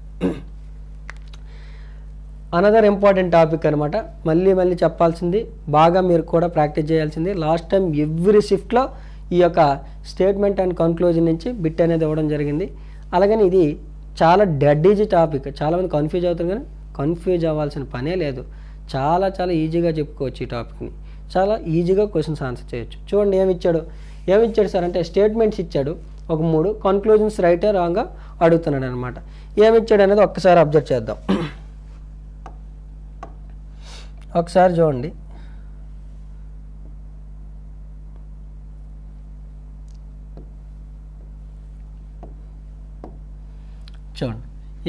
అనదర్ ఇంపార్టెంట్ టాపిక్ అనమాట. మళ్ళీ చెప్పాల్సింది, బాగా మీరు కూడా ప్రాక్టీస్ చేయాల్సింది. లాస్ట్ టైం ఎవ్రీ షిఫ్ట్లో ఈ యొక్క స్టేట్మెంట్ అండ్ కన్క్లూజన్ నుంచి బిట్ అనేది ఇవ్వడం జరిగింది. అలాగని ఇది చాలా డెడ్ ఈజీ టాపిక్. చాలామంది కన్ఫ్యూజ్ అవుతారు, కానీ కన్ఫ్యూజ్ అవ్వాల్సిన పనే లేదు. చాలా చాలా ఈజీగా చెప్పుకోవచ్చు ఈ టాపిక్ని. చాలా ఈజీగా క్వశ్చన్స్ ఆన్సర్ చేయొచ్చు. చూడండి ఏమి ఇచ్చాడు సార్ అంటే స్టేట్మెంట్స్ ఇచ్చాడు ఒక 3, కన్క్లూజన్స్ రైటే రాంగా అడుగుతున్నాడు అనమాట. ఏమి ఇచ్చాడు అనేది ఒక్కసారి అబ్జర్వ్ చేద్దాం. ఒకసారి చూడండి.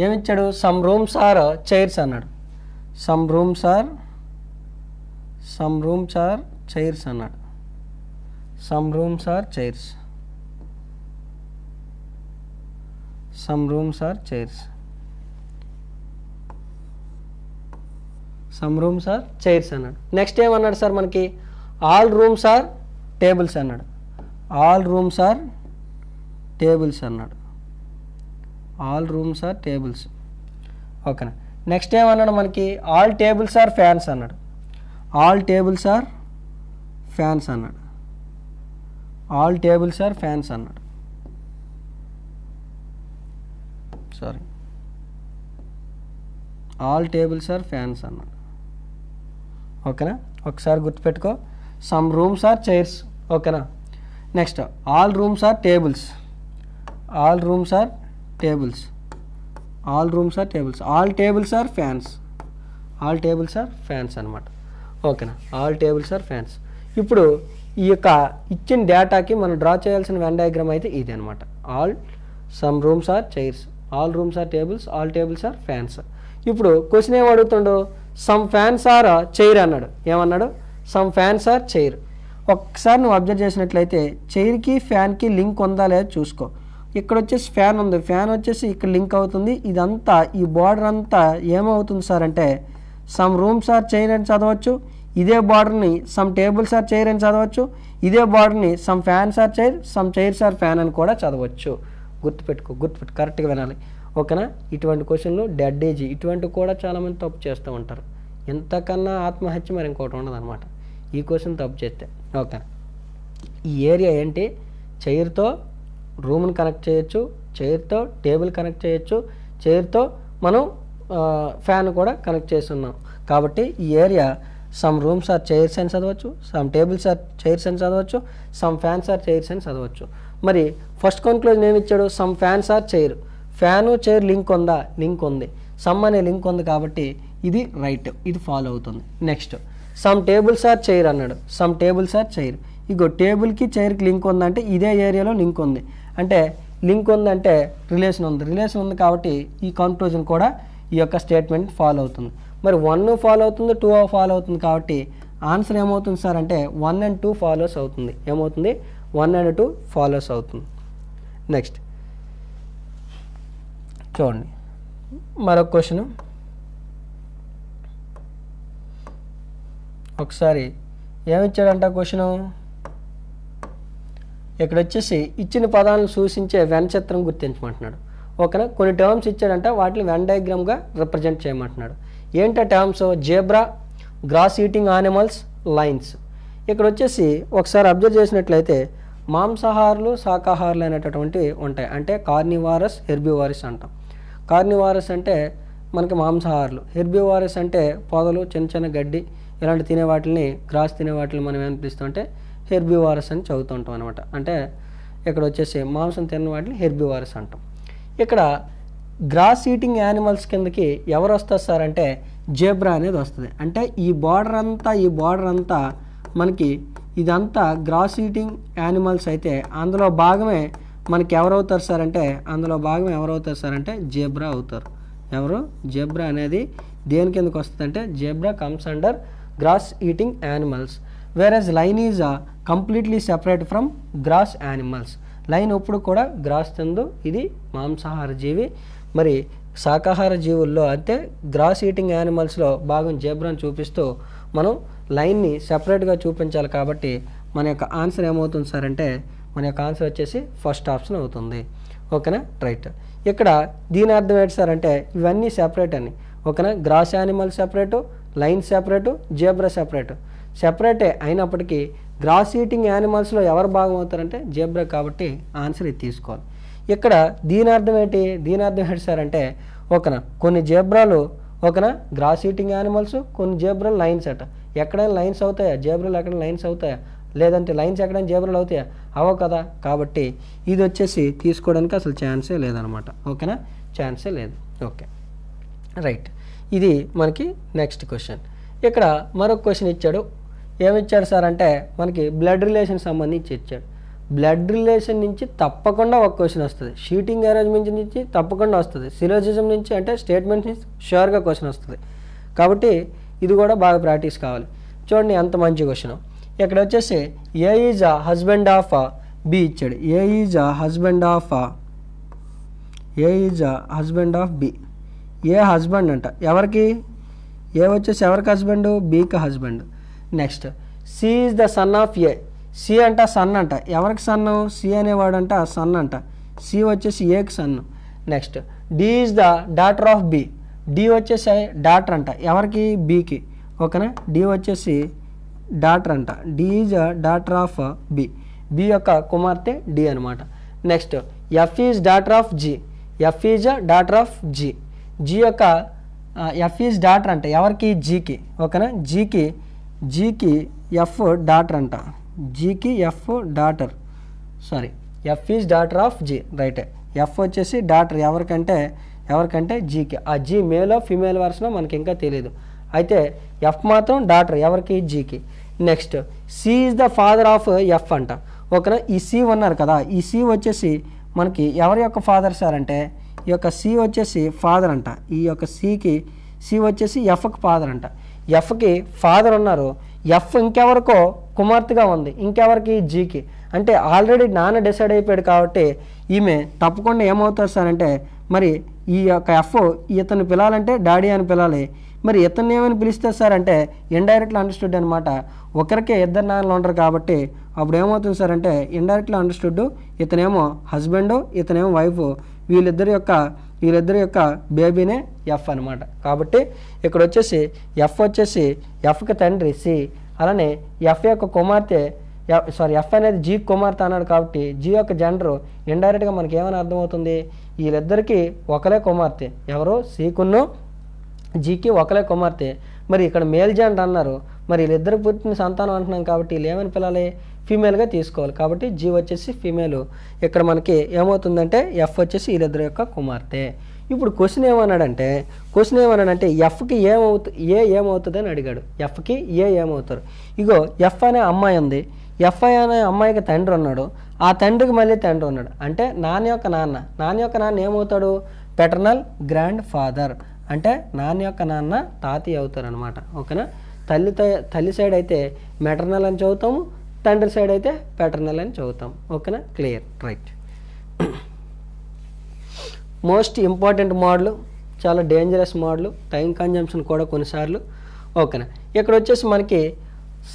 ఏమిచ్చాడు? సమ్ రూమ్స్ ఆర్ చైర్స్ అన్నాడు. సమ్ రూమ్స్ ఆర్ చైర్స్ అన్నాడు. Some rooms are chairs. Some rooms are chairs. Some rooms are chairs అన్నాడు. నెక్స్ట్ ఏమన్నాడు సార్ మనకి? ఆల్ రూమ్స్ ఆర్ టేబుల్స్ అన్నాడు. ఆల్ రూమ్స్ ఆర్ టేబుల్స్ అన్నాడు. All rooms are tables. ఓకేనా. Next ఏమన్నాడు మనకి? All tables are fans అన్నాడు. All tables are fans అన్నాడు. ఆల్ టేబుల్స్ ఆర్ ఫ్యాన్స్ అన్నాడు. Sorry, all tables are fans అన్నాడు. ఓకేనా. ఒకసారి గుర్తుపెట్టుకో. Some rooms are chairs. ఓకేనా. Next all rooms are tables. All rooms are tables. All rooms are tables. All tables are fans. All tables are fans అనమాట. ఓకేనా. All tables are fans. ఇప్పుడు ఈ యొక్క ఇచ్చిన డేటాకి మనం డ్రా చేయాల్సిన వెన్ డయాగ్రామ్ అయితే ఇది అనమాట. All some rooms are chairs, all rooms are tables, all tables are fans. ఇప్పుడు క్వశ్చన్ ఏం అడుగుతుండో? సమ్ ఫ్యాన్స్ ఆర్ చైర్ అన్నాడు. ఏమన్నాడు? Some fans are chair. ఒక్కసారి నువ్వు అబ్జర్వ్ చేసినట్లయితే చైర్కి ఫ్యాన్కి లింక్ ఉందా లేదా చూసుకో. ఇక్కడ వచ్చేసి ఫ్యాన్ ఉంది, ఫ్యాన్ వచ్చేసి ఇక్కడ లింక్ అవుతుంది. ఇదంతా ఈ బార్డర్ అంతా ఏమవుతుంది సార్ అంటే సమ్ రూమ్స్ ఆర్ చైర్ అని చదవచ్చు. ఇదే బార్డర్ని సమ్ టేబుల్స్ ఆర్ చైర్ అని చదవచ్చు. ఇదే బార్డర్ని some fans are chair, some chairs are fan అని కూడా చదవచ్చు. గుర్తుపెట్టుకో, కరెక్ట్గా వినాలి. ఓకేనా. ఇటువంటి క్వశ్చన్లు డెడ్ ఏజీ, ఇటువంటివి కూడా చాలామంది తప్పు చేస్తూ ఉంటారు. ఎంతకన్నా ఆత్మహత్య మరి ఇంకోటి ఉండదు అనమాట ఈ క్వశ్చన్ తప్పు చేస్తే. ఓకే. ఈ ఏరియా ఏంటి? చైర్తో రూమ్ని కనెక్ట్ చేయొచ్చు, చైర్తో టేబుల్ కనెక్ట్ చేయొచ్చు, చైర్తో మనం ఫ్యాన్ కూడా కనెక్ట్ చేస్తున్నాం. కాబట్టి ఈ area some rooms are chairs అని చదవచ్చు, సమ్ టేబుల్స్ ఆర్ చైర్స్ అని చదవచ్చు, సమ్ ఫ్యాన్స్ ఆర్ చైర్స్ అని చదవచ్చు. మరి ఫస్ట్ కన్క్లూజన్ ఏమి ఇచ్చాడు? Some fans are chair. Fan chair link ఉందా? లింక్ ఉంది. సమ్ అనే లింక్ ఉంది కాబట్టి ఇది రైట్, ఇది ఫాలో అవుతుంది. Next some tables are chair అన్నాడు. Some tables are chair. ఇగో టేబుల్కి చైర్కి లింక్ ఉందంటే ఇదే ఏరియాలో లింక్ ఉంది. అంటే లింక్ ఉందంటే రిలేషన్ ఉంది. రిలేషన్ ఉంది కాబట్టి ఈ కన్క్లూజన్ కూడా ఈ యొక్క స్టేట్మెంట్ ఫాలో అవుతుంది. మరి 1 ఫాలో అవుతుంది, 2 ఫాలో అవుతుంది. కాబట్టి ఆన్సర్ ఏమవుతుంది సార్ అంటే 1 and 2 ఫాలోస్ అవుతుంది. ఏమవుతుంది? 1 and 2 ఫాలోస్ అవుతుంది. నెక్స్ట్ చూడండి మరొక క్వశ్చన్. ఒకసారి ఏమిచ్చాడంట క్వశ్చను? ఇక్కడ వచ్చేసి ఇచ్చిన పదాలను సూచించే వెన్ చిత్రం గుర్తించమంటున్నాడు. ఓకేనా. కొన్ని టర్మ్స్ ఇచ్చాడంట, వాటిని వెన్ డయాగ్రామ్గా రిప్రజెంట్ చేయమంటున్నాడు. ఏంటో terms? Zebra, grass eating animals, lions. ఇక్కడ వచ్చేసి ఒకసారి అబ్జర్వ్ చేసినట్లయితే మాంసాహారులు, శాకాహారులు అనేటటువంటివి ఉంటాయి. అంటే కార్నివారస్, హెర్బివారస్ అంటాం. కార్నివారస్ అంటే మనకి మాంసాహారులు, హెర్బివారస్ అంటే పొదలు, చిన్న చిన్న గడ్డి ఇలాంటి తినే వాటిని, గ్రాస్ తినే వాటిని మనం ఏం పిలుస్తాం అంటే హెర్బివారస్ అని చదువుతూ ఉంటాం అనమాట. అంటే ఇక్కడ వచ్చేసి మాంసం తిన్న వాటిని హెర్బివారస్ అంటాం. ఇక్కడ గ్రాస్ ఈటింగ్ యానిమల్స్ కిందకి ఎవరు వస్తారు సార్ అంటే జేబ్రా అనేది వస్తుంది. అంటే ఈ బార్డర్ అంతా మనకి ఇదంతా గ్రాస్ ఈటింగ్ యానిమల్స్ అయితే అందులో భాగమే మనకి ఎవరవుతారు సార్ అంటే జేబ్రా అవుతారు. ఎవరు? జేబ్రా అనేది దేని కిందకి వస్తుంది అంటే zebra comes under grass eating animals. Whereas lion is completely separate from grass animals. Lion ఎప్పుడు కూడా గ్రాస్ తిందు, ఇది మాంసాహార జీవి. మరి శాకాహార జీవుల్లో అంటే గ్రాస్ ఈటింగ్ యానిమల్స్లో భాగం జేబ్రాను చూపిస్తూ మనం లైన్ని సెపరేట్గా చూపించాలి. కాబట్టి మన యొక్క ఆన్సర్ ఏమవుతుంది సార్ అంటే మన యొక్క ఆన్సర్ వచ్చేసి ఫస్ట్ ఆప్షన్ అవుతుంది. ఓకేనా. రైట్. ఇక్కడ దీని అర్థం ఏంటి సార్ అంటే ఇవన్నీ సెపరేట్ అని. ఓకేనా. Grass animal separate, lion separate, zebra separate. సెపరేటే అయినప్పటికీ గ్రాస్ ఈటింగ్ యానిమల్స్లో ఎవరు భాగం అవుతారంటే జేబ్రా, కాబట్టి ఆన్సర్ ఇది తీసుకోవాలి. ఇక్కడ దీని అర్థం ఏంటి, దీని అర్థం ఏంటి సార్ అంటే ఓకేనా కొన్ని జేబ్రాలు ఓకేనా గ్రాస్ ఈటింగ్ యానిమల్స్, కొన్ని జేబ్రాలు లైన్స్ అట. ఎక్కడైనా లైన్స్ అవుతాయా జేబ్రాలు, ఎక్కడైనా లైన్స్ అవుతాయా, లేదంటే లైన్స్ ఎక్కడైనా జేబ్రాలు అవుతాయా, అవ్వవు కదా. కాబట్టి ఇది వచ్చేసి తీసుకోవడానికి అసలు ఛాన్సే లేదనమాట. ఓకేనా, ఛాన్సే లేదు. ఓకే రైట్, ఇది మనకి నెక్స్ట్ క్వశ్చన్. ఇక్కడ మరొక క్వశ్చన్ ఇచ్చాడు. ఏమిచ్చాడు సార్ అంటే మనకి బ్లడ్ రిలేషన్ సంబంధించి ఇచ్చాడు. బ్లడ్ రిలేషన్ నుంచి తప్పకుండా ఒక క్వశ్చన్ వస్తుంది, షీటింగ్ అరేంజ్మెంట్ నుంచి తప్పకుండా వస్తుంది, సిలోజిజం నుంచి అంటే స్టేట్మెంట్ నుంచి షూర్గా క్వశ్చన్ వస్తుంది. కాబట్టి ఇది కూడా బాగా ప్రాక్టీస్ కావాలి. చూడండి ఎంత మంచి క్వశ్చన్. ఇక్కడ వచ్చేసి A is a husband of B ఇచ్చాడు. A is a husband of B. A husband అంట ఎవరికి, ఏ వచ్చేసి ఎవరికి హస్బెండ్, బీకి husband. Next C is the son of A. C అంట సన్ అంట ఎవరికి సన్ను, సి అనేవాడు అంట సన్ అంట, సి వచ్చేసి ఏకి son. Next D is the daughter of B. D వచ్చేసి డాటర్ అంట ఎవరికి, బీకి. ఓకేనా, డి వచ్చేసి డాటర్ అంట, D is daughter of B. B యొక్క కుమార్తె డి అనమాట. Next F is daughter of G. F is daughter of G. G యొక్క ఎఫ్ ఈజ్ డాటర్ అంట ఎవరికి, జీకి. ఓకేనా, జీకి ఎఫ్ డాటర్ అంట, జీకి F daughter, sorry F is daughter of G. రైటే, ఎఫ్ వచ్చేసి డాటర్ ఎవరికంటే జీకి. ఆ జీ మేలో ఫిమేల్ వర్షనో మనకి ఇంకా తెలియదు. అయితే ఎఫ్ మాత్రం డాటర్ ఎవరికి, జీకి. Next C is the father of F అంట. ఓకేనా, ఈ సి ఉన్నారు కదా, ఈ సి వచ్చేసి మనకి ఎవరి యొక్క ఫాదర్ సార్ అంటే ఈ యొక్క సి వచ్చేసి ఫాదర్ అంట. ఈ యొక్క సి వచ్చేసి ఎఫ్కి ఫాదర్ అంట. ఎఫ్కి ఫాదర్ ఉన్నారు, ఎఫ్ ఇంకెవరికో కుమార్తెగా ఉంది, ఇంకెవరికి, జీకి. అంటే ఆల్రెడీ నాన్న డిసైడ్ అయిపోయాడు కాబట్టి ఈమె తప్పకుండా ఏమవుతారు సార్ అంటే మరి ఈ యొక్క ఎఫ్ ఇతను పిలాలంటే డాడీ అని పిలాలి. మరి ఇతన్ని ఏమని పిలుస్తారు సార్ అంటే ఇండైరెక్ట్లీ అండర్స్టూడ్ అనమాట. ఒకరికే ఇద్దరు నాన్నలు ఉండరు కాబట్టి అప్పుడు ఏమవుతుంది సార్ అంటే ఇండైరెక్ట్లీ అండర్స్టూడ్. ఇతనేమో హస్బెండ్, ఇతనేమో వైఫ్, వీళ్ళిద్దరి యొక్క బేబీనే ఎఫ్ అనమాట. కాబట్టి ఇక్కడ వచ్చేసి ఎఫ్కి తండ్రి సి, అలానే ఎఫ్ యొక్క కుమార్తె ఎఫ్ అనేది జీ కుమార్తె అన్నాడు కాబట్టి జీ యొక్క జెండరు ఇండైరెక్ట్గా మనకి ఏమని అర్థమవుతుంది, వీళ్ళిద్దరికీ ఒకలే కుమార్తె, ఎవరు సీకును జీకి ఒకలే కుమార్తె. మరి ఇక్కడ మేల్ జెండర్ అన్నారు, మరి వీళ్ళిద్దరికి పుట్టిన సంతానం అంటున్నాం కాబట్టి వీళ్ళు ఏమని పిలాలి, ఫీమేల్గా తీసుకోవాలి. కాబట్టి జీ వచ్చేసి ఫీమేల్. ఇక్కడ మనకి ఏమవుతుందంటే ఎఫ్ వచ్చేసి వీళ్ళిద్దరి యొక్క కుమార్తె. ఇప్పుడు క్వశ్చన్ ఏమన్నాడంటే ఎఫ్కి ఏమవుతుంది అని అడిగాడు. ఎఫ్కి ఏమవుతారు. ఇగో ఎఫ్ అనే అమ్మాయి ఉంది, ఎఫ్ అనే అమ్మాయికి తండ్రి ఉన్నాడు, ఆ తండ్రికి మళ్ళీ తండ్రి ఉన్నాడు. అంటే నాన్న యొక్క నాన్న ఏమవుతాడు, పెటర్నల్ గ్రాండ్ ఫాదర్. అంటే నాన్న యొక్క నాన్న తాతయ్య అవుతారు అనమాట. ఓకేనా, తల్లి సైడ్ అయితే మెటర్నల్ అని చదువుతాము, తండ్రి సైడ్ అయితే పెటర్నల్ అని చదువుతాం. ఓకేనా, clear, right. Most important model, చాలా డేంజరస్ మోడల్, టైం కన్జంప్షన్ కూడా కొన్నిసార్లు. ఓకేనా, ఇక్కడ వచ్చేసి మనకి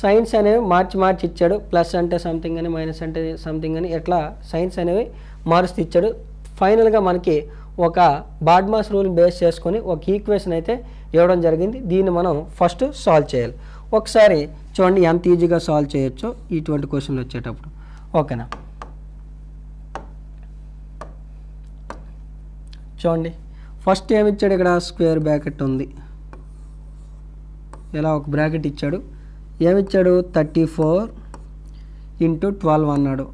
సైన్స్ అనేవి మార్చి ఇచ్చాడు. ప్లస్ అంటే సంథింగ్ అని, మైనస్ అంటే సంథింగ్ అని, ఎట్లా సైన్స్ అనేవి మారుస్తూ ఇచ్చాడు. ఫైనల్గా మనకి ఒక బాడ్మాస్ రూల్ బేస్ చేసుకొని ఒక ఈక్వేషన్ అయితే ఇవ్వడం జరిగింది. దీన్ని మనం ఫస్ట్ సాల్వ్ చేయాలి. ఒకసారి చూడండి ఎంత ఈజీగా సాల్వ్ చేయొచ్చో ఇటువంటి క్వశ్చన్లు వచ్చేటప్పుడు. ఓకేనా, చూడండి ఫస్ట్ ఏమిచ్చాడు, ఇక్కడ స్క్వేర్ బ్రాకెట్ ఉంది, ఇలా ఒక బ్రాకెట్ ఇచ్చాడు. ఏమిచ్చాడు, 34 × 12 అన్నాడు.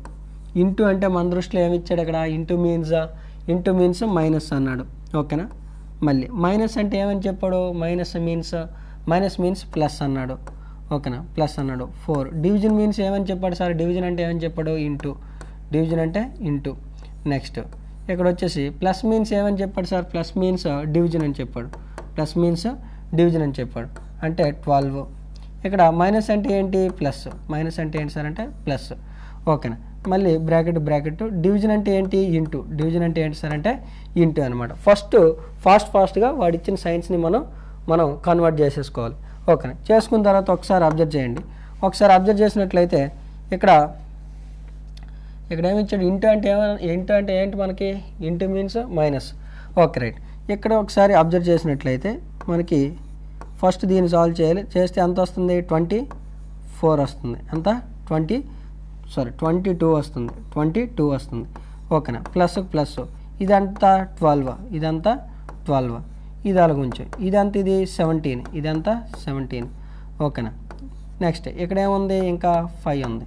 ఇంటూ అంటే మన దృష్టిలో ఏమిచ్చాడు, ఇక్కడ ఇంటూ మీన్స్ మైనస్ అన్నాడు. ఓకేనా, మళ్ళీ మైనస్ అంటే ఏమని చెప్పాడు, మైనస్ మీన్స్ ప్లస్ అన్నాడు. ఓకేనా, ప్లస్ అన్నాడు. 4 డివిజన్ మీన్స్ ఏమని చెప్పాడు సార్, డివిజన్ అంటే ఏమని చెప్పాడు, ఇంటూ. నెక్స్ట్ ఇక్కడ వచ్చేసి ప్లస్ మీన్స్ ఏమని చెప్పాడు సార్, ప్లస్ మీన్స్ డివిజన్ అని చెప్పాడు, అంటే 12. ఇక్కడ మైనస్ అంటే ఏంటి, ప్లస్. మైనస్ అంటే ఏంటి సార్ అంటే ప్లస్. ఓకేనా, మళ్ళీ బ్రాకెట్ డివిజన్ అంటే ఏంటి, ఇంటూ. డివిజన్ అంటే ఏంటి సార్ అంటే ఇంటూ అనమాట. ఫాస్ట్గా వాడిచ్చిన సైన్స్ని మనం కన్వర్ట్ చేసేసుకోవాలి. ఓకేనా, చేసుకున్న తర్వాత ఒకసారి అబ్జర్వ్ చేయండి. ఒకసారి అబ్జర్వ్ చేసినట్లయితే ఇక్కడ ఏమి ఇచ్చాడు, ఇంటూ అంటే ఏంటి మనకి, into means minus. Okay right. ఇక్కడ ఒకసారి అబ్జర్వ్ చేసినట్లయితే మనకి ఫస్ట్ దీన్ని సాల్వ్ చేయాలి. చేస్తే ఎంత వస్తుంది, 24 వస్తుంది. ఎంత, 22 వస్తుంది, 22 వస్తుంది. ఓకేనా, ప్లస్ ఇదంతా 12, ఇదంతా 12, ఇది అలాగుంచు, ఇదంతా ఇది 17, ఇదంతా 17. ఓకేనా, నెక్స్ట్ ఇక్కడ ఏముంది, ఇంకా 5 ఉంది.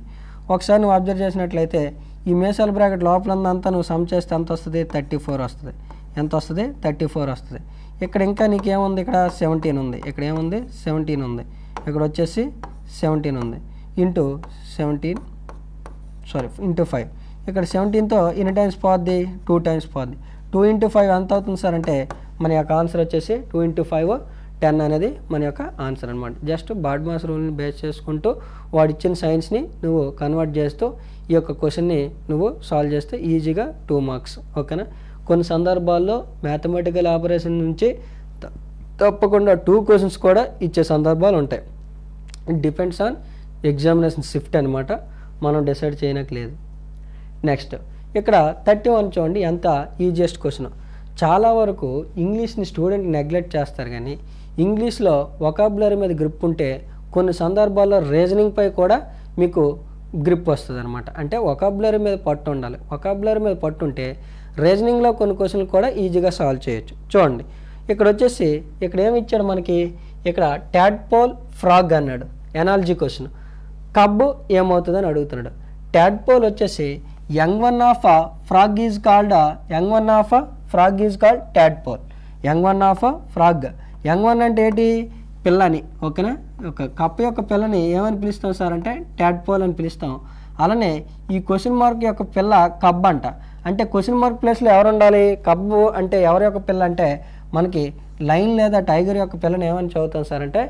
ఒకసారి నువ్వు అబ్జర్వ్ చేసినట్లయితే ఈ మేసాల బ్రాకెట్ లోపల ఉందంతా నువ్వు సమ్ చేస్తే ఎంత వస్తుంది, 34 వస్తుంది. ఎంత వస్తుంది, 34 వస్తుంది. ఇక్కడ ఇంకా నీకేముంది, ఇక్కడ 17 ఉంది, ఇక్కడ ఏముంది 17 ఉంది, ఇక్కడ వచ్చేసి 17 ఉంది, ఇంటూ 5. ఇక్కడ 17తో ఎన్ని టైమ్స్ పోద్ది, 2 టైమ్స్ పోద్ది. 2 × 5 ఎంత అవుతుంది సార్ అంటే మన యొక్క ఆన్సర్ వచ్చేసి 2 × 5 10 అనేది మన యొక్క ఆన్సర్ అనమాట. జస్ట్ బాడ్మాస్ రూల్ని బేస్ చేసుకుంటూ వాడు ఇచ్చిన సైన్స్ని నువ్వు కన్వర్ట్ చేస్తూ ఈ యొక్క క్వశ్చన్ని నువ్వు సాల్వ్ చేస్తే ఈజీగా 2 మార్క్స్. ఓకేనా, కొన్ని సందర్భాల్లో మ్యాథమెటికల్ ఆపరేషన్ నుంచి తప్పకుండా 2 క్వశ్చన్స్ కూడా ఇచ్చే సందర్భాలు ఉంటాయి. It depends on examination shift అనమాట, మనం డిసైడ్ చేయనట్లేదు. నెక్స్ట్ ఇక్కడ 31 చూడండి, ఎంత ఈజియెస్ట్ క్వశ్చన్. చాలా వరకు ఇంగ్లీష్ని స్టూడెంట్ నెగ్లెక్ట్ చేస్తారు, కానీ ఇంగ్లీష్లో వొకాబులరీ మీద గ్రిప్ ఉంటే కొన్ని సందర్భాల్లో రీజనింగ్పై కూడా మీకు గ్రిప్ వస్తుంది అనమాట. అంటే వొకాబులరీ మీద పట్టు ఉండాలి. వొకాబులరీ మీద పట్టు ఉంటే రీజనింగ్లో కొన్ని క్వశ్చన్లు కూడా ఈజీగా సాల్వ్ చేయొచ్చు. చూడండి ఇక్కడ వచ్చేసి ఇక్కడ ఏమి ఇచ్చాడు మనకి, ఇక్కడ ట్యాడ్పోల్ ఫ్రాగ్ అన్నాడు, ఎనాలజీ క్వశ్చన్. కబ్బు ఏమవుతుందని అడుగుతున్నాడు. ట్యాడ్పోల్ వచ్చేసి young one of frog is called tadpole. Young one of frog, young one అంటే ఏంటి, పిల్లని. ఓకేనా, ఒక కప్ప యొక్క పిల్లని ఏమని పిలుస్తాం సార్ అంటే ట్యాడ్పోల్ అని పిలుస్తాం. అలానే ఈ క్వశ్చన్ మార్క్ యొక్క పిల్ల కబ్బు అంట. అంటే క్వశ్చన్ మార్క్ ప్లేస్లో ఎవరు ఉండాలి, కబ్బు అంటే ఎవరి యొక్క పిల్ల అంటే మనకి లైన్ లేదా టైగర్ యొక్క పిల్లని ఏమని చదువుతాం సార్ అంటే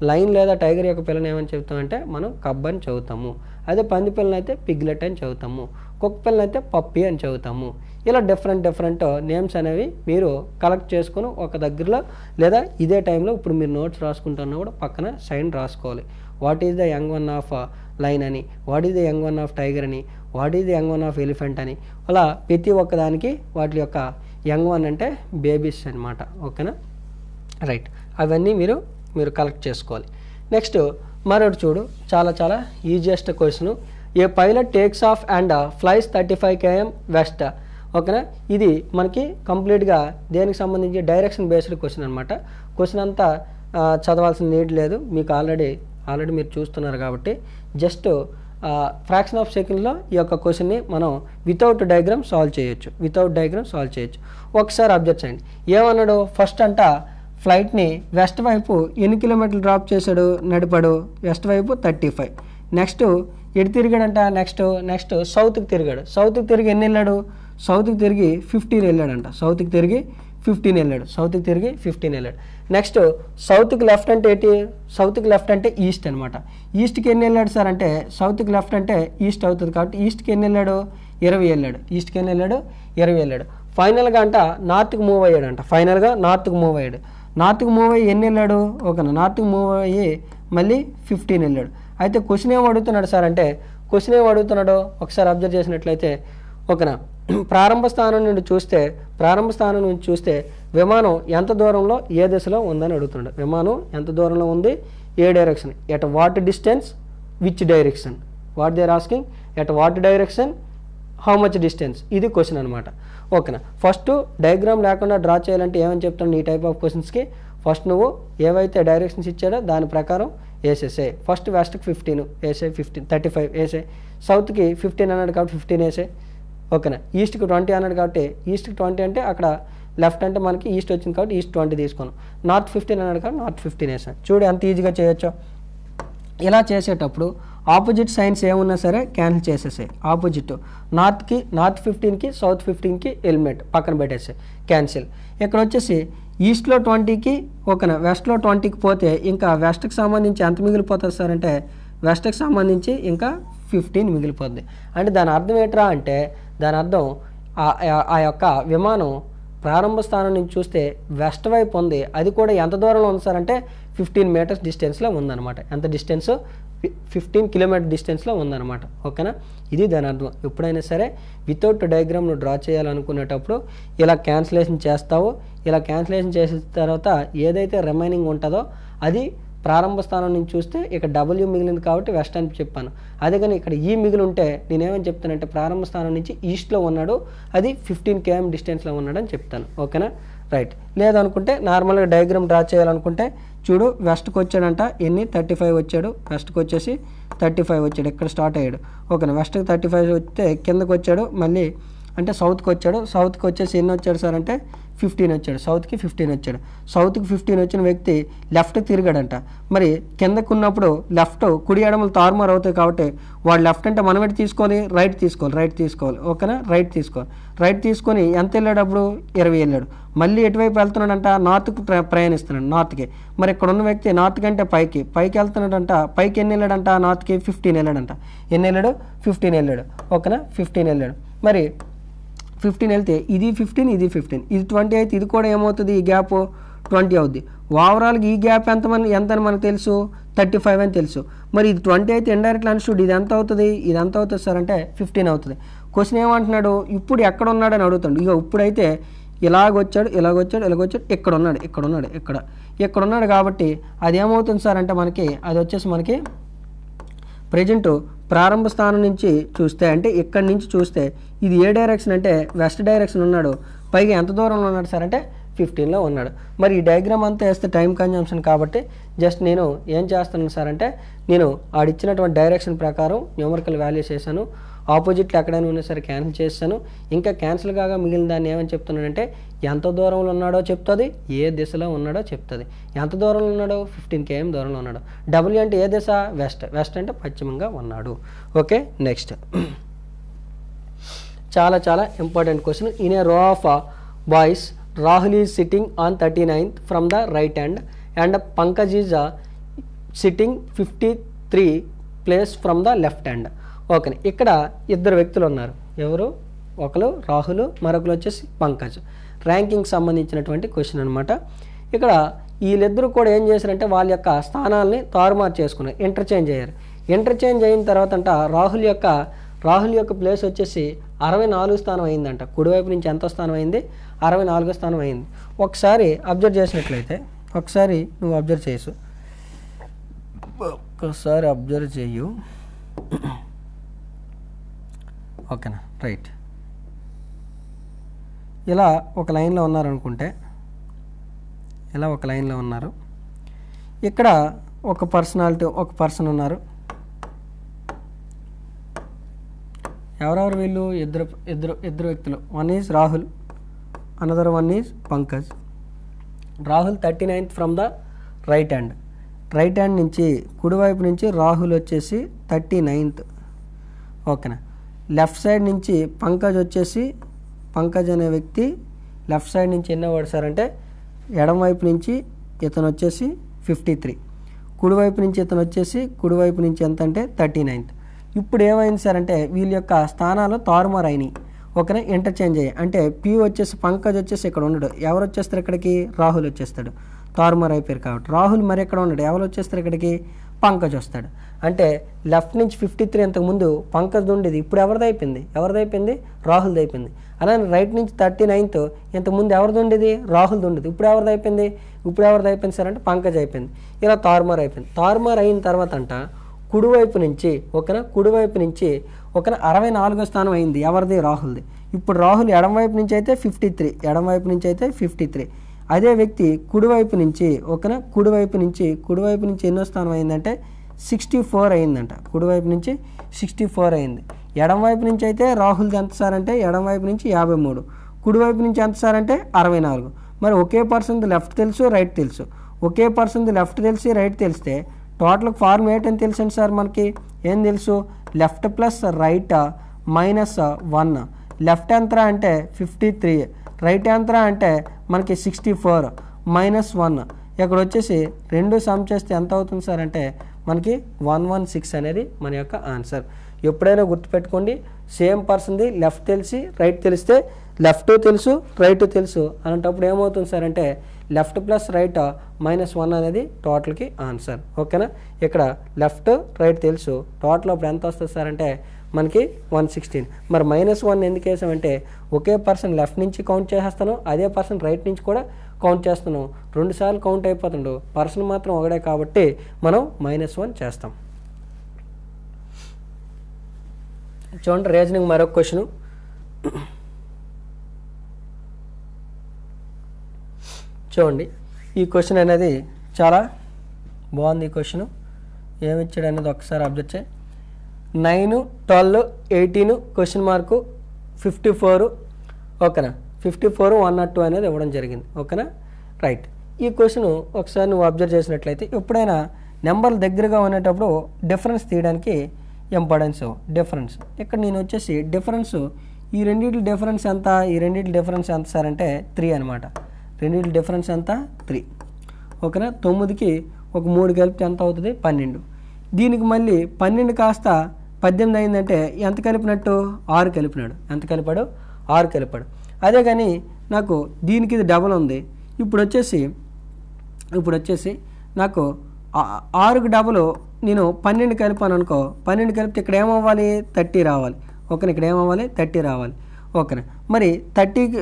లైన్ లేదా టైగర్ యొక్క పిల్లని ఏమని చెబుతామంటే మనం కబ్బు అని చదువుతాము. అదే పంది పిల్లని అయితే పిగ్లెట్ అని చదువుతాము, కుక్క పిల్లని అయితే పప్పి అని చదువుతాము. ఇలా డిఫరెంట్ నేమ్స్ అనేవి మీరు కలెక్ట్ చేసుకుని ఒక దగ్గరలో లేదా ఇదే టైంలో ఇప్పుడు మీరు నోట్స్ రాసుకుంటున్నా కూడా పక్కన సైన్ రాసుకోవాలి. What is the young one of lion అని, what is the young one of tiger అని, what is the young one of elephant అని. అలా ప్రతి ఒక్కదానికి వాటి యొక్క యంగ్ వన్ అంటే బేబీస్ అనమాట. ఓకేనా, రైట్, అవన్నీ మీరు కలెక్ట్ చేసుకోవాలి. నెక్స్ట్ మరొకటి చూడు, చాలా easiest question. A pilot takes of and flies 35 km west. ఓకేనా, ఇది మనకి కంప్లీట్గా దేనికి సంబంధించి డైరెక్షన్ బేస్డ్ క్వశ్చన్ అనమాట. క్వశ్చన్ అంతా చదవాల్సిన నీడ్ లేదు, మీకు ఆల్రెడీ మీరు చూస్తున్నారు కాబట్టి జస్ట్ ఫ్రాక్షన్ ఆఫ్ సెకండ్లో ఈ యొక్క క్వశ్చన్ని మనం వితౌట్ డయాగ్రామ్ సాల్వ్ చేయొచ్చు. ఒకసారి అబ్జర్వ్ చేయండి, ఏమన్నాడు ఫస్ట్ అంట ఫ్లైట్ని వెస్ట్ వైపు ఎన్ని కిలోమీటర్లు డ్రాప్ చేశాడు, నడిపాడు వెస్ట్ వైపు 35. నెక్స్ట్ ఎటు తిరిగాడంట, నెక్స్ట్ సౌత్కి తిరిగాడు. సౌత్కి తిరిగి ఎన్ని వెళ్ళాడు, సౌత్కి తిరిగి 15 వెళ్ళాడంట. సౌత్కి తిరిగి 15 వెళ్ళాడు. నెక్స్ట్ సౌత్కి లెఫ్ట్ అంటే ఏంటి, సౌత్కి లెఫ్ట్ అంటే ఈస్ట్ అనమాట. ఈస్ట్కి ఎన్ని వెళ్ళాడు సార్ అంటే సౌత్కి లెఫ్ట్ అంటే ఈస్ట్ అవుతుంది కాబట్టి ఈస్ట్కి ఎన్ని వెళ్ళాడు, 20 వెళ్ళాడు. ఈస్ట్కి ఎన్ని వెళ్ళాడు, 20 వెళ్ళాడు. ఫైనల్గా అంట నార్త్కి మూవ్ అయ్యాడంట. నార్త్కి మూవ్ అయ్యి ఎన్ని వెళ్ళాడు, ఓకేనా, నార్త్కి మూవ్ అయ్యి మళ్ళీ 15 వెళ్ళాడు. అయితే క్వశ్చన్ ఏం అడుగుతున్నాడు సార్ అంటే ఒకసారి అబ్జర్వ్ చేసినట్లయితే ఓకేనా, ప్రారంభ స్థానం నుండి చూస్తే విమానం ఎంత దూరంలో ఏ దిశలో ఉందని అడుగుతున్నాడు. విమానం ఎంత దూరంలో ఉంది, ఏ direction, at what distance, which direction. What they are asking, at what direction, how much distance. ఇది క్వశ్చన్ అనమాట. ఓకేనా, ఫస్ట్ డయాగ్రామ్ లేకుండా డ్రా చేయాలంటే ఏమని చెప్తాను ఈ టైప్ ఆఫ్ క్వశ్చన్స్కి, ఫస్ట్ నువ్వు ఏవైతే డైరెక్షన్స్ ఇచ్చాడో దాని ప్రకారం వేసేసే. ఫస్ట్ వెస్ట్కి 15 వేసే, 35 వేసే. సౌత్కి 15 అన్నాడు కాబట్టి 15 వేసే. ఓకేనా, ఈస్ట్కి 20 అన్నాడు కాబట్టి ఈస్ట్కి 20 అంటే అక్కడ లెఫ్ట్ అంటే మనకి ఈస్ట్ వచ్చింది కాబట్టి ఈస్ట్ 20 తీసుకున్నాం. నార్త్ 15 అన్నాడు కాబట్టి నార్త్ 15 వేసాను. చూడు ఎంత ఈజీగా చేయొచ్చో. ఇలా చేసేటప్పుడు ఆపోజిట్ సైన్స్ ఏమున్నా సరే క్యాన్సిల్ చేసేసాయి. ఆపోజిట్ నార్త్ 15కి సౌత్ 15కి ఎలిమెంట్ పక్కన పెట్టేసాయి, క్యాన్సిల్. ఇక్కడ వచ్చేసి ఈస్ట్లో 20కి ఓకేనా, వెస్ట్లో 20కి పోతే ఇంకా వెస్ట్కి సంబంధించి ఎంత మిగిలిపోతుంది సార్ అంటే వెస్ట్కి సంబంధించి ఇంకా 15 మిగిలిపోద్ది. అంటే దాని అర్థం ఏంట్రా అంటే దాని అర్థం ఆ యొక్క విమానం ప్రారంభ స్థానం నుంచి చూస్తే వెస్ట్ వైపు ఉంది, అది కూడా ఎంత దూరంలో ఉంది సార్ అంటే 15 మీటర్స్ డిస్టెన్స్లో ఉందన్నమాట. ఎంత డిస్టెన్స్, 15 కిలోమీటర్ డిస్టెన్స్లో ఉందన్నమాట. ఓకేనా, ఇది దాని అర్థం. ఎప్పుడైనా సరే వితౌట్ డయాగ్రామ్ నువ్వు డ్రా చేయాలనుకునేటప్పుడు ఇలా క్యాన్సిలేషన్ చేస్తావు. ఇలా క్యాన్సిలేషన్ చేసిన తర్వాత ఏదైతే రిమైనింగ్ ఉంటుందో అది ప్రారంభ స్థానం నుంచి చూస్తే ఇక్కడ డబ్ల్యూ మిగిలింది కాబట్టి వెస్ట్ అని చెప్పాను. అదే కానీ ఇక్కడ ఈ మిగిలి ఉంటే నేనేమని చెప్తానంటే ప్రారంభ స్థానం నుంచి ఈస్ట్లో ఉన్నాడు, అది 15 km డిస్టెన్స్లో ఉన్నాడు అని చెప్తాను. ఓకేనా, రైట్. లేదనుకుంటే నార్మల్గా డయాగ్రామ్ డ్రా చేయాలనుకుంటే చూడు, వెస్ట్కి వచ్చాడంట, ఎన్ని 35 వచ్చాడు, వెస్ట్కి వచ్చేసి 35 వచ్చాడు, ఇక్కడ స్టార్ట్ అయ్యాడు. ఓకేనా, వెస్ట్కి 35 వస్తే కిందకు వచ్చాడు, మళ్ళీ అంటే సౌత్కి వచ్చాడు, సౌత్కి వచ్చేసి ఎన్ని వచ్చాడు సార్ అంటే 15 వచ్చాడు, సౌత్కి 15 వచ్చాడు. సౌత్కి 15 వచ్చిన వ్యక్తి లెఫ్ట్ తిరిగాడంట. మరి కిందకు ఉన్నప్పుడు లెఫ్ట్ కుడి ఎడమలు తారుమారు అవుతాయి కాబట్టి వాడు లెఫ్ట్ అంటే మనం ఎటు తీసుకోవాలి, రైట్ తీసుకోవాలి. ఓకేనా, రైట్ తీసుకొని ఎంత వెళ్ళాడు అప్పుడు 20 వెళ్ళాడు. మళ్ళీ ఎటువైపు వెళ్తున్నాడంట, నార్త్కి ప్రయాణిస్తున్నాడు, నార్త్కి. మరి ఇక్కడ ఉన్న వ్యక్తి నార్త్ కంటే పైకి వెళ్తున్నాడంట, పైకి ఎన్ని వెళ్ళాడంట, నార్త్కి 15 వెళ్ళాడంట. ఎన్ని వెళ్ళాడు, 15 వెళ్ళాడు. ఓకేనా, 15 వెళ్ళాడు. మరి 15 వెళ్తే ఇది 15 ఇది 15, ఇది 20 అయితే ఇది కూడా ఏమవుతుంది, ఈ గ్యాప్ 20 అవుద్ది. ఓవరాల్గా ఈ గ్యాప్ ఎంత అని మనకు తెలుసు, 35 అని తెలుసు. మరి ఇది 20 అయితే ఇండైరెక్ట్ అండర్స్టూడ్ ఇది ఎంత అవుతుంది, సార్ అంటే 15 అవుతుంది. క్వశ్చన్ ఏమంటున్నాడు, ఇప్పుడు ఎక్కడ ఉన్నాడు అని అడుగుతాడు. ఇక ఇప్పుడైతే ఇలాగొచ్చాడు, ఇక్కడ ఉన్నాడు కాబట్టి అది ఏమవుతుంది సార్ అంటే మనకి అది వచ్చేసి మనకి ప్రజెంట్ ప్రారంభ స్థానం నుంచి చూస్తే అంటే ఇక్కడి నుంచి చూస్తే ఇది ఏ డైరెక్షన్ అంటే వెస్ట్ డైరెక్షన్ ఉన్నాడు, పైగా ఎంత దూరంలో ఉన్నాడు సార్ అంటే 15లో ఉన్నాడు. మరి ఈ డయాగ్రామ్ అంతా వేస్తే టైం కన్జంప్షన్ కాబట్టి జస్ట్ నేను ఏం చేస్తాను సార్ అంటే నేను ఆడిచ్చినటువంటి డైరెక్షన్ ప్రకారం న్యూమరికల్ వాల్యూస్ వేసాను, ఆపోజిట్లో ఎక్కడైనా ఉన్నా సరే క్యాన్సిల్ చేస్తాను. ఇంకా క్యాన్సిల్ కాగా మిగిలిన దాన్ని ఏమని చెప్తున్నానంటే ఎంత దూరంలో ఉన్నాడో చెప్తుంది, ఏ దిశలో ఉన్నాడో చెప్తుంది. ఎంత దూరంలో ఉన్నాడో 15 km దూరంలో ఉన్నాడు. డబ్ల్యూ అంటే ఏ దిశ, వెస్ట్ అంటే పశ్చిమంగా ఉన్నాడు. ఓకే, నెక్స్ట్ చాలా ఇంపార్టెంట్ క్వశ్చన్. ఇన్ ఏ రో of boys Rahul is sitting on 39th from the right hand and Pankaj is sitting 53 place from the left hand. Okay, ఇక్కడ ఇద్దరు వ్యక్తులు ఉన్నారు. ఎవరు, ఒకరు రాహుల్, మరొకరు వచ్చేసి పంకజ్. ర్యాంకింగ్ సంబంధించినటువంటి క్వశ్చన్ అనమాట. ఇక్కడ వీళ్ళిద్దరూ కూడా ఏం చేశారంటే వాళ్ళ యొక్క స్థానాలని తారుమారు చేసుకున్నారు, ఇంటర్చేంజ్ అయ్యారు. ఇంటర్చేంజ్ అయిన తర్వాత అంట రాహుల్ యొక్క ప్లేస్ వచ్చేసి 64 స్థానం అయిందంట. కుడివైపు నుంచి ఎంత స్థానం అయింది, 64 స్థానం అయింది. ఒకసారి అబ్జర్వ్ చేసినట్లయితే, ఒకసారి నువ్వు అబ్జర్వ్ చేయు, ఒక్కసారి అబ్జర్వ్ చేయు. ఓకేనా, రైట్. ఇలా ఒక లైన్లో ఉన్నారనుకుంటే, ఇలా ఒక లైన్లో ఉన్నారు. ఇక్కడ ఒక పర్సన్ ఉన్నారు. ఎవరెవరు వీళ్ళు, ఇద్దరు వ్యక్తులు. One is Rahul, another one is Pankaj. Rahul 39th from the right hand నుంచి కుడివైపు నుంచి రాహుల్ వచ్చేసి 39th. ఓకేనా, లెఫ్ట్ సైడ్ నుంచి పంకజ్ అనే వ్యక్తి లెఫ్ట్ సైడ్ నుంచి ఎన్నో పడతారంటే ఎడమవైపు నుంచి ఇతను వచ్చేసి 53, కుడివైపు నుంచి ఎంత అంటే 39th. ఇప్పుడు ఏమైంది సార్ అంటే వీళ్ళ యొక్క స్థానాలు తారుమారు అయినాయి. ఓకేనా, ఇంటర్చేంజ్ అయ్యాయి. అంటే పి వచ్చేసి పంకజ్ వచ్చేసి ఇక్కడ ఉండడు, ఎవరు వచ్చేస్తారు ఇక్కడికి, రాహుల్ వచ్చేస్తాడు. తారుమారు అయిపోయారు కాబట్టి రాహుల్ మరి ఎక్కడ ఉన్నాడు, ఎవరు వచ్చేస్తారు ఇక్కడికి, పంకజ్ వస్తాడు. అంటే లెఫ్ట్ నుంచి 53 అంతకుముందు పంకజ్ ఉండేది, ఇప్పుడు ఎవరిదైపోయింది, రాహుల్ది అయిపోయింది. అలానే రైట్ నుంచి 39th ఇంతకుముందు ఎవరిది ఉండేది, రాహుల్ది ఉండేది, ఇప్పుడు ఎవరిదైపోయింది సార్ అంటే పంకజ్ అయిపోయింది. ఇలా తారుమారు అయిపోయింది. తారుమారు అయిన తర్వాత అంట కుడివైపు నుంచి 64వ స్థానం అయింది, ఎవరిది, రాహుల్ది. ఇప్పుడు రాహుల్ ఎడమవైపు నుంచి అయితే 53, అదే వ్యక్తి కుడివైపు నుంచి ఎన్నో స్థానం అయిందంటే 64 అయిందంట. కుడివైపు నుంచి 64 అయింది. ఎడమవైపు నుంచి అయితే రాహుల్ది ఎంత సార్ అంటే ఎడమవైపు నుంచి 53, కుడివైపు నుంచి ఎంత సార్ అంటే 64. మరి ఒకే పర్సన్ది లెఫ్ట్ తెలుసు, రైట్ తెలుసు. ఒకే పర్సన్ది లెఫ్ట్ తెలిసి రైట్ తెలిస్తే టోటల్ ఫార్మ్ ఏంటని తెలుసండి సార్ మనకి, ఏం తెలుసు, లెఫ్ట్ ప్లస్ రైట్ -1. లెఫ్ట్ ఎంతరా అంటే 53, రైట్ ఎంతరా అంటే మనకి 64 -1. ఇక్కడ వచ్చేసి రెండు సమ్ చేస్తే ఎంత అవుతుంది సార్ అంటే మనకి 116 అనేది మన యొక్క ఆన్సర్. ఎప్పుడైనా గుర్తుపెట్టుకోండి, సేమ్ పర్సన్ది లెఫ్ట్ తెలిసి రైట్ తెలిస్తే లెఫ్ట్ తెలుసు రైట్ తెలుసు అనేటప్పుడు ఏమవుతుంది సార్ అంటే లెఫ్ట్ ప్లస్ రైట్ -1 అనేది టోటల్కి ఆన్సర్. ఓకేనా, ఇక్కడ లెఫ్ట్ రైట్ తెలుసు, టోటల్ అప్పుడు ఎంత వస్తుంది సార్ అంటే మనకి 116. మరి -1 ఎందుకు వేసామంటే ఒకే పర్సన్ లెఫ్ట్ నుంచి కౌంట్ చేసేస్తాను, అదే పర్సన్ రైట్ నుంచి కూడా కౌంట్ చేస్తున్నాం, 2 సార్లు కౌంట్ అయిపోతుండు, పర్సన్ మాత్రం ఒకడే కాబట్టి మనం -1 చేస్తాం. చూడండి రీజనింగ్ మరొక క్వశ్చన్. చూడండి ఈ క్వశ్చన్ అనేది చాలా బాగుంది. ఈ క్వశ్చన్ ఏమిచ్చాడు అనేది ఒకసారి అబ్జర్వ్ చేయి. 9, 12, 18 క్వశ్చన్ మార్కు 54 ఓకేనా, 54, 102 అనేది ఇవ్వడం జరిగింది ఓకేనా. రైట్, ఈ క్వశ్చన్ ఒకసారి నువ్వు అబ్జర్వ్ చేసినట్లయితే ఎప్పుడైనా నెంబర్లు దగ్గరగా ఉండేటప్పుడు డిఫరెన్స్ తీయడానికి ఇంపార్టెన్స్ డిఫరెన్స్. ఇక్కడ నేను వచ్చేసి డిఫరెన్స్ ఈ రెండింటి డిఫరెన్స్ ఎంత, ఈ రెండింటి డిఫరెన్స్ ఎంత సార్ అంటే 3 అనమాట. రెండింటి డిఫరెన్స్ ఎంత 3 ఓకేనా. 9కి ఒక 3 కలిపితే ఎంత అవుతుంది 12. దీనికి మళ్ళీ 12 కాస్త 18 అయిందంటే ఎంత కలిపినట్టు 6 కలిపినాడు. ఎంత కలిపాడు 6 కలిపాడు. అదే కానీ నాకు దీనికి ఇది డబల్ ఉంది. ఇప్పుడు వచ్చేసి నాకు 6కి డబల్ నేను 12 కలిపాను అనుకో, 12 కలిపితే ఇక్కడ ఏమవ్వాలి 30 రావాలి ఓకేనా. ఇక్కడ ఏమవ్వాలి 30 రావాలి ఓకేనా. మరి 30కి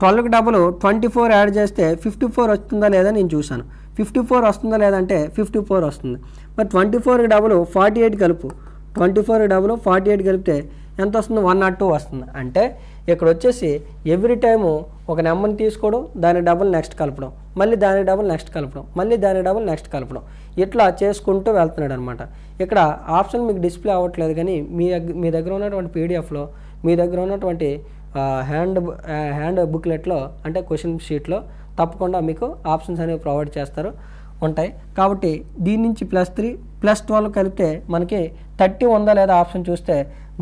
12కి డబల్ 24 యాడ్ చేస్తే 54 వస్తుందా లేదా నేను చూశాను. 54 వస్తుందా లేదంటే 54 వస్తుంది. మరి 24కి డబల్ 48 కలుపు, 24కి డబల్ 48 కలిపితే ఎంత వస్తుంది 102 వస్తుంది. అంటే ఇక్కడ వచ్చేసి ఎవ్రీ టైము ఒక నెంబర్ని తీసుకోవడం, దాని డబుల్ నెక్స్ట్ కలపడం, మళ్ళీ దాని డబుల్ నెక్స్ట్ కలపడం, మళ్ళీ దాని డబుల్ నెక్స్ట్ కలపడం, ఇట్లా చేసుకుంటూ వెళ్తున్నాడు అనమాట. ఇక్కడ ఆప్షన్ మీకు డిస్ప్లే అవ్వట్లేదు కానీ మీ దగ్గర ఉన్నటువంటి పీడిఎఫ్లో, మీ దగ్గర ఉన్నటువంటి హ్యాండ్ బుక్లెట్లో అంటే క్వశ్చన్ షీట్లో తప్పకుండా మీకు ఆప్షన్స్ అనేవి ప్రొవైడ్ చేస్తారు ఉంటాయి. కాబట్టి దీని నుంచి +3 +12 కలిపితే మనకి 30 ఉందా లేదా ఆప్షన్ చూస్తే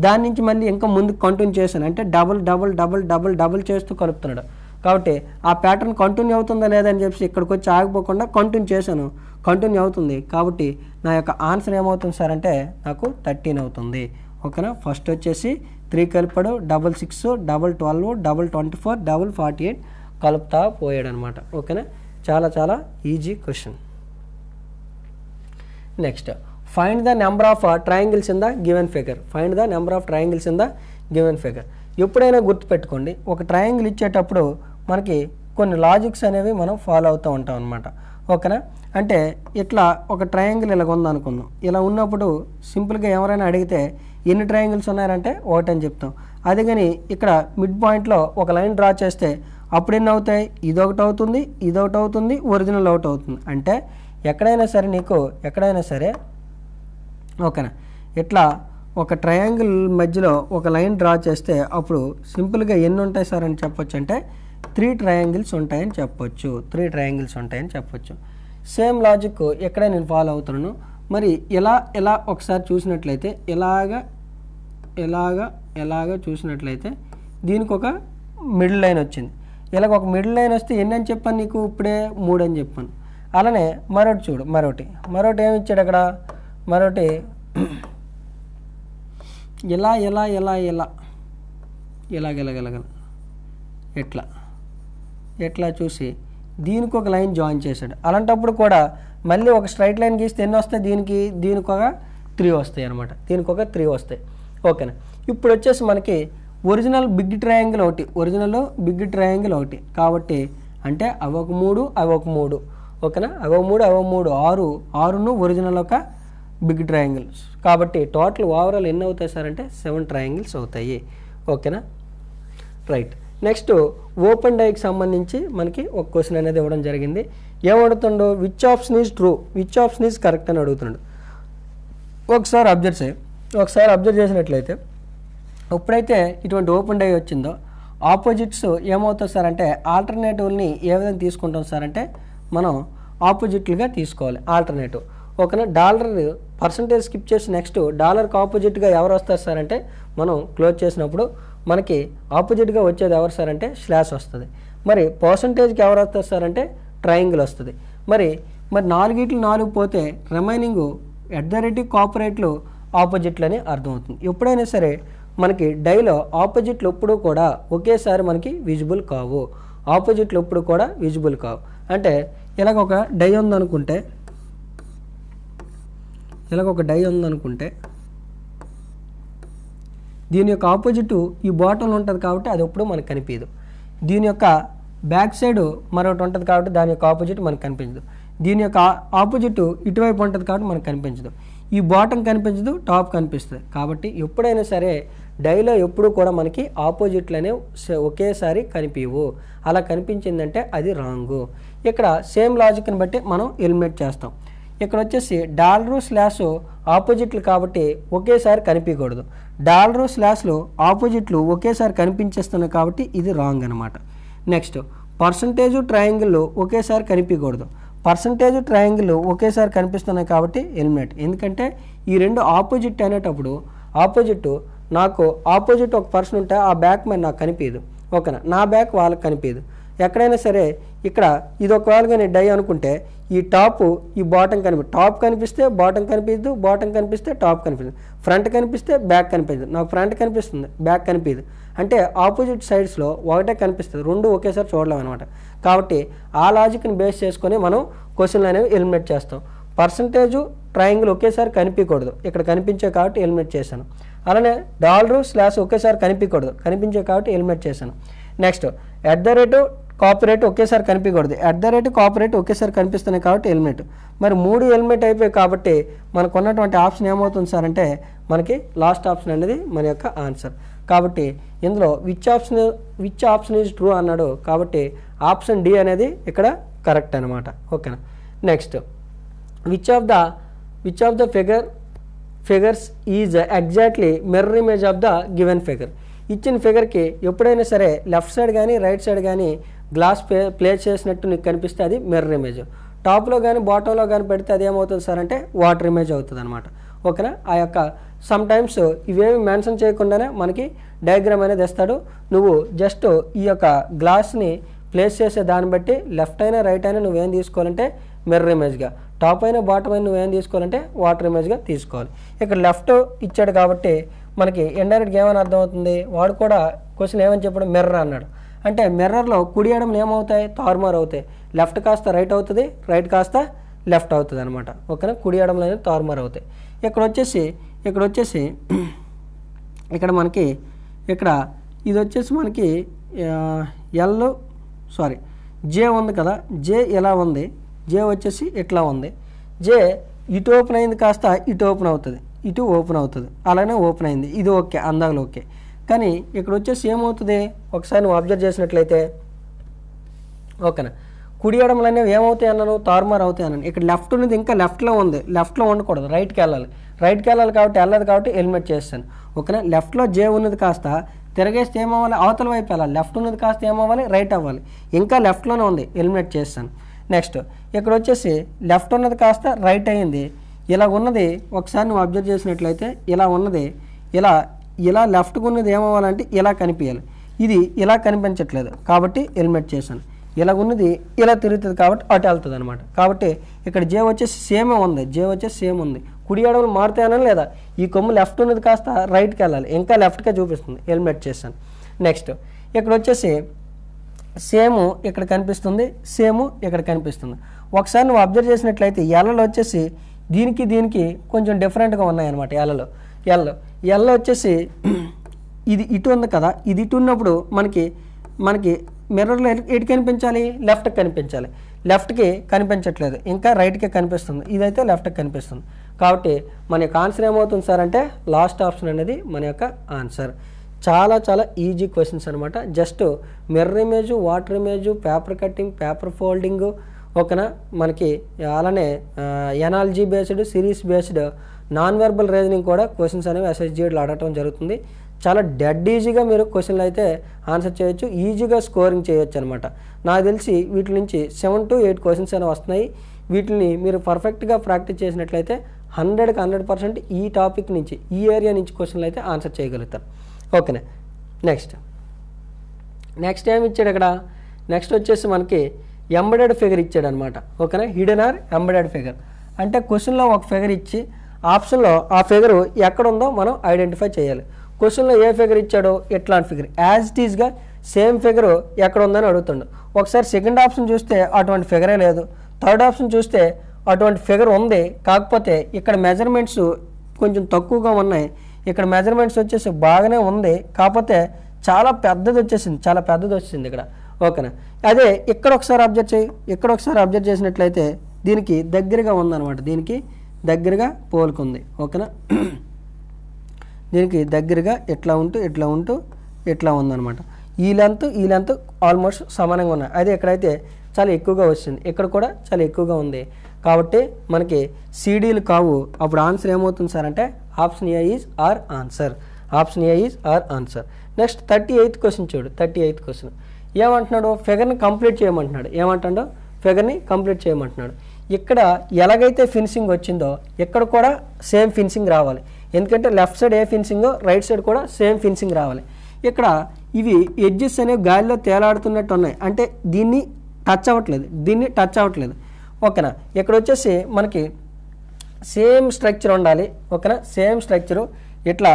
దాని నుంచి మళ్ళీ ఇంకా ముందుకు కంటిన్యూ చేశాను అంటే డబుల్ చేస్తూ కలుపుతున్నాడు. కాబట్టి ఆ ప్యాటర్న్ కంటిన్యూ అవుతుందా లేదా అని చెప్పి ఇక్కడికి వచ్చి ఆగిపోకుండా కంటిన్యూ చేశాను, కంటిన్యూ అవుతుంది. కాబట్టి నా యొక్క ఆన్సర్ ఏమవుతుంది సార్ అంటే నాకు 13 అవుతుంది ఓకేనా. ఫస్ట్ వచ్చేసి 3 కలిపాడు, 6, 12, 24, 48 కలుపుతా పోయాడు అనమాట ఓకేనా. చాలా చాలా easy question. Next, find the number of triangles in the given figure. Find the number of triangles in the given figure. ఎప్పుడైనా గుర్తుపెట్టుకోండి, ఒక ట్రయాంగిల్ ఇచ్చేటప్పుడు మనకి కొన్ని లాజిక్స్ అనేవి మనం ఫాలో అవుతూ ఉంటాం అనమాట ఓకేనా. అంటే ఇట్లా ఒక ట్రయాంగిల్ ఇలాగ ఉందనుకుందాం. ఇలా ఉన్నప్పుడు సింపుల్గా ఎవరైనా అడిగితే ఎన్ని ట్రయాంగిల్స్ ఉన్నాయంటే 1 అని చెప్తాం. అదే కానీ ఇక్కడ మిడ్ పాయింట్లో ఒక లైన్ డ్రా చేస్తే అప్పుడు ఎన్ని అవుతాయి, ఇదొకటి అవుతుంది, ఇదొకటి అవుతుంది, ఒరిజినల్ ఒకటి అవుతుంది. అంటే ఎక్కడైనా సరే నీకు ఎక్కడైనా సరే ఓకేనా ఇట్లా ఒక ట్రయాంగిల్ మధ్యలో ఒక లైన్ డ్రా చేస్తే అప్పుడు సింపుల్గా ఎన్ని ఉంటాయి సార్ అని చెప్పొచ్చు అంటే 3 ట్రయాంగిల్స్ ఉంటాయని చెప్పొచ్చు. 3 ట్రయాంగిల్స్ ఉంటాయని చెప్పొచ్చు. సేమ్ లాజిక్ ఎక్కడే నేను ఫాలో అవుతున్నాను. మరి ఎలా ఒకసారి చూసినట్లయితే ఎలాగా చూసినట్లయితే దీనికి ఒక మిడిల్ లైన్ వచ్చింది. ఇలాగ ఒక మిడిల్ లైన్ వస్తే ఎన్ని అని చెప్పాను నీకు, ఇప్పుడే 3 అని చెప్పాను. అలానే మరొకటి చూడు, మరొకటి ఏమి ఇచ్చాడు అక్కడ, మరొకటి ఎట్లా చూసి దీనికి ఒక లైన్ జాయిన్ చేశాడు. అలాంటప్పుడు కూడా మళ్ళీ ఒక స్ట్రైట్ లైన్ గీస్తే ఎన్ని వస్తాయి, దీనికి ఒక 3 వస్తాయి అనమాట. దీనికి ఒక 3 వస్తాయి ఓకేనా. ఇప్పుడు వచ్చేసి మనకి ఒరిజినల్ బిగ్ ట్రయాంగిల్ ఒకటి కాబట్టి అంటే అవి ఒక 3 ఓకేనా. అవి 3 6 ఒరిజినల్ ఒక బిగ్ ట్రయాంగిల్స్. కాబట్టి టోటల్ ఓవరాల్ ఎన్ని అవుతాయి సార్ అంటే 7 ట్రయాంగిల్స్ అవుతాయి ఓకేనా. రైట్, నెక్స్ట్ ఓపెన్ డైకి సంబంధించి మనకి ఒక క్వశ్చన్ అనేది ఇవ్వడం జరిగింది. ఏమడుగుతుండో which option is true, which option is correct అని అడుగుతున్నాడు. ఒకసారి అబ్జర్వ్ చేసినట్లయితే ఎప్పుడైతే ఇటువంటి ఓపెన్ డై వచ్చిందో ఆపోజిట్స్ ఏమవుతుంది సార్ అంటే ఆల్టర్నేటివ్ని ఏ విధంగా తీసుకుంటాం సార్ అంటే మనం ఆపోజిట్లుగా తీసుకోవాలి ఆల్టర్నేటివ్ ఓకేనా. డాలర్ పర్సంటేజ్ స్కిప్ చేసి నెక్స్ట్ డాలర్కి ఆపోజిట్గా ఎవరు వస్తారు సార్ అంటే మనం క్లోజ్ చేసినప్పుడు మనకి ఆపోజిట్గా వచ్చేది ఎవరు సార్ అంటే స్లాష్ వస్తుంది. మరి పర్సంటేజ్కి ఎవరు వస్తారు సార్ అంటే ట్రయాంగిల్ వస్తుంది. మరి 4 పోతే రిమైనింగ్ @ ఆపోజిట్లు అని అర్థమవుతుంది. ఎప్పుడైనా సరే మనకి డైలో ఆపోజిట్లు ఎప్పుడు కూడా ఒకేసారి మనకి విజిబుల్ కావు, ఆపోజిట్లు ఎప్పుడు కూడా విజిబుల్ కావు. అంటే ఇలాగ ఒక డై ఉందనుకుంటే దీని యొక్క ఆపోజిట్ ఈ బాటంలో ఉంటుంది కాబట్టి అది ఎప్పుడు మనకు కనిపించదు. దీని యొక్క బ్యాక్ సైడ్ మరొకటి ఉంటుంది కాబట్టి దాని యొక్క ఆపోజిట్ మనకు కనిపించదు. దీని యొక్క ఆపోజిట్ ఇటువైపు ఉంటుంది కాబట్టి మనకు కనిపించదు. ఈ బాటమ్ కనిపించదు, టాప్ కనిపిస్తుంది. కాబట్టి ఎప్పుడైనా సరే డైలో ఎప్పుడు కూడా మనకి ఆపోజిట్లు అనేవి ఒకేసారి కనిపించవు. అలా కనిపించిందంటే అది రాంగు. ఇక్కడ సేమ్ లాజిక్ని బట్టి మనం ఎలిమినేట్ చేస్తాం. ఇక్కడ వచ్చేసి డాలరు స్లాష్ ఆపోజిట్లు కాబట్టి ఒకేసారి కనిపించకూడదు. డాలరు స్లాష్లు ఆపోజిట్లు ఒకేసారి కనిపించేస్తున్నాయి కాబట్టి ఇది రాంగ్ అనమాట. నెక్స్ట్ పర్సంటేజ్ ట్రయాంగిల్ ఒకేసారి కనిపించకూడదు. పర్సంటేజ్ ట్రయాంగిల్ ఒకేసారి కనిపిస్తున్నాయి కాబట్టి ఎలిమినేట్. ఎందుకంటే ఈ రెండు ఆపోజిట్ అనేటప్పుడు ఆపోజిట్ నాకు ఆపోజిట్ ఒక పర్సన్ ఉంటే ఆ బ్యాక్ మరి నాకు కనిపించదు. ఓకేనా, నా బ్యాక్ వాళ్ళకి కనిపించదు. ఎక్కడైనా సరే ఇక్కడ ఇది ఒకవేళగా నేను డై అనుకుంటే ఈ టాప్ ఈ బాటం టాప్ కనిపిస్తే బాటం కనిపించదు, బాటం కనిపిస్తే టాప్ కనిపించదు, ఫ్రంట్ కనిపిస్తే బ్యాక్ కనిపించదు. నాకు ఫ్రంట్ కనిపిస్తుంది, బ్యాక్ కనిపించదు. అంటే ఆపోజిట్ సైడ్స్లో ఒకటే కనిపిస్తుంది, రెండు ఒకేసారి చూడలేం అనమాట. కాబట్టి ఆ లాజిక్ని బేస్ చేసుకొని మనం క్వశ్చన్లు అనేవి ఎలిమినేట్ చేస్తాం. పర్సంటేజు ట్రయాంగిల్ ఒకేసారి కనిపించకూడదు, ఇక్కడ కనిపించే కాబట్టి ఎలిమినేట్ చేశాను. అలానే డాలరు స్లాష్ ఒకేసారి కనిపించకూడదు, కనిపించే కాబట్టి ఎలిమినేట్ చేశాను. నెక్స్ట్ @ కాపీరైట్ ఒకేసారి కనిపించకూడదు, @ కాపీరైట్ ఒకేసారి కనిపిస్తున్నాయి కాబట్టి ఎలిమినేట్. మరి 3 ఎలిమినేట్ అయిపోయాయి కాబట్టి మనకు ఉన్నటువంటి ఆప్షన్ ఏమవుతుంది సార్ అంటే మనకి లాస్ట్ ఆప్షన్ అనేది మన యొక్క ఆన్సర్. కాబట్టి ఇందులో విచ్ ఆప్షన్ ఈజ్ ట్రూ అన్నాడు కాబట్టి ఆప్షన్ డి అనేది ఇక్కడ కరెక్ట్ అనమాట. ఓకేనా. Next which of the figures is exactly mirror image of the given figure. ఇచ్చిన ఫిగర్కి ఎప్పుడైనా సరే లెఫ్ట్ సైడ్ కానీ రైట్ సైడ్ కానీ గ్లాస్ ప్లేస్ చేసినట్టు నీకు కనిపిస్తే అది మిర్రర్ ఇమేజ్. టాప్లో కానీ బాటంలో కానీ పెడితే అది ఏమవుతుంది సార్ అంటే వాటర్ ఇమేజ్ అవుతుంది అనమాట. ఓకేనా. ఆ యొక్క సమ్ టైమ్స్ ఇవేమి మెన్షన్ చేయకుండానే మనకి డయాగ్రామ్ అనేది ఇస్తాడు. నువ్వు జస్ట్ ఈ యొక్క గ్లాస్ని ప్లేస్ చేసే దాన్ని బట్టి లెఫ్ట్ అయినా రైట్ అయినా నువ్వేం తీసుకోవాలంటే మిర్రర్ ఇమేజ్గా, టాప్ అయినా బాటమ్ అయినా నువ్వేం తీసుకోవాలంటే వాటర్ ఇమేజ్గా తీసుకోవాలి. ఇక్కడ లెఫ్ట్ ఇచ్చాడు కాబట్టి మనకి ఇండైరెక్ట్గా ఏమని అర్థమవుతుంది, వాడు కూడా క్వశ్చన్ ఏమని చెప్పాడు మిర్రర్ అన్నాడు. అంటే మిర్రర్లో కుడి ఎడమలు ఏమవుతాయి, తారుమారు అవుతాయి. లెఫ్ట్ కాస్త రైట్ అవుతుంది, రైట్ కాస్త లెఫ్ట్ అవుతుంది అనమాట. ఓకేనా. కుడి ఎడమలు అనేది తారుమారు అవుతాయి. ఇక్కడ వచ్చేసి ఇక్కడ మనకి ఇది వచ్చేసి మనకి జే ఉంది కదా, జే ఎలా ఉంది, జే వచ్చేసి ఇట్లా ఉంది. జే ఇటు ఓపెన్ అయింది కాస్త ఇటు ఓపెన్ అవుతుంది, ఇటు ఓపెన్ అవుతుంది, అలానే ఓపెన్ అయింది. ఇది ఓకే, అందాకలు ఓకే. కానీ ఇక్కడ వచ్చేసి ఏమవుతుంది ఒకసారి నువ్వు అబ్జర్వ్ చేసినట్లయితే ఓకేనా, కుడి ఎడమలు అనేవి ఏమవుతాయి అన్నాను, తారుమారు అవుతాయి అన్నాను. ఇక్కడ లెఫ్ట్ ఉన్నది ఇంకా లెఫ్ట్లో ఉంది, లెఫ్ట్లో ఉండకూడదు, రైట్కి వెళ్ళాలి కాబట్టి వెళ్ళదు కాబట్టి ఎలిమినేట్ చేస్తాను. ఓకేనా. లెఫ్ట్లో జే ఉన్నది కాస్త తిరగేస్తే ఏమవ్వాలి, అవతల వైపు వెళ్ళాలి. లెఫ్ట్ ఉన్నది కాస్త ఏమవ్వాలి, రైట్ అవ్వాలి. ఇంకా లెఫ్ట్లోనే ఉంది, ఎలిమినేట్ చేస్తాను. నెక్స్ట్ ఇక్కడ వచ్చేసి లెఫ్ట్ ఉన్నది కాస్త రైట్ అయ్యింది. ఇలా ఉన్నది ఒకసారి నువ్వు అబ్జర్వ్ చేసినట్లయితే ఇలా ఉన్నది, ఇలా లెఫ్ట్కి ఉన్నది ఏమవ్వాలంటే ఇలా కనిపించాలి. ఇది ఇలా కనిపించట్లేదు కాబట్టి ఎలిమినేట్ చేశాను. ఇలా ఉన్నది ఇలా తిరుగుతుంది కాబట్టి అటు వెళ్తుంది అనమాట. కాబట్టి ఇక్కడ జే వచ్చేసి సేమే ఉంది, కుడి ఎడమలు మారుతాయనా లేదా, ఈ కొమ్ము లెఫ్ట్ ఉన్నది కాస్త రైట్కి వెళ్ళాలి, ఇంకా లెఫ్ట్కే చూపిస్తుంది, ఎలిమినేట్ చేశాను. నెక్స్ట్ ఇక్కడ వచ్చేసి సేమ్ ఇక్కడ కనిపిస్తుంది, సేమ్ ఇక్కడ కనిపిస్తుంది. ఒకసారి నువ్వు అబ్జర్వ్ చేసినట్లయితే ఎల్లలో వచ్చేసి దీనికి కొంచెం డిఫరెంట్గా ఉన్నాయన్నమాట. ఎల్ల వచ్చేసి ఇది ఇటు ఉంది కదా, ఇది ఇటు ఉన్నప్పుడు మనకి మిర్రర్లో ఎటు కనిపించాలి, లెఫ్ట్కి కనిపించాలి. లెఫ్ట్కి కనిపించట్లేదు, ఇంకా రైట్కే కనిపిస్తుంది. ఇదైతే లెఫ్ట్కి కనిపిస్తుంది. కాబట్టి మన యొక్క ఆన్సర్ ఏమవుతుంది సార్ అంటే లాస్ట్ ఆప్షన్ అనేది మన యొక్క ఆన్సర్. చాలా చాలా ఈజీ క్వశ్చన్స్ అనమాట. Just mirror image, water image, paper cutting, paper folding, ఓకేనా. మనకి అలానే analogy based, series based, non verbal reasoning కూడా క్వశ్చన్స్ అనేవి SSGలో అడగటం జరుగుతుంది. చాలా డెడ్ ఈజీగా మీరు క్వశ్చన్లు అయితే ఆన్సర్ చేయొచ్చు, ఈజీగా స్కోరింగ్ చేయొచ్చు అనమాట. నాకు తెలిసి వీటి నుంచి 7 to 8 క్వశ్చన్స్ అనేవి వస్తున్నాయి. వీటిని మీరు పర్ఫెక్ట్గా ప్రాక్టీస్ చేసినట్లయితే 100కి 100% ఈ టాపిక్ నుంచి, ఈ ఏరియా నుంచి క్వశ్చన్లు అయితే ఆన్సర్ చేయగలుగుతారు. ఓకేనా. నెక్స్ట్ ఏమి ఇచ్చాడు ఇక్కడ, నెక్స్ట్ వచ్చేసి మనకి ఎంబెడెడ్ ఫిగర్ ఇచ్చాడు అనమాట. ఓకేనా. హిడెన్ ఆర్ ఎంబెడెడ్ ఫిగర్ అంటే క్వశ్చన్లో ఒక ఫిగర్ ఇచ్చి ఆప్షన్లో ఆ ఫిగరు ఎక్కడుందో మనం ఐడెంటిఫై చేయాలి. క్వశ్చన్లో ఏ ఫిగర్ ఇచ్చాడో ఎట్లాంటి ఫిగర్ యాజ్ ఇట్ ఈస్గా సేమ్ ఫిగరు ఎక్కడ ఉందని అడుగుతుండు. ఒకసారి సెకండ్ ఆప్షన్ చూస్తే అటువంటి ఫిగరే లేదు, థర్డ్ ఆప్షన్ చూస్తే అటువంటి ఫిగర్ ఉంది, కాకపోతే ఇక్కడ మెజర్మెంట్స్ కొంచెం తక్కువగా ఉన్నాయి. ఇక్కడ మెజర్మెంట్స్ వచ్చేసి బాగానే ఉంది, కాకపోతే చాలా పెద్దది వచ్చేసింది ఇక్కడ. ఓకేనా. అదే ఇక్కడ ఒకసారి అబ్జర్వ్ చేయి, ఇక్కడ ఒకసారి అబ్జర్వ్ చేసినట్లయితే దీనికి దగ్గరగా ఉందన్నమాట, దీనికి దగ్గరగా పోలుకుంది. ఓకేనా, దీనికి దగ్గరగా ఎట్లా ఉంటూ ఎట్లా ఉందన్నమాట. ఈ లెంత్ ఆల్మోస్ట్ సమానంగా ఉన్నాయి. అదే ఎక్కడైతే చాలా ఎక్కువగా వచ్చింది, ఇక్కడ కూడా చాలా ఎక్కువగా ఉంది. కాబట్టి మనకి సిడీలు కావు. అప్పుడు ఆన్సర్ ఏమవుతుంది సార్ అంటే option A is our answer. Option A is our answer. Next 38th question చూడు. 38th క్వశ్చన్ ఏమంటున్నాడు, ఫిగర్ని కంప్లీట్ చేయమంటున్నాడు. ఏమంటాడో ఫిగర్ని కంప్లీట్ చేయమంటున్నాడు. ఇక్కడ ఎలాగైతే ఫినిషింగ్ వచ్చిందో ఇక్కడ కూడా సేమ్ ఫినిషింగ్ రావాలి. ఎందుకంటే లెఫ్ట్ సైడ్ ఏ ఫినిషింగో రైట్ సైడ్ కూడా సేమ్ ఫినిషింగ్ రావాలి. ఇక్కడ ఇవి ఎడ్జెస్ అనేవి గాలిలో తేలాడుతున్నట్టు ఉన్నాయి, అంటే దీన్ని టచ్ అవ్వట్లేదు, ఓకేనా. ఇక్కడ వచ్చేసి మనకి సేమ్ స్ట్రక్చర్ ఉండాలి. ఓకేనా, సేమ్ స్ట్రక్చరు ఇట్లా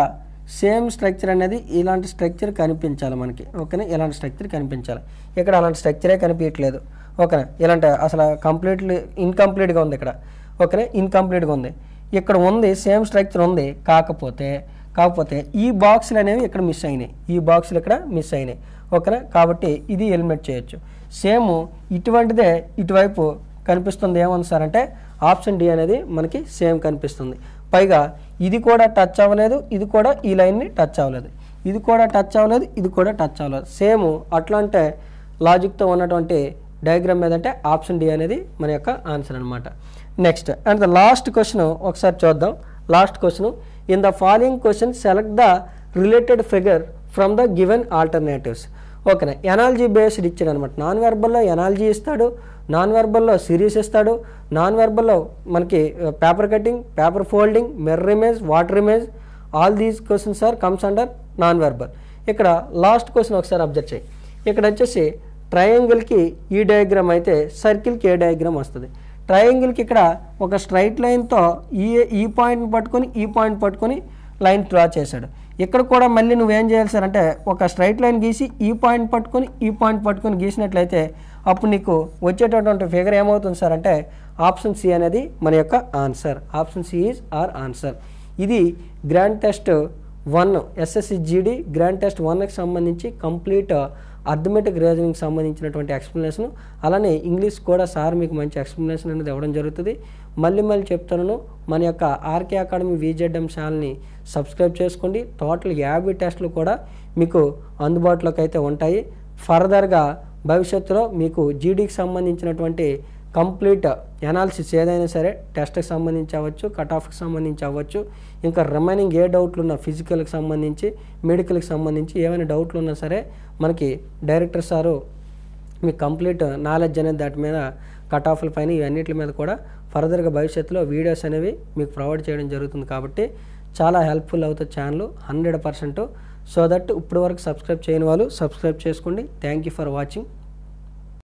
సేమ్ స్ట్రక్చర్ అనేది ఇలాంటి స్ట్రక్చర్ కనిపించాలి మనకి. ఓకేనా, ఇలాంటి స్ట్రక్చర్ కనిపించాలి. ఇక్కడ అలాంటి స్ట్రక్చరే కనిపించట్లేదు. ఓకేనా, ఇలాంటి అసలు ఇన్కంప్లీట్గా ఉంది ఇక్కడ. ఓకేనా, ఇన్కంప్లీట్గా ఉంది. ఇక్కడ ఉంది సేమ్ స్ట్రక్చర్ ఉంది, కాకపోతే ఈ బాక్సులు అనేవి ఇక్కడ మిస్ అయినాయి. ఓకేనా, కాబట్టి ఇది ఎలిమినేట్ చేయొచ్చు. సేమ్ ఇటువంటిదే ఇటువైపు కనిపిస్తుంది. ఏమని సార్ అంటే ఆప్షన్ డి అనేది మనకి సేమ్ కనిపిస్తుంది. పైగా ఇది కూడా టచ్ అవ్వలేదు, ఇది కూడా ఈ లైన్ని టచ్ అవ్వలేదు, ఇది కూడా టచ్ అవ్వలేదు. సేమ్ అట్లా అంటే లాజిక్తో ఉన్నటువంటి డయాగ్రామ్ ఏదంటే ఆప్షన్ డి అనేది మన యొక్క ఆన్సర్ అనమాట. Next and the last question ఒకసారి చూద్దాం. Last question, in the following question select the related figure from the given alternatives. ఓకేనా, ఎనాలజీ బేస్డ్ ఇచ్చాడు అనమాట. నాన్ వెర్బల్లో ఎనాలజీ ఇస్తాడు, నాన్ వెర్బల్లో సిరీస్ ఇస్తాడు, నాన్ వెర్బల్లో మనకి paper cutting, paper folding, mirror image, water image, all these questions are comes under non verbal. ఇక్కడ లాస్ట్ క్వశ్చన్ ఒకసారి అబ్జర్వ్ చేయి. ఇక్కడ వచ్చేసి ట్రయాంగిల్కి ఈ డయాగ్రామ్ అయితే సర్కిల్కి ఏ డయాగ్రామ్ వస్తుంది. ట్రయాంగిల్కి ఇక్కడ ఒక స్ట్రైట్ లైన్తో ఈ పాయింట్ని పట్టుకొని లైన్ డ్రా చేశాడు. ఇక్కడ కూడా మళ్ళీ నువ్వేం చేయాలి సార్ అంటే ఒక స్ట్రైట్ లైన్ గీసి ఈ పాయింట్ పట్టుకొని గీసినట్లయితే అప్పుడు నీకు వచ్చేటటువంటి ఫిగర్ ఏమవుతుంది సార్ అంటే ఆప్షన్ సి అనేది మన యొక్క answer. Option C is our answer. ఇది grand test 1 SSC GD grand test 1కి సంబంధించి కంప్లీట్ అర్థమెటిక్ రీజనింగ్ సంబంధించినటువంటి ఎక్స్ప్లెనేషన్. అలానే ఇంగ్లీష్ కూడా సార్ మీకు మంచి ఎక్స్ప్లెనేషన్ అనేది ఇవ్వడం జరుగుతుంది. మళ్ళీ చెప్తున్నాను, మన యొక్క ఆర్కే అకాడమీ విజెడ్ఎం ఛానల్ని సబ్స్క్రైబ్ చేసుకోండి. టోటల్ 50 టెస్టులు కూడా మీకు అందుబాటులోకి అయితే ఉంటాయి. ఫర్దర్గా భవిష్యత్తులో మీకు జీడీకి సంబంధించినటువంటి కంప్లీట్ ఎనాలిసిస్ ఏదైనా సరే టెస్ట్కి సంబంధించి అవ్వచ్చు, కట్ ఆఫ్కి సంబంధించి అవ్వచ్చు, ఇంకా రిమైనింగ్ ఏ డౌట్లు ఉన్నా ఫిజికల్కి సంబంధించి, మెడికల్కి సంబంధించి ఏమైనా డౌట్లు ఉన్నా సరే మనకి డైరెక్టర్ సారు మీకు కంప్లీట్ నాలెడ్జ్ అనేది దాటి మీద కట్ ఆఫ్ల పైన ఇవన్నిటి మీద కూడా ఫర్దర్గా భవిష్యత్తులో వీడియోస్ అనేవి మీకు ప్రొవైడ్ చేయడం జరుగుతుంది. కాబట్టి చాలా హెల్ప్ఫుల్ అవుతుంది ఛానల్ 100%. సో దట్ ఇప్పటి వరకు సబ్స్క్రైబ్ చేయని వాళ్ళు సబ్స్క్రైబ్ చేసుకోండి. Thank you for watching.